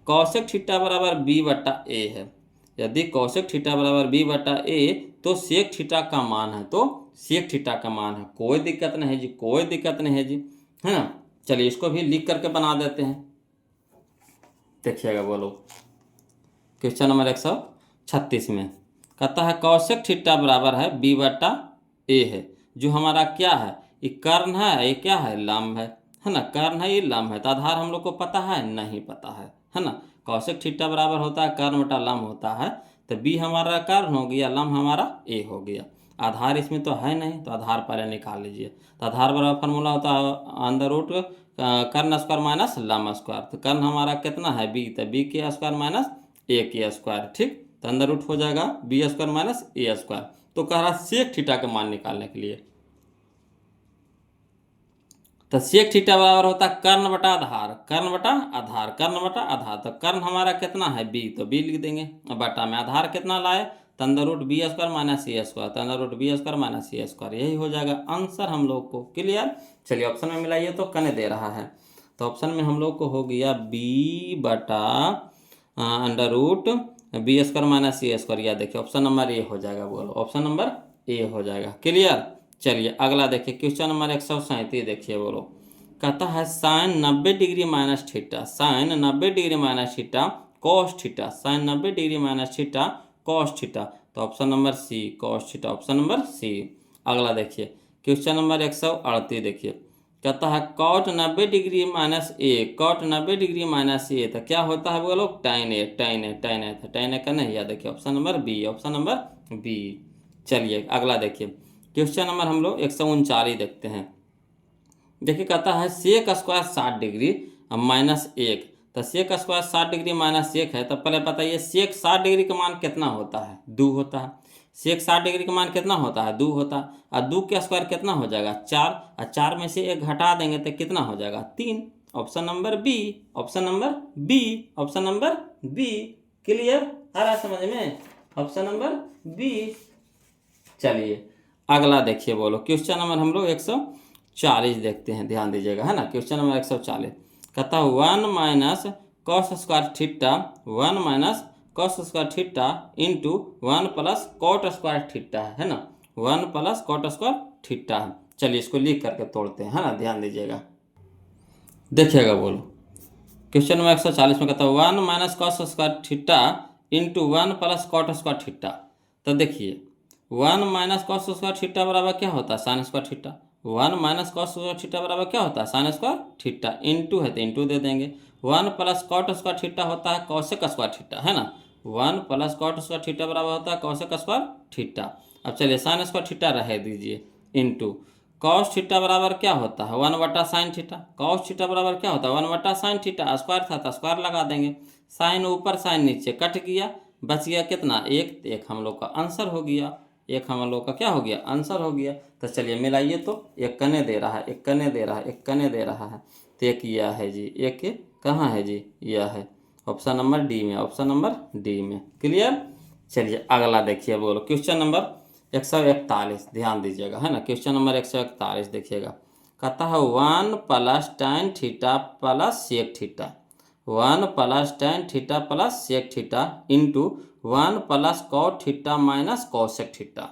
Speaker 1: कौशिक थीटा बराबर बी बटा ए है, यदि कौशिक थीटा बराबर बी बटा ए, तो सेक थीटा का मान है, तो सेक थीटा का मान है, कोई दिक्कत नहीं है जी, कोई दिक्कत नहीं है जी, है ना। चलिए इसको भी लिख करके बना देते हैं, देखिएगा बोलो क्वेश्चन नंबर 136 में कहता है कौशिक थीटा बराबर है बी बटा ए है, जो हमारा क्या है, ये कर्ण है, ये क्या है लंब है ना, कर्ण है, ये लंब है, तो आधार हम लोग को पता है नहीं पता है ना। कौशिक थीटा बराबर होता है कर्ण बटा लंब होता है, तो बी हमारा कर्ण हो गया, लंब हमारा ए हो गया, आधार इसमें तो है नहीं, तो आधार पहले निकाल लीजिए। तो आधार बराबर फार्मूला होता है अंडर रूट कर्ण स्क्वायर माइनस लंब स्क्वायर, तो कर्ण हमारा कितना है बी, तो बी के स्क्वायर माइनस ए के स्क्वायर, ठीक, तो अंदर रूट हो जाएगा B square minus A square. तो कह रहा सेक थीटा का मान निकालने के लिए, तो सेक थीटा बराबर होता है कर्ण बटा आधार, कर्ण बटा आधार, कर्ण बटा आधार, तो कर्ण हमारा कितना है बी, तो बी लिख देंगे, बटा में आधार कितना लाए, तो अंदर root B square minus A square, तो अंदर root B square minus A square, यही हो जाएगा आंसर हम लोग को। क्लियर, चलिए ऑप्शन में मिलाइए तो कने दे रहा है, तो ऑप्शन में हम लोग को हो गया बी बटा under root B square minus A square, या देखिए ऑप्शन नंबर ए हो जाएगा, बोलो ऑप्शन नंबर ए हो जाएगा। क्लियर। चलिए अगला देखिए क्वेश्चन नंबर 137 देखिए बोलो, कहता है sin 90 degree minus theta, sign 90 degree minus theta cos theta, sign 90 degree minus theta cos theta. तो option number C cos theta, option number C. अगला देखिए क्वेश्चन नंबर 138 देखिए, कहता है cot 90 degree minus A, cot 90 degree minus A तो क्या होता है बोलो, टाइन ए, टाइन ए, टाइन ए, टाइन ए का नहीं याद, देखिए option number B, option number B. चलिए अगला देखिए क्वेश्चन नंबर हम लोग 139 देखते हैं। देखिए कहता है सेक स्क्वायर 60 डिग्री माइनस एक, तो सेक स्क्वायर 60 डिग्री माइनस एक है, तो पहले बताइए सेक 60 डिग्री का मान कितना होता है, 2 होता है। सेक 60 डिग्री का मान कितना होता है, 2 होता है। और 2 का स्क्वायर कितना हो जाएगा, 4, और 4 में से 1 घटा देंगे तो कितना हो जाएगा, 3। Option number B, option number B, option number B. Clear, आ रहा समझ में, ऑप्शन नंबर बी। चलिए अगला देखिए बोलो क्वेश्चन नंबर हम लोग 140 देखते हैं, ध्यान दीजिएगा, है ना। क्वेश्चन नंबर 140 कहता है 1 minus cos square theta, 1 minus cos square theta into 1 plus cot square theta है ना, 1 प्लस कॉट स्क्वायर थीटा है। चलिए इसको लिख करके तोड़ते हैं, है ना, ध्यान दीजिएगा, देखिएगा बोलो। क्वेश्चन नंबर 140 में कहता है 1 minus cos square theta into 1 plus cot square theta. तो देखिए 1 माइनस कॉस स्क्वायर थीटा बराबर क्या होता है, sign square theta. 1 minus cos square theta बराबर क्या होता है, साइन स्क्वायर थीटा। इंटू है तो इंटू दे देंगे। 1 प्लस कॉट स्क्वायर थीटा होता है कॉसेक स्क्वायर थीटा, है ना। 1 प्लस कॉट स्क्वायर थीटा बराबर होता है कॉसेक स्क्वायर थीटा। अब चलिए साइन स्क्वायर थीटा रह दीजिए, इंटू कॉस थीटा बराबर क्या होता है, 1 बटा साइन थीटा। कॉस थीटा बराबर क्या होता है, 1 बटा साइन थीटा। स्क्वायर था तो स्क्वायर लगा देंगे, साइन ऊपर साइन नीचे कट गया, बच गया कितना, एक। एक हम लोग का आंसर हो गया, एक हम लोग का क्या हो गया, आंसर हो गया। तो चलिए मिलाइए, तो एक कने दे रहा है, एक कने दे रहा है, एक कने दे रहा है, तो एक यह है जी, एक कहाँ है जी, यह है ऑप्शन नंबर डी में, ऑप्शन नंबर डी में। क्लियर। चलिए अगला देखिए बोलो क्वेश्चन नंबर 141, ध्यान दीजिएगा, है ना। क्वेश्चन नंबर 141 देखिएगा, कहता है 1 plus tan theta plus sec theta, 1 plus tan theta plus sec theta into 1 plus cot theta minus cosec theta.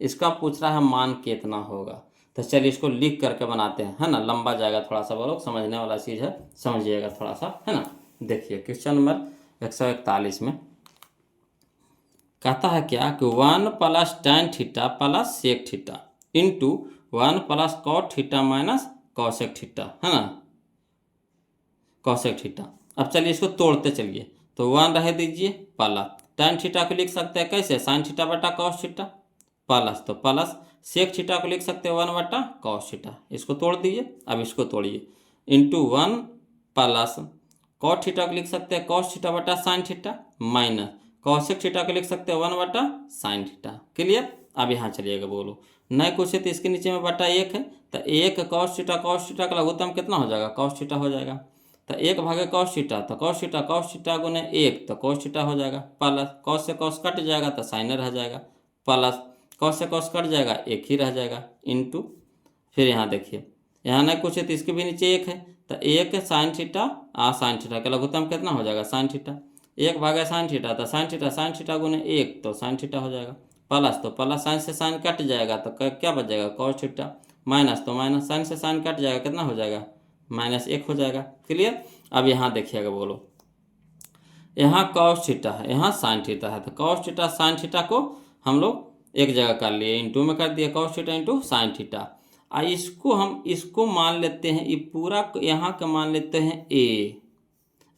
Speaker 1: इसका पूछ रहा है मान कितना होगा। तो चलिए इसको लिख करके बनाते हैं, है ना, लंबा जाएगा थोड़ा सा, बोलो समझने वाला चीज़ है, समझिएगा थोड़ा सा, है ना। देखिए क्वेश्चन नंबर 141 में कहता है क्या कि 1 plus tan theta plus sec theta into 1 plus cot theta minus cosec theta, है ना, कॉसेक थीटा। अब चलिए इसको तोड़ते चलिए, तो 1 रह दीजिए प्लस tan थीटा को लिख सकते हैं कैसे, साइन थीटा बटा कॉस थीटा, प्लस तो प्लस सेक थीटा को लिख सकते हैं 1 बटा कॉस थीटा। इसको तोड़ दीजिए, अब इसको तोड़िए, इंटू 1 प्लस कॉट थीटा को लिख सकते हैं कॉस थीटा बटा sign theta minus cosec theta को लिख सकते हैं 1 बटा साइन थीटा। क्लियर। अब यहाँ चलिएगा बोलो, नहीं कुछ है तो इसके नीचे में बटा 1 है, तो 1 कॉस थीटा का लघुत्तम कितना हो जाएगा, कॉस थीटा हो जाएगा। तो 1 भागे कॉस थीटा, तो कॉस थीटा गुने 1 तो कॉस थीटा हो जाएगा, प्लस कॉस से कॉस कट जाएगा तो साइन रह जाएगा, प्लस कॉस से कॉस कट जाएगा, एक ही रह जाएगा, इंटू फिर यहाँ देखिए यहाँ नहीं कुछ है तो इसके भी नीचे 1 है, तो 1 साइन थीटा साइन थीटा का लघुत्तम कितना हो जाएगा, साइन थीटा। 1 भागा साइन थीटा, तो साइन थीटा गुने 1 तो साइन थीटा हो जाएगा, प्लस तो प्लस साइन से साइन कट जाएगा तो क्या बच जाएगा, कॉस थीटा, माइनस तो माइनस साइन से साइन कट जाएगा, कितना हो जाएगा, -1 हो जाएगा। क्लियर। अब यहाँ देखिएगा बोलो, यहाँ कॉस थीटा है, यहाँ साइन थीटा है, तो कॉस थीटा साइन थीटा को हम लोग एक जगह कर लिए, इंटू में कर दिए, cos theta into sine theta. इसको हम इसको मान लेते हैं, ये पूरा यहाँ का मान लेते हैं ए,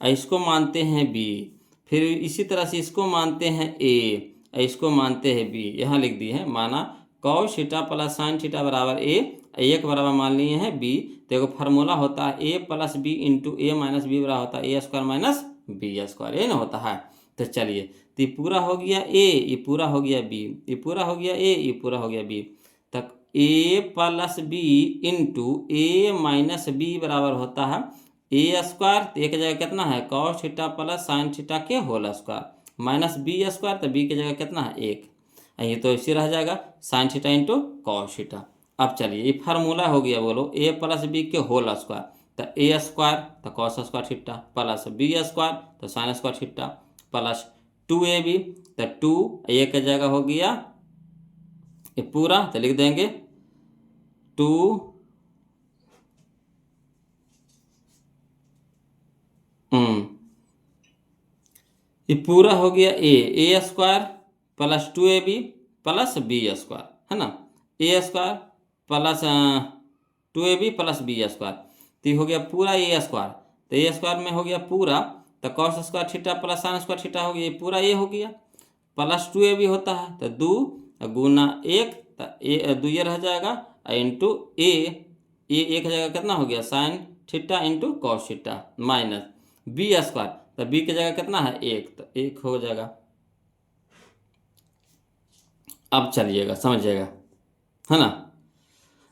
Speaker 1: इसको मानते हैं बी, फिर इसी तरह से इसको मानते हैं ए, इसको मानते हैं बी। यहाँ लिख दिए हैं, माना cos theta plus sin theta बराबर ए, एक बराबर मान लिए हैं बी। तो एक फार्मूला होता है ए plus B into A minus B बराबर होता है ए स्क्वायर माइनस बी स्क्वायर, ये ना होता है। तो चलिए, तो ये पूरा हो गया ए, ये पूरा हो गया बी, ये पूरा हो गया ए, ये पूरा हो गया बी, तक ए plus B into A minus B बराबर होता है ए स्क्वायर, तो एक जगह कितना है cos theta plus sin theta के whole square minus B square, तो बी की जगह कितना है 1, ये तो इसी रह जाएगा sin theta into cos theta. अब चलिए ये फार्मूला हो गया, बोलो ए प्लस बी के होल स्क्वायर, तो ए स्क्वायर तो cos square theta plus B square तो sin square theta plus 2ab, तो 2 एक जगह हो गया ये पूरा तो लिख देंगे 2 ये पूरा हो गया A square plus 2ab plus B square, है ना, A square plus 2ab plus B square, तो ये हो गया पूरा ए स्क्वायर। तो ए स्क्वायर में हो गया पूरा, तो cos square theta plus sign square theta हो गया, ये पूरा ए हो गया, प्लस 2ab होता है तो 2 गुना 1, तो ए 2 ये रह जाएगा, इंटू ए एक जगह कितना हो गया sine theta into cos theta, minus B square, तो बी की जगह कितना है 1, तो 1 हो जाएगा। अब चलिएगा समझिएगा, है ना,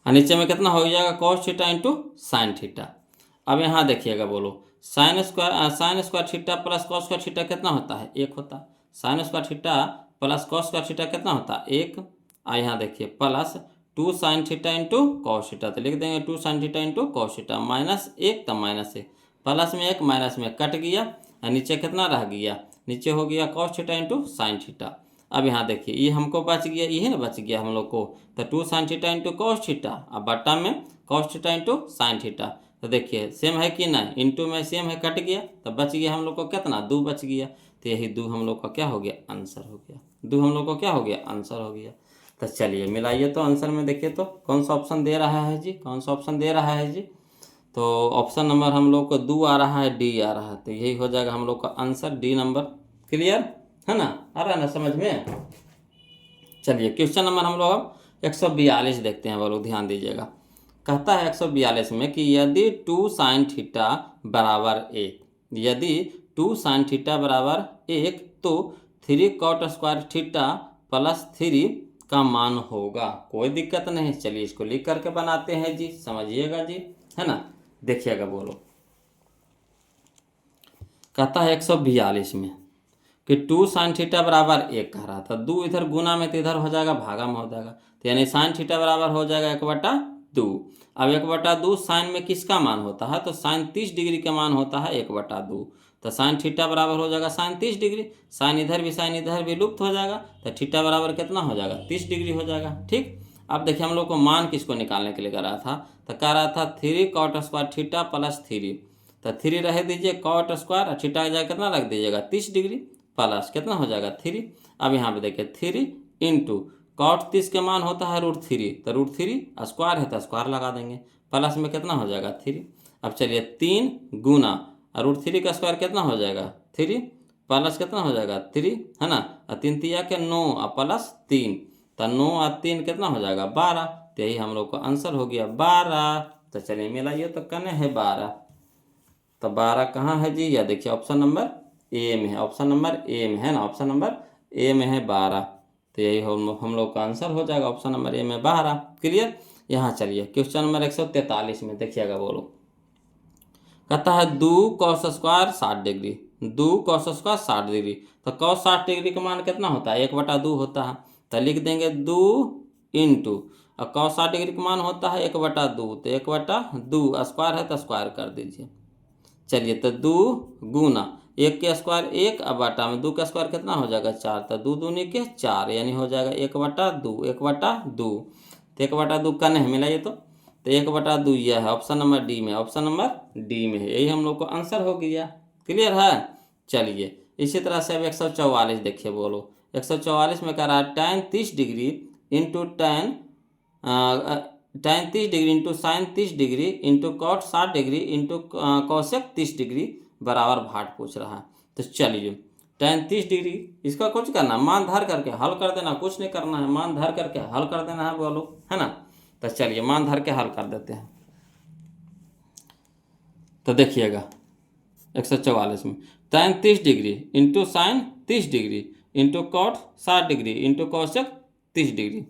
Speaker 1: और नीचे में कितना हो जाएगा cos theta into sine theta. अब यहाँ देखिएगा, बोलो sign square theta plus cos square theta कितना होता है 1 होता है, sign square theta plus cos square theta कितना होता है 1, और यहाँ देखिए plus 2 sign theta into cos theta, तो लिख देंगे 2 sign theta into cos theta, minus 1 तो माइनस 1, प्लस में 1 माइनस में कट गया, और नीचे कितना रह गया, नीचे हो गया cos theta into sine theta. अब यहाँ देखिए ये हमको बच गया, ये ना बच गया हम लोग को, तो 2 sign theta into cos theta, अब बट्टा में cos theta into sine theta, तो देखिए सेम है कि नहीं, इंटू में सेम है, कट गया, तो बच गया हम लोग को कितना 2 बच गया, तो यही 2 हम लोग का क्या हो गया आंसर हो गया, 2 हम लोग को क्या हो गया आंसर हो गया। तो चलिए मिलाइए तो आंसर में, देखिए तो कौन सा ऑप्शन दे रहा है जी, कौन सा ऑप्शन दे रहा है जी, तो ऑप्शन नंबर हम लोग को 2 आ रहा है, डी आ रहा है, तो यही हो जाएगा हम लोग का आंसर, डी नंबर। क्लियर है ना, आ रहा है ना समझ में। चलिए क्वेश्चन नंबर हम लोग 142 देखते हैं, बोलो ध्यान दीजिएगा। कहता है 142 में कि यदि 2 साइन थीटा बराबर 1, यदि 2 साइन थीटा बराबर 1 तो 3 कॉट स्क्वायर थीटा प्लस 3 का मान होगा। कोई दिक्कत नहीं, चलिए इसको लिख करके बनाते हैं जी, समझिएगा जी, है ना। देखिएगा, बोलो कहता है 142 में कि 2 साइन थीटा बराबर 1 कह रहा था, 2 इधर गुना में तो इधर हो जाएगा भागा में हो जाएगा, तो यानी साइन थीटा बराबर हो जाएगा 1/2। अब 1/2 साइन में किसका मान होता है, तो साइन 30 डिग्री का मान होता है 1/2, तो साइन थीटा बराबर हो जाएगा साइन 30 डिग्री, साइन इधर भी लुप्त हो जाएगा, तो थीटा बराबर कितना हो जाएगा 30 डिग्री हो जाएगा। ठीक, अब देखिए हम लोग को मान किसको निकालने के लिए कर रहा था, तो कह रहा था 3 कॉट स्क्वायर थीटा प्लस 3, तो 3 रह दीजिए कॉट स्क्वायर, और थीटा की जगह कितना रख दीजिएगा 30 डिग्री, प्लस कितना हो जाएगा 3। अब यहाँ पे देखिए 3 इंटू कॉट 30 के मान होता है √3, तो √3 स्क्वायर है तो स्क्वायर लगा देंगे, प्लस में कितना हो जाएगा 3। अब चलिए 3 गुना √3 का स्क्वायर कितना हो जाएगा 3, प्लस कितना हो जाएगा 3, है ना, और 3 तिया के 9 और प्लस 3, तो 9 और 3 कितना हो जाएगा 12, तो यही हम लोग का आंसर हो गया 12। तो चलिए मिलाइए तो कने है 12, तो 12 कहाँ है जी, या देखिए ऑप्शन नंबर ए में है, ऑप्शन नंबर ए में है ना, ऑप्शन नंबर ए में है 12, तो यही हम लोग का आंसर हो जाएगा ऑप्शन नंबर ए में 12। क्लियर। यहाँ चलिए क्वेश्चन नंबर 143 में देखिएगा, बोलो कहता है 2 cos square 60 degree, 2 cos square 60 degree, तो कॉस 60 डिग्री का मान कितना होता है 1/2 होता है, तो लिख देंगे 2 इंटू, और कॉस 60 डिग्री का मान होता है 1/2, तो 1/2 स्क्वायर है तो स्क्वायर कर दीजिए। चलिए तो 2 गुना 1 के स्क्वायर 1, अब बटा में 2 का स्क्वायर कितना हो जाएगा 4, तो 2 दूनी के 4, यानी हो जाएगा 1/2, 1/2, तो 1/2 का नहीं मिलाइए तो 1/2 यह है ऑप्शन नंबर डी में, ऑप्शन नंबर डी में है, यही हम लोग को आंसर हो गया। क्लियर है। चलिए इसी तरह से अब 144 देखिए, बोलो 144 में कह रहा है tan 30 degree into tan 30 degree into sine 30 degree into cot 60 degree into cosec 30 degree बराबर भाट पूछ रहा है। तो चलिए tan 30 डिग्री इसका कुछ करना, मान धर करके हल कर देना, कुछ नहीं करना है, मान धर करके हल कर देना है, बोलो है ना। तो चलिए मान धर के हल कर देते हैं। तो देखिएगा 144 में tan 30 degree into sine 30 degree into cot 60 degree into cosec 30 degree,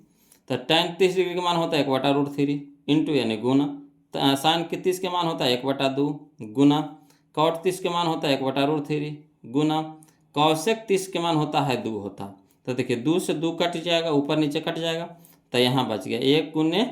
Speaker 1: तो tan 30 डिग्री का मान होता है 1/√3 इंटू यानी गुना, साइन के 30 के मान होता है 1/2 गुना, कॉट 30 के मान होता है 1/√3 गुना, कॉसेक 30 के मान होता है 2 होता। तो देखिए 2 से 2 कट जाएगा, ऊपर नीचे कट जाएगा, तो यहाँ बच गया 1 गुने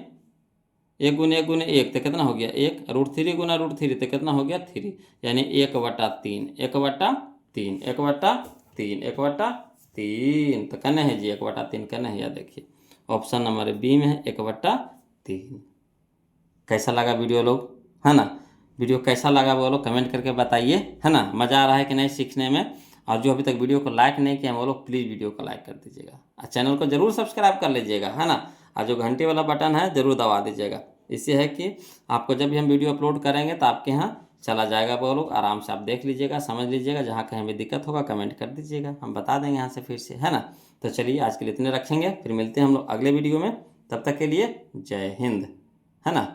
Speaker 1: 1 गुने 1 गुने 1, तो कितना हो गया 1, √3 गुना √3 तो कितना हो गया 3, यानी 1/3, 1/3, 1/3, 1/3, तो कहना है जी 1/3 कहना है, या देखिए ऑप्शन नंबर बी में है 1/3। कैसा लगा वीडियो लोग, है ना? वीडियो कैसा लगा वो लोग कमेंट करके बताइए, है ना? मज़ा आ रहा है कि नहीं सीखने में? और जो अभी तक वीडियो को लाइक नहीं किया वो लोग प्लीज़ वीडियो को लाइक कर दीजिएगा और चैनल को जरूर सब्सक्राइब कर लीजिएगा, है ना? और जो घंटे वाला बटन है ज़रूर दबा दीजिएगा। इससे है कि आपको जब भी हम वीडियो अपलोड करेंगे तो आपके यहाँ चला जाएगा वो लोग, आराम से आप देख लीजिएगा, समझ लीजिएगा। जहाँ कहीं भी दिक्कत होगा कमेंट कर दीजिएगा, हम बता देंगे यहाँ से फिर से, है ना? तो चलिए आज के लिए इतने रखेंगे, फिर मिलते हैं हम लोग अगले वीडियो में। तब तक के लिए जय हिंद, है ना?